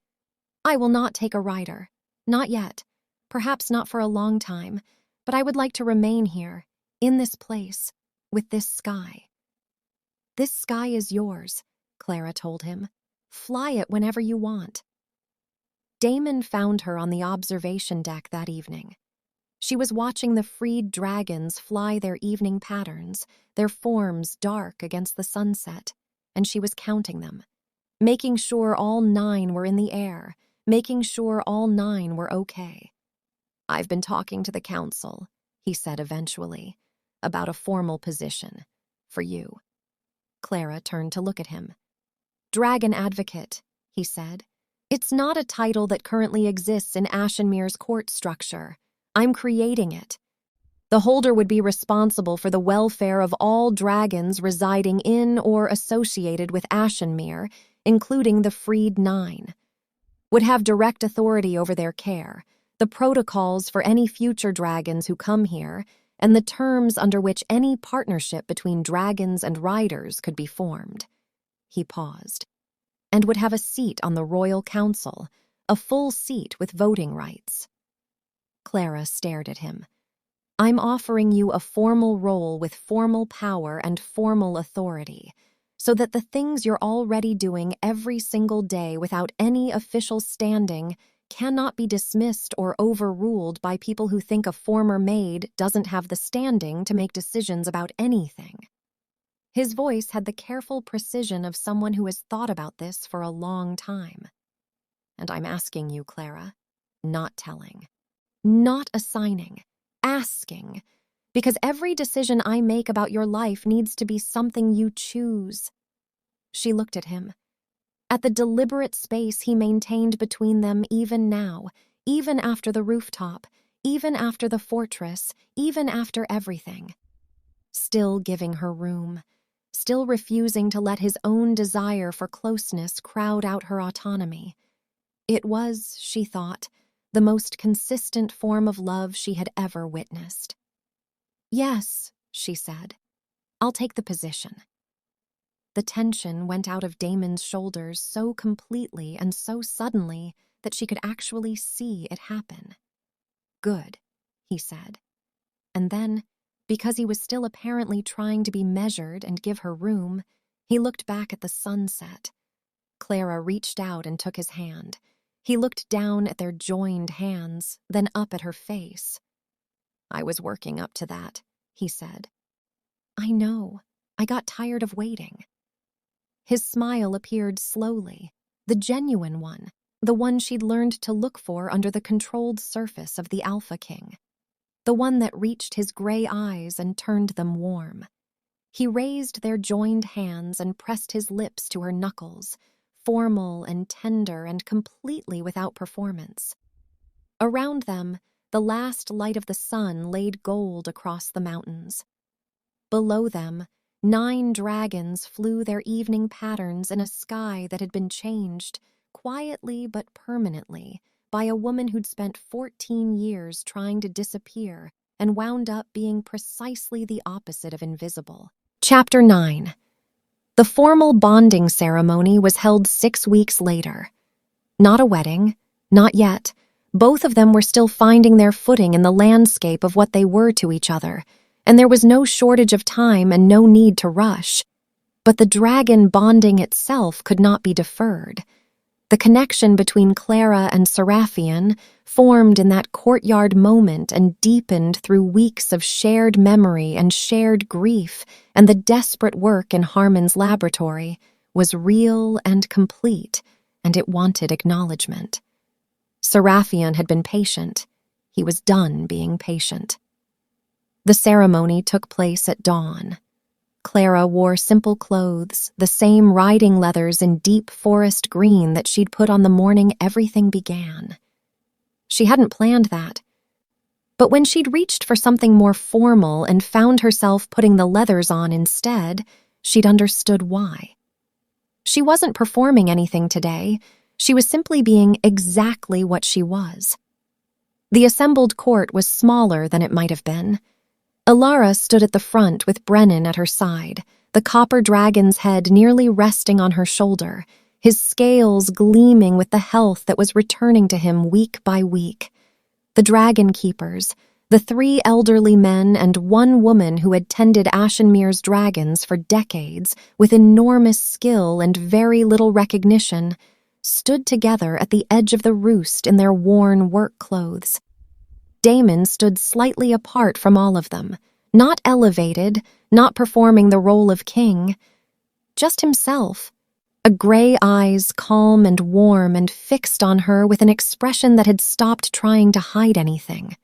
"I will not take a rider. Not yet. Perhaps not for a long time. But I would like to remain here, in this place, with this sky." "This sky is yours," Clara told him. "Fly it whenever you want." Damon found her on the observation deck that evening. She was watching the freed dragons fly their evening patterns, their forms dark against the sunset, and she was counting them, making sure all 9 were in the air, making sure all 9 were okay. "I've been talking to the council," he said eventually, "about a formal position for you." Clara turned to look at him. "Dragon Advocate," he said. "It's not a title that currently exists in Ashenmere's court structure. I'm creating it. The holder would be responsible for the welfare of all dragons residing in or associated with Ashenmere, including the freed 9. Would have direct authority over their care, the protocols for any future dragons who come here, and the terms under which any partnership between dragons and riders could be formed." He paused. "And would have a seat on the Royal Council, a full seat with voting rights." Clara stared at him. "I'm offering you a formal role with formal power and formal authority, so that the things you're already doing every single day without any official standing cannot be dismissed or overruled by people who think a former maid doesn't have the standing to make decisions about anything." His voice had the careful precision of someone who has thought about this for a long time. "And I'm asking you, Clara, not telling. Not assigning, asking, because every decision I make about your life needs to be something you choose." She looked at him, at the deliberate space he maintained between them even now, even after the rooftop, even after the fortress, even after everything. Still giving her room, still refusing to let his own desire for closeness crowd out her autonomy. It was, she thought, the most consistent form of love she had ever witnessed. "Yes," she said, "I'll take the position." The tension went out of Damon's shoulders so completely and so suddenly that she could actually see it happen. "Good," he said. And then, because he was still apparently trying to be measured and give her room, he looked back at the sunset. Clara reached out and took his hand. He looked down at their joined hands, then up at her face. "I was working up to that," he said. I know. I got tired of waiting. His smile appeared slowly, the genuine one, the one she'd learned to look for under the controlled surface of the Alpha King, the one that reached his gray eyes and turned them warm. He raised their joined hands and pressed his lips to her knuckles, formal and tender and completely without performance. Around them, the last light of the sun laid gold across the mountains. Below them, 9 dragons flew their evening patterns in a sky that had been changed, quietly but permanently, by a woman who'd spent 14 years trying to disappear and wound up being precisely the opposite of invisible. Chapter 9. The formal bonding ceremony was held 6 weeks later. Not a wedding, not yet. Both of them were still finding their footing in the landscape of what they were to each other, and there was no shortage of time and no need to rush. But the dragon bonding itself could not be deferred. The connection between Clara and Seraphian formed in that courtyard moment and deepened through weeks of shared memory and shared grief, and the desperate work in Harmon's laboratory was real and complete, and it wanted acknowledgement. Seraphian had been patient. He was done being patient. The ceremony took place at dawn. Clara wore simple clothes, the same riding leathers in deep forest green that she'd put on the morning everything began. She hadn't planned that. But when she'd reached for something more formal and found herself putting the leathers on instead, she'd understood why. She wasn't performing anything today. She was simply being exactly what she was. The assembled court was smaller than it might have been. Alara stood at the front with Brennan at her side, the copper dragon's head nearly resting on her shoulder, his scales gleaming with the health that was returning to him week by week. The dragon keepers, the 3 elderly men and 1 woman who had tended Ashenmir's dragons for decades with enormous skill and very little recognition, stood together at the edge of the roost in their worn work clothes. Damon stood slightly apart from all of them, not elevated, not performing the role of king, just himself, a gray eyes calm and warm and fixed on her with an expression that had stopped trying to hide anything.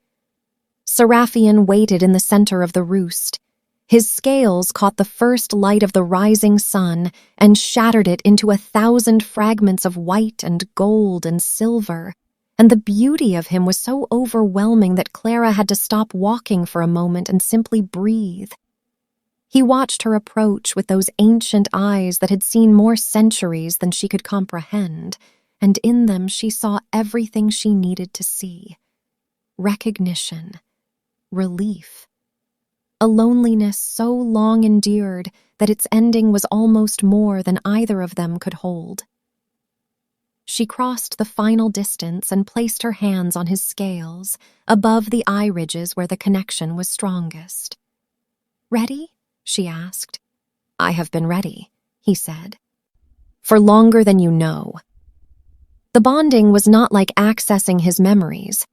Seraphian waited in the center of the roost. His scales caught the first light of the rising sun and shattered it into 1,000 fragments of white and gold and silver, and the beauty of him was so overwhelming that Clara had to stop walking for a moment and simply breathe. He watched her approach with those ancient eyes that had seen more centuries than she could comprehend, and in them she saw everything she needed to see. Recognition, relief, a loneliness so long endured that its ending was almost more than either of them could hold. She crossed the final distance and placed her hands on his scales, above the eye ridges where the connection was strongest. "Ready?" she asked. "I have been ready," he said. "For longer than you know." The bonding was not like accessing his memories.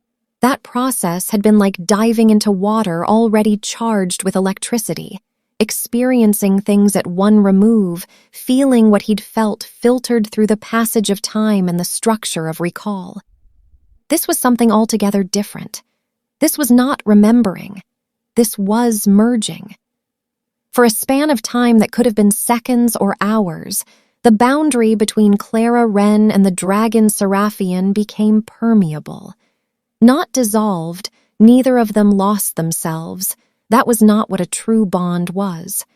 That process had been like diving into water already charged with electricity, experiencing things at one remove, feeling what he'd felt filtered through the passage of time and the structure of recall. This was something altogether different. This was not remembering. This was merging. For a span of time that could have been seconds or hours, the boundary between Clara Wren and the dragon Seraphian became permeable. Not dissolved, neither of them lost themselves. That was not what a true bond was.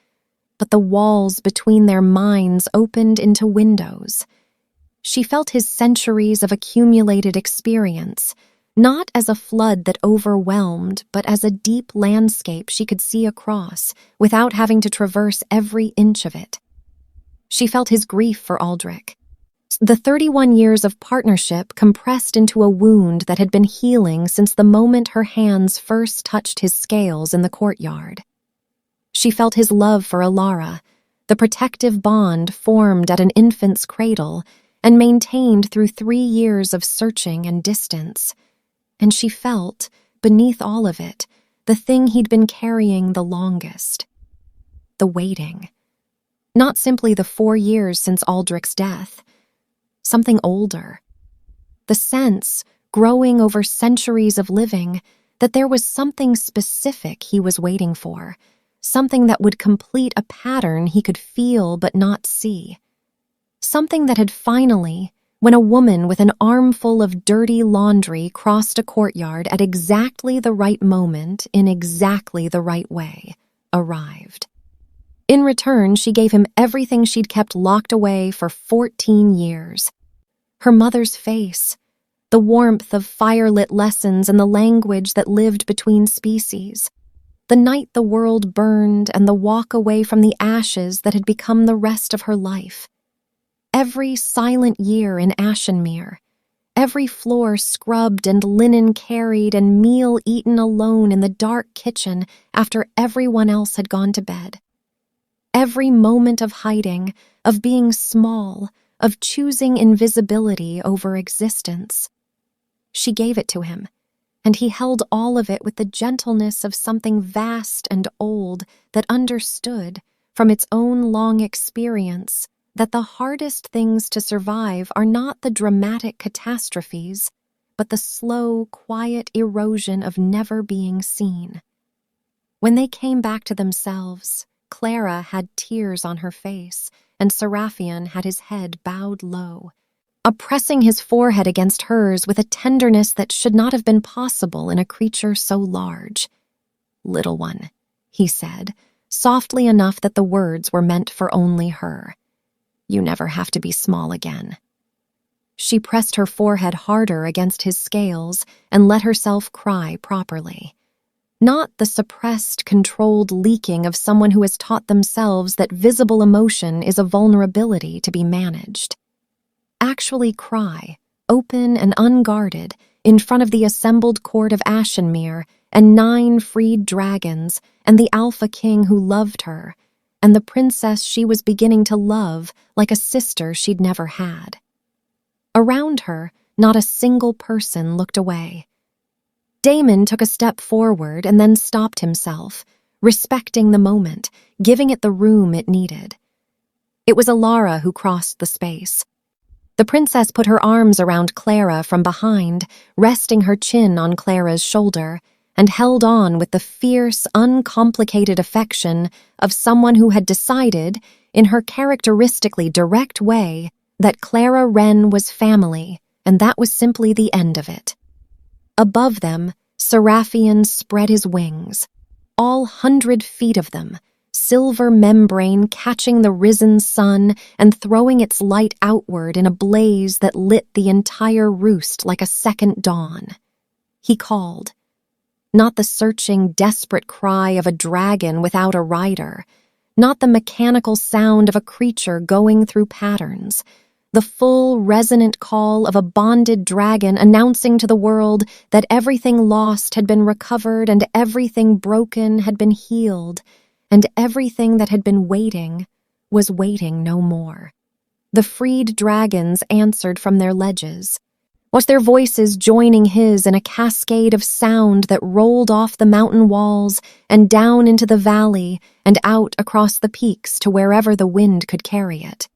But the walls between their minds opened into windows. She felt his centuries of accumulated experience, not as a flood that overwhelmed, but as a deep landscape she could see across, without having to traverse every inch of it. She felt his grief for Aldrich. The 31 years of partnership compressed into a wound that had been healing since the moment her hands first touched his scales in the courtyard. She felt his love for Alara, the protective bond formed at an infant's cradle and maintained through 3 years of searching and distance. And she felt, beneath all of it, the thing he'd been carrying the longest. The waiting. Not simply the 4 years since Aldrich's death. Something older. The sense, growing over centuries of living, that there was something specific he was waiting for, something that would complete a pattern he could feel but not see. Something that had finally, when a woman with an armful of dirty laundry crossed a courtyard at exactly the right moment in exactly the right way, arrived. In return, she gave him everything she'd kept locked away for 14 years. Her mother's face, the warmth of firelit lessons and the language that lived between species, the night the world burned and the walk away from the ashes that had become the rest of her life. Every silent year in Ashenmere, every floor scrubbed and linen carried and meal eaten alone in the dark kitchen after everyone else had gone to bed. Every moment of hiding, of being small, of choosing invisibility over existence. She gave it to him, and he held all of it with the gentleness of something vast and old that understood, from its own long experience, that the hardest things to survive are not the dramatic catastrophes, but the slow, quiet erosion of never being seen. When they came back to themselves, Clara had tears on her face, and Seraphion had his head bowed low, oppressing his forehead against hers with a tenderness that should not have been possible in a creature so large. "Little one," he said, softly enough that the words were meant for only her. "You never have to be small again." She pressed her forehead harder against his scales and let herself cry properly. Not the suppressed, controlled leaking of someone who has taught themselves that visible emotion is a vulnerability to be managed. Actually cry, open and unguarded, in front of the assembled court of Ashenmere and 9 freed dragons and the Alpha King who loved her, and the princess she was beginning to love like a sister she'd never had. Around her, not a single person looked away. Damon took a step forward and then stopped himself, respecting the moment, giving it the room it needed. It was Alara who crossed the space. The princess put her arms around Clara from behind, resting her chin on Clara's shoulder, and held on with the fierce, uncomplicated affection of someone who had decided, in her characteristically direct way, that Clara Wren was family, and that was simply the end of it. Above them, Seraphion spread his wings, all 100 feet of them, silver membrane catching the risen sun and throwing its light outward in a blaze that lit the entire roost like a second dawn. He called. Not the searching, desperate cry of a dragon without a rider, not the mechanical sound of a creature going through patterns, the full, resonant call of a bonded dragon announcing to the world that everything lost had been recovered and everything broken had been healed, and everything that had been waiting was waiting no more. The freed dragons answered from their ledges, was their voices joining his in a cascade of sound that rolled off the mountain walls and down into the valley and out across the peaks to wherever the wind could carry it.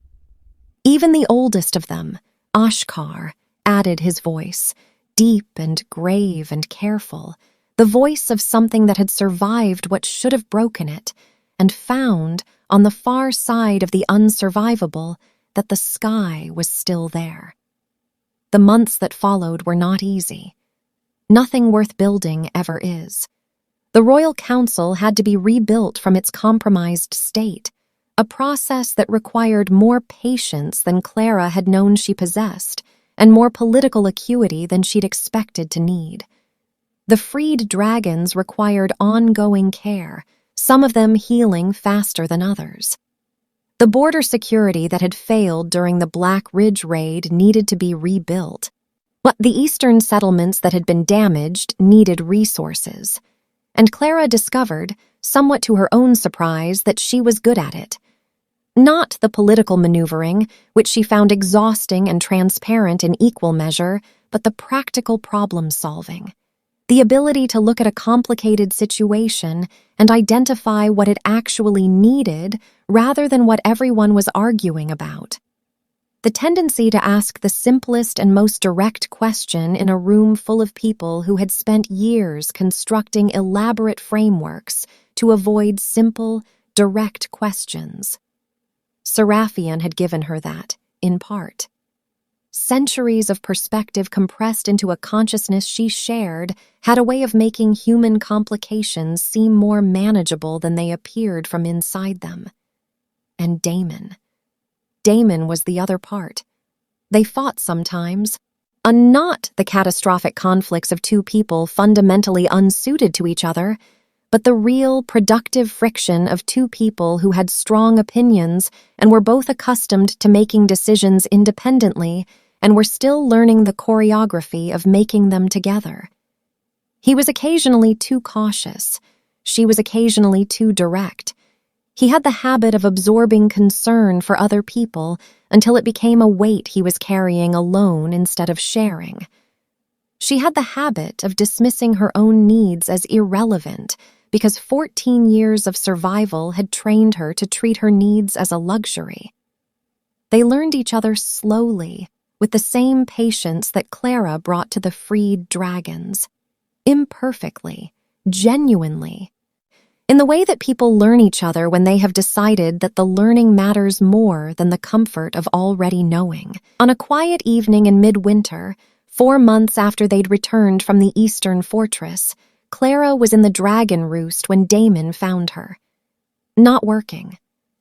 Even the oldest of them, Ashkar, added his voice, deep and grave and careful, the voice of something that had survived what should have broken it, and found, on the far side of the unsurvivable, that the sky was still there. The months that followed were not easy. Nothing worth building ever is. The Royal Council had to be rebuilt from its compromised state, a process that required more patience than Clara had known she possessed, and more political acuity than she'd expected to need. The freed dragons required ongoing care, some of them healing faster than others. The border security that had failed during the Black Ridge raid needed to be rebuilt, but the eastern settlements that had been damaged needed resources. And Clara discovered, somewhat to her own surprise, that she was good at it. Not the political maneuvering, which she found exhausting and transparent in equal measure, but the practical problem-solving. the ability to look at a complicated situation and identify what it actually needed rather than what everyone was arguing about. The tendency to ask the simplest and most direct question in a room full of people who had spent years constructing elaborate frameworks to avoid simple, direct questions. Seraphian had given her that, in part. Centuries of perspective compressed into a consciousness she shared had a way of making human complications seem more manageable than they appeared from inside them. And Damon was the other part. They fought sometimes, not the catastrophic conflicts of two people fundamentally unsuited to each other, but the real, productive friction of two people who had strong opinions and were both accustomed to making decisions independently and were still learning the choreography of making them together. He was occasionally too cautious. She was occasionally too direct. He had the habit of absorbing concern for other people until it became a weight he was carrying alone instead of sharing. She had the habit of dismissing her own needs as irrelevant because 14 years of survival had trained her to treat her needs as a luxury. They learned each other slowly, with the same patience that Clara brought to the freed dragons. Imperfectly, genuinely. In the way that people learn each other when they have decided that the learning matters more than the comfort of already knowing. On a quiet evening in midwinter, 4 months after they'd returned from the eastern fortress, Clara was in the dragon roost when Damon found her. Not working.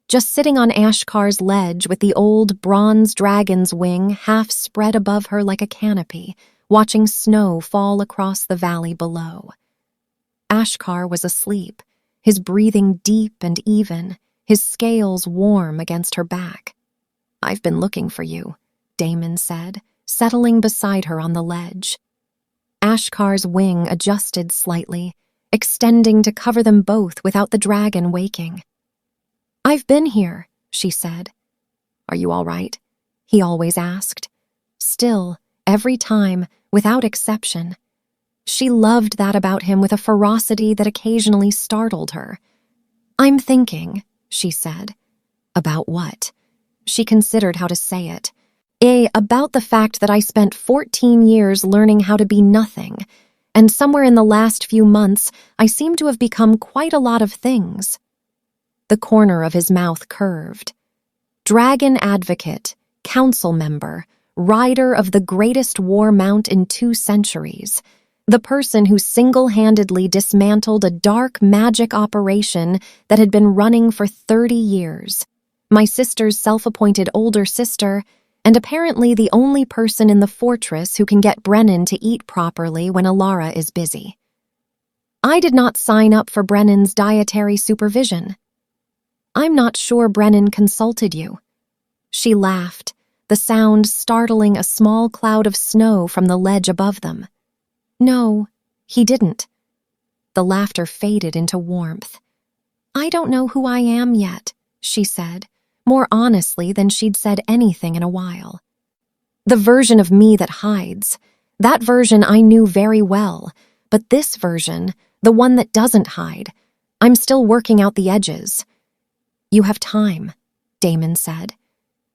Just sitting on Ashkar's ledge with the old bronze dragon's wing half spread above her like a canopy, watching snow fall across the valley below. Ashkar was asleep, his breathing deep and even, his scales warm against her back. "I've been looking for you," Damon said, settling beside her on the ledge. Ashkar's wing adjusted slightly, extending to cover them both without the dragon waking. "I've been here," she said. "Are you all right?" he always asked. Still, every time, without exception. She loved that about him with a ferocity that occasionally startled her. "I'm thinking," she said. "About what?" She considered how to say it. About the fact that I spent 14 years learning how to be nothing, and somewhere in the last few months I seem to have become quite a lot of things." The corner of his mouth curved. Dragon advocate, council member, rider of the greatest war mount in 2 centuries, the person who single-handedly dismantled a dark magic operation that had been running for 30 years, my sister's self-appointed older sister, and apparently the only person in the fortress who can get Brennan to eat properly when Alara is busy. I did not sign up for Brennan's dietary supervision. "I'm not sure Brennan consulted you." She laughed, the sound startling a small cloud of snow from the ledge above them. "No, he didn't." The laughter faded into warmth. "I don't know who I am yet," she said, more honestly than she'd said anything in a while. "The version of me that hides. That version I knew very well, but this version, the one that doesn't hide, I'm still working out the edges." "You have time," Damon said.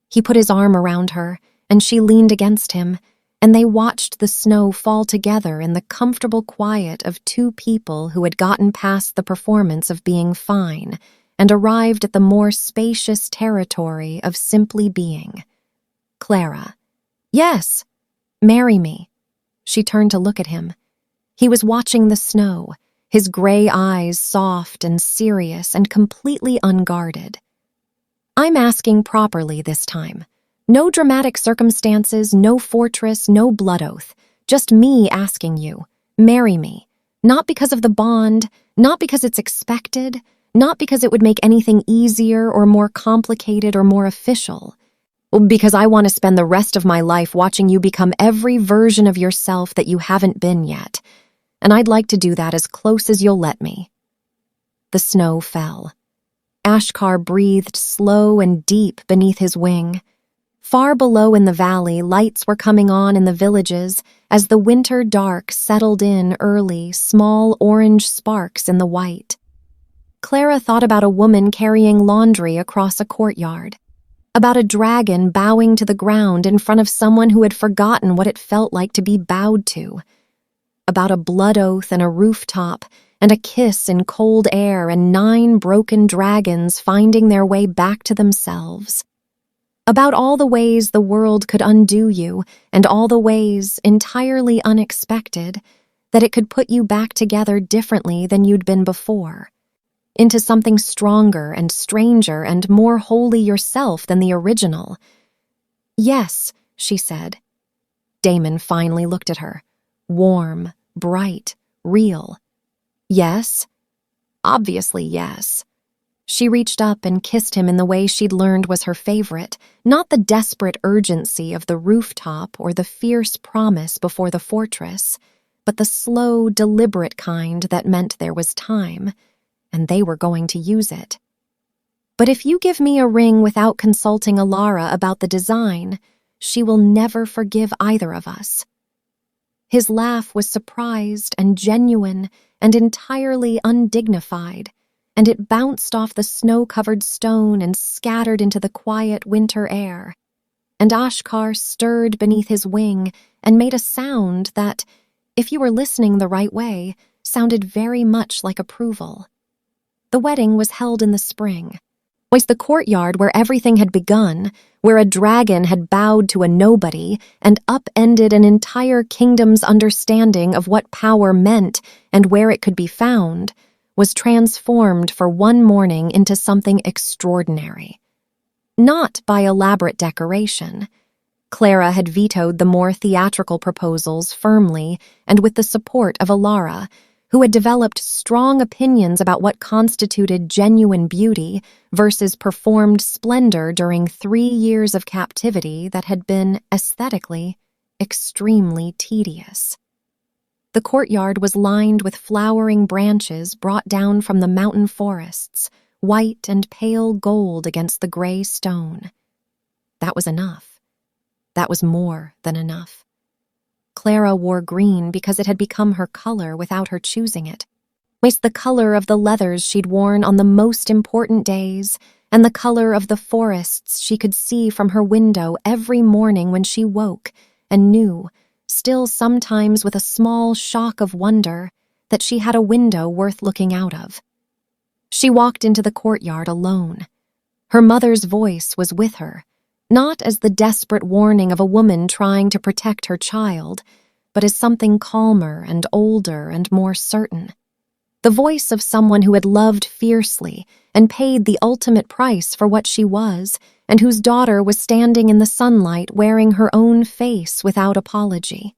He put his arm around her, and she leaned against him, and they watched the snow fall together in the comfortable quiet of 2 people who had gotten past the performance of being fine and arrived at the more spacious territory of simply being. Clara. "Yes, marry me." She turned to look at him. He was watching the snow, his gray eyes soft and serious and completely unguarded. "I'm asking properly this time. No dramatic circumstances, no fortress, no blood oath. Just me asking you, marry me. Not because of the bond, not because it's expected, not because it would make anything easier or more complicated or more official. Because I want to spend the rest of my life watching you become every version of yourself that you haven't been yet. And I'd like to do that as close as you'll let me." The snow fell. Ashkar breathed slow and deep beneath his wing. Far below in the valley, lights were coming on in the villages, as the winter dark settled in early, small orange sparks in the white. Clara thought about a woman carrying laundry across a courtyard, about a dragon bowing to the ground in front of someone who had forgotten what it felt like to be bowed to, about a blood oath and a rooftop and a kiss in cold air and 9 broken dragons finding their way back to themselves, about all the ways the world could undo you and all the ways, entirely unexpected, that it could put you back together differently than you'd been before, into something stronger and stranger and more wholly yourself than the original. "Yes," she said. Damon finally looked at her. Warm, bright, real. "Yes?" "Obviously, yes." She reached up and kissed him in the way she'd learned was her favorite, not the desperate urgency of the rooftop or the fierce promise before the fortress, but the slow, deliberate kind that meant there was time, and they were going to use it. "But if you give me a ring without consulting Alara about the design, she will never forgive either of us." His laugh was surprised and genuine and entirely undignified, and it bounced off the snow-covered stone and scattered into the quiet winter air. And Ashkar stirred beneath his wing and made a sound that, if you were listening the right way, sounded very much like approval. The wedding was held in the spring. Was the courtyard where everything had begun, where a dragon had bowed to a nobody and upended an entire kingdom's understanding of what power meant and where it could be found, was transformed for one morning into something extraordinary. Not by elaborate decoration. Clara had vetoed the more theatrical proposals firmly and with the support of Alara, who had developed strong opinions about what constituted genuine beauty versus performed splendor during 3 years of captivity that had been, aesthetically, extremely tedious. The courtyard was lined with flowering branches brought down from the mountain forests, white and pale gold against the gray stone. That was enough. That was more than enough. Clara wore green because it had become her color without her choosing it. Was the color of the leathers she'd worn on the most important days, and the color of the forests she could see from her window every morning when she woke and knew, still sometimes with a small shock of wonder, that she had a window worth looking out of. She walked into the courtyard alone. Her mother's voice was with her, not as the desperate warning of a woman trying to protect her child, but as something calmer and older and more certain. The voice of someone who had loved fiercely and paid the ultimate price for what she was, and whose daughter was standing in the sunlight wearing her own face without apology.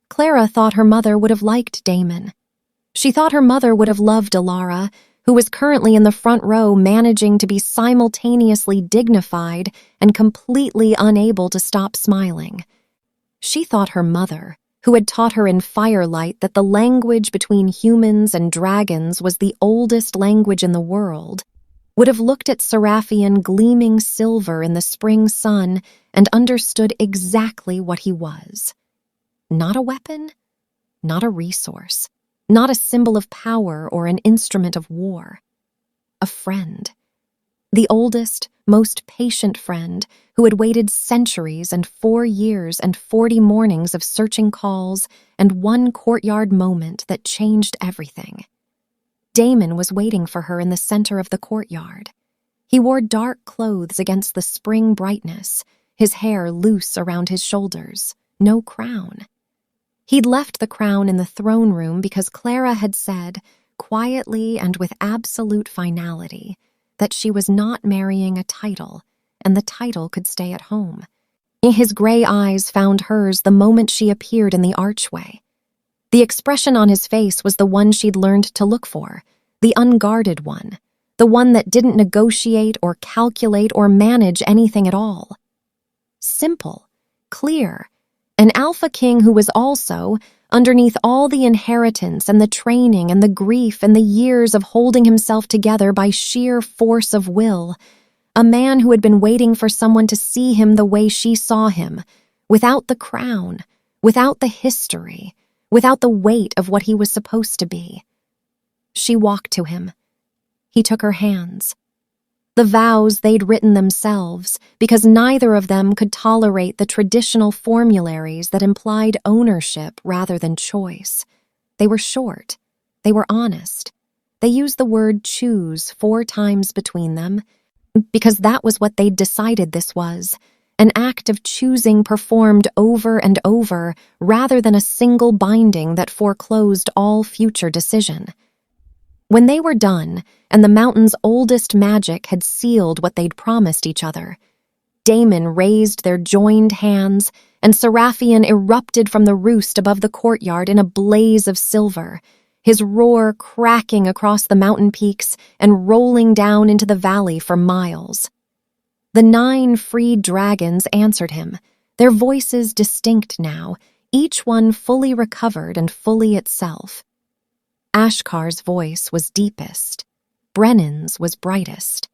Clara thought her mother would have liked Damon. She thought her mother would have loved Alara, who was currently in the front row managing to be simultaneously dignified and completely unable to stop smiling. She thought her mother, who had taught her in firelight that the language between humans and dragons was the oldest language in the world, would have looked at Seraphian gleaming silver in the spring sun and understood exactly what he was. Not a weapon, not a resource, not a symbol of power or an instrument of war. A friend. The oldest, most patient friend who had waited centuries and 4 years and 40 mornings of searching calls and one courtyard moment that changed everything. Damon was waiting for her in the center of the courtyard. He wore dark clothes against the spring brightness, his hair loose around his shoulders, no crown. He'd left the crown in the throne room because Clara had said, quietly and with absolute finality, that she was not marrying a title, and the title could stay at home. His gray eyes found hers the moment she appeared in the archway. The expression on his face was the one she'd learned to look for, the unguarded one, the one that didn't negotiate or calculate or manage anything at all. Simple, clear, an alpha king who was also, underneath all the inheritance and the training and the grief and the years of holding himself together by sheer force of will, a man who had been waiting for someone to see him the way she saw him, without the crown, without the history, without the weight of what he was supposed to be. She walked to him. He took her hands. The vows they'd written themselves, because neither of them could tolerate the traditional formularies that implied ownership rather than choice. They were short. They were honest. They used the word choose 4 times between them, because that was what they'd decided this was, an act of choosing performed over and over rather than a single binding that foreclosed all future decision. When they were done, and the mountain's oldest magic had sealed what they'd promised each other, Damon raised their joined hands, and Seraphian erupted from the roost above the courtyard in a blaze of silver, his roar cracking across the mountain peaks and rolling down into the valley for miles. The 9 freed dragons answered him, their voices distinct now, each one fully recovered and fully itself. Ashkar's voice was deepest, Brennan's was brightest,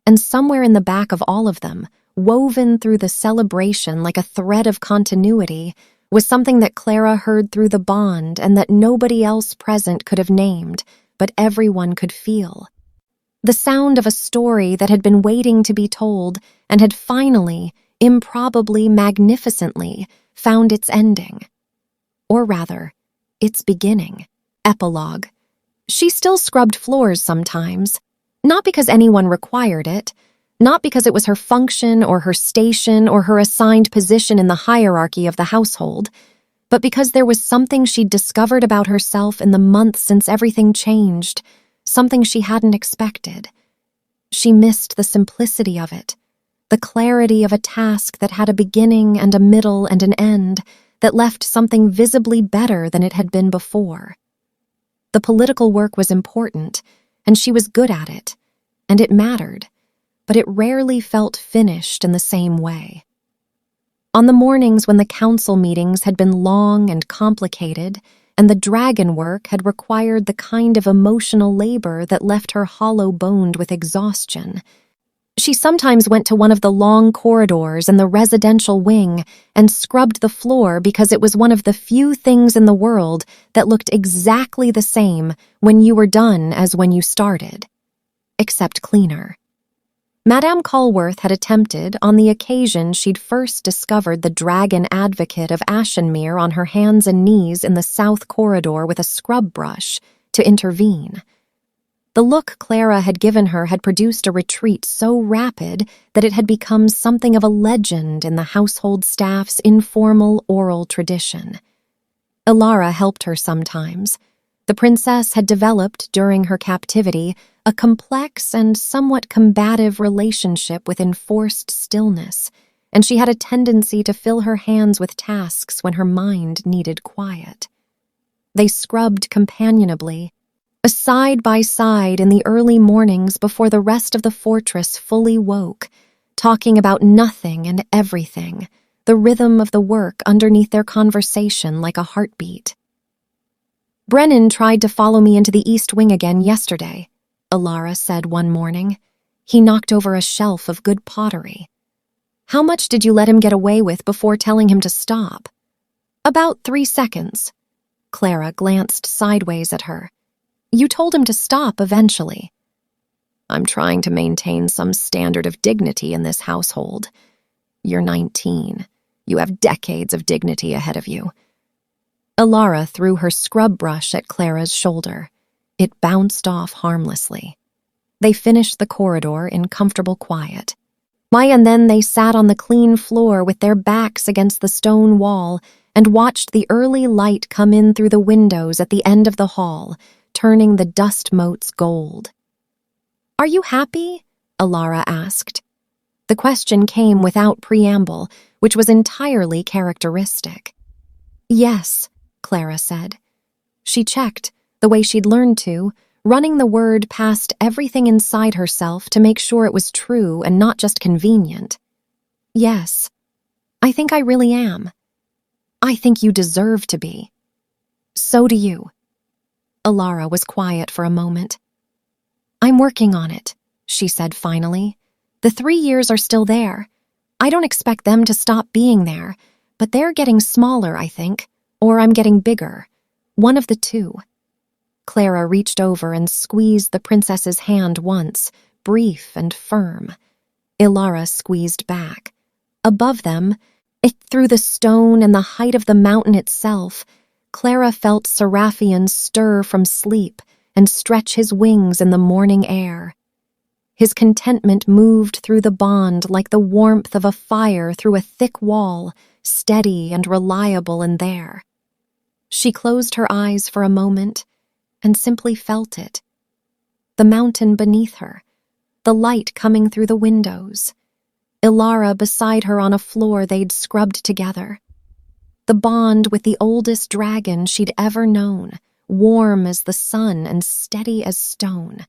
and somewhere in the back of all of them, woven through the celebration like a thread of continuity, was something that Clara heard through the bond and that nobody else present could have named, but everyone could feel. The sound of a story that had been waiting to be told and had finally, improbably, magnificently, found its ending. Or rather, its beginning. Epilogue. She still scrubbed floors sometimes, not because anyone required it, not because it was her function or her station or her assigned position in the hierarchy of the household, but because there was something she'd discovered about herself in the months since everything changed, something she hadn't expected. She missed the simplicity of it, the clarity of a task that had a beginning and a middle and an end, that left something visibly better than it had been before. The political work was important, and she was good at it, and it mattered, but it rarely felt finished in the same way. On the mornings when the council meetings had been long and complicated, and the dragon work had required the kind of emotional labor that left her hollow-boned with exhaustion, she sometimes went to one of the long corridors in the residential wing and scrubbed the floor because it was one of the few things in the world that looked exactly the same when you were done as when you started. Except cleaner. Madame Colworth had attempted, on the occasion she'd first discovered the dragon advocate of Ashenmere on her hands and knees in the south corridor with a scrub brush, to intervene. The look Clara had given her had produced a retreat so rapid that it had become something of a legend in the household staff's informal oral tradition. Ilara helped her sometimes. The princess had developed, during her captivity, a complex and somewhat combative relationship with enforced stillness, and she had a tendency to fill her hands with tasks when her mind needed quiet. They scrubbed companionably, side by side in the early mornings before the rest of the fortress fully woke, talking about nothing and everything, the rhythm of the work underneath their conversation like a heartbeat. "Brennan tried to follow me into the East Wing again yesterday," Ilara said one morning. "He knocked over a shelf of good pottery." "How much did you let him get away with before telling him to stop?" "About 3 seconds." Clara glanced sideways at her. "You told him to stop eventually." "I'm trying to maintain some standard of dignity in this household. You're 19. You have decades of dignity ahead of you." Ilara threw her scrub brush at Clara's shoulder. It bounced off harmlessly. They finished the corridor in comfortable quiet. And then they sat on the clean floor with their backs against the stone wall and watched the early light come in through the windows at the end of the hall, turning the dust motes gold. "Are you happy?" Ilara asked. The question came without preamble, which was entirely characteristic. "Yes," Clara said. She checked, the way she'd learned to, running the word past everything inside herself to make sure it was true and not just convenient. "Yes, I think I really am. I think you deserve to be. So do you." Ilara was quiet for a moment. "I'm working on it," she said finally. "The 3 years are still there. I don't expect them to stop being there, But they're getting smaller, I think, or I'm getting bigger. One of the two. Clara reached over and squeezed the princess's hand once, brief and firm. Ilara squeezed back. Above them, through the stone and the height of the mountain itself, Clara felt Seraphian stir from sleep and stretch his wings in the morning air. His contentment moved through the bond like the warmth of a fire through a thick wall, steady and reliable in there. She closed her eyes for a moment and simply felt it. The mountain beneath her, the light coming through the windows, Ilara beside her on a floor they'd scrubbed together. The bond with the oldest dragon she'd ever known, warm as the sun and steady as stone.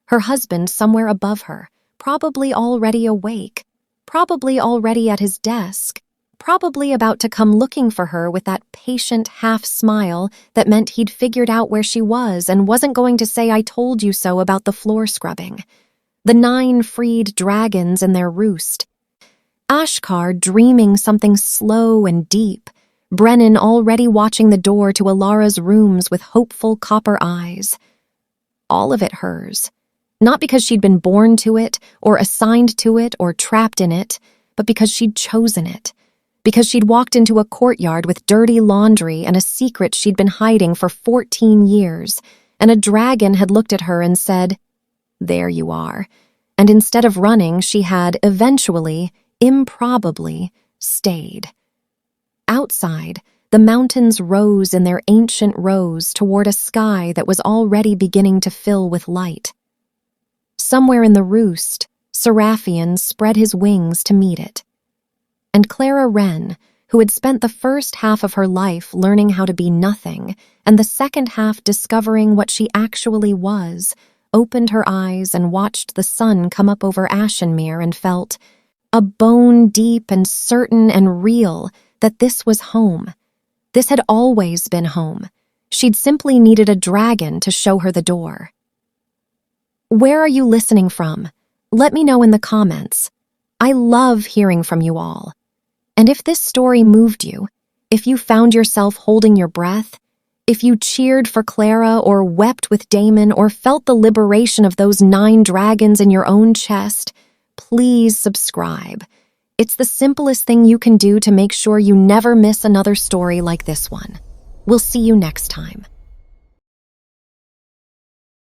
Her husband somewhere above her, probably already awake, probably already at his desk, probably about to come looking for her with that patient half-smile that meant he'd figured out where she was and wasn't going to say "I told you so" about the floor scrubbing. The 9 freed dragons in their roost. Ashkar dreaming something slow and deep, Brennan already watching the door to Ilara's rooms with hopeful copper eyes. All of it hers. Not because she'd been born to it, or assigned to it, or trapped in it, but because she'd chosen it. Because she'd walked into a courtyard with dirty laundry and a secret she'd been hiding for 14 years, and a dragon had looked at her and said, "There you are." And instead of running, she had eventually, improbably, stayed. Outside, the mountains rose in their ancient rows toward a sky that was already beginning to fill with light. Somewhere in the roost, Seraphian spread his wings to meet it. And Clara Wren, who had spent the first half of her life learning how to be nothing, and the second half discovering what she actually was, opened her eyes and watched the sun come up over Ashenmere and felt, a bone deep and certain and real, that this was home. This had always been home. She'd simply needed a dragon to show her the door. Where are you listening from? Let me know in the comments. I love hearing from you all. And if this story moved you, if you found yourself holding your breath, if you cheered for Clara or wept with Damon or felt the liberation of those 9 dragons in your own chest, please subscribe. It's the simplest thing you can do to make sure you never miss another story like this one. We'll see you next time.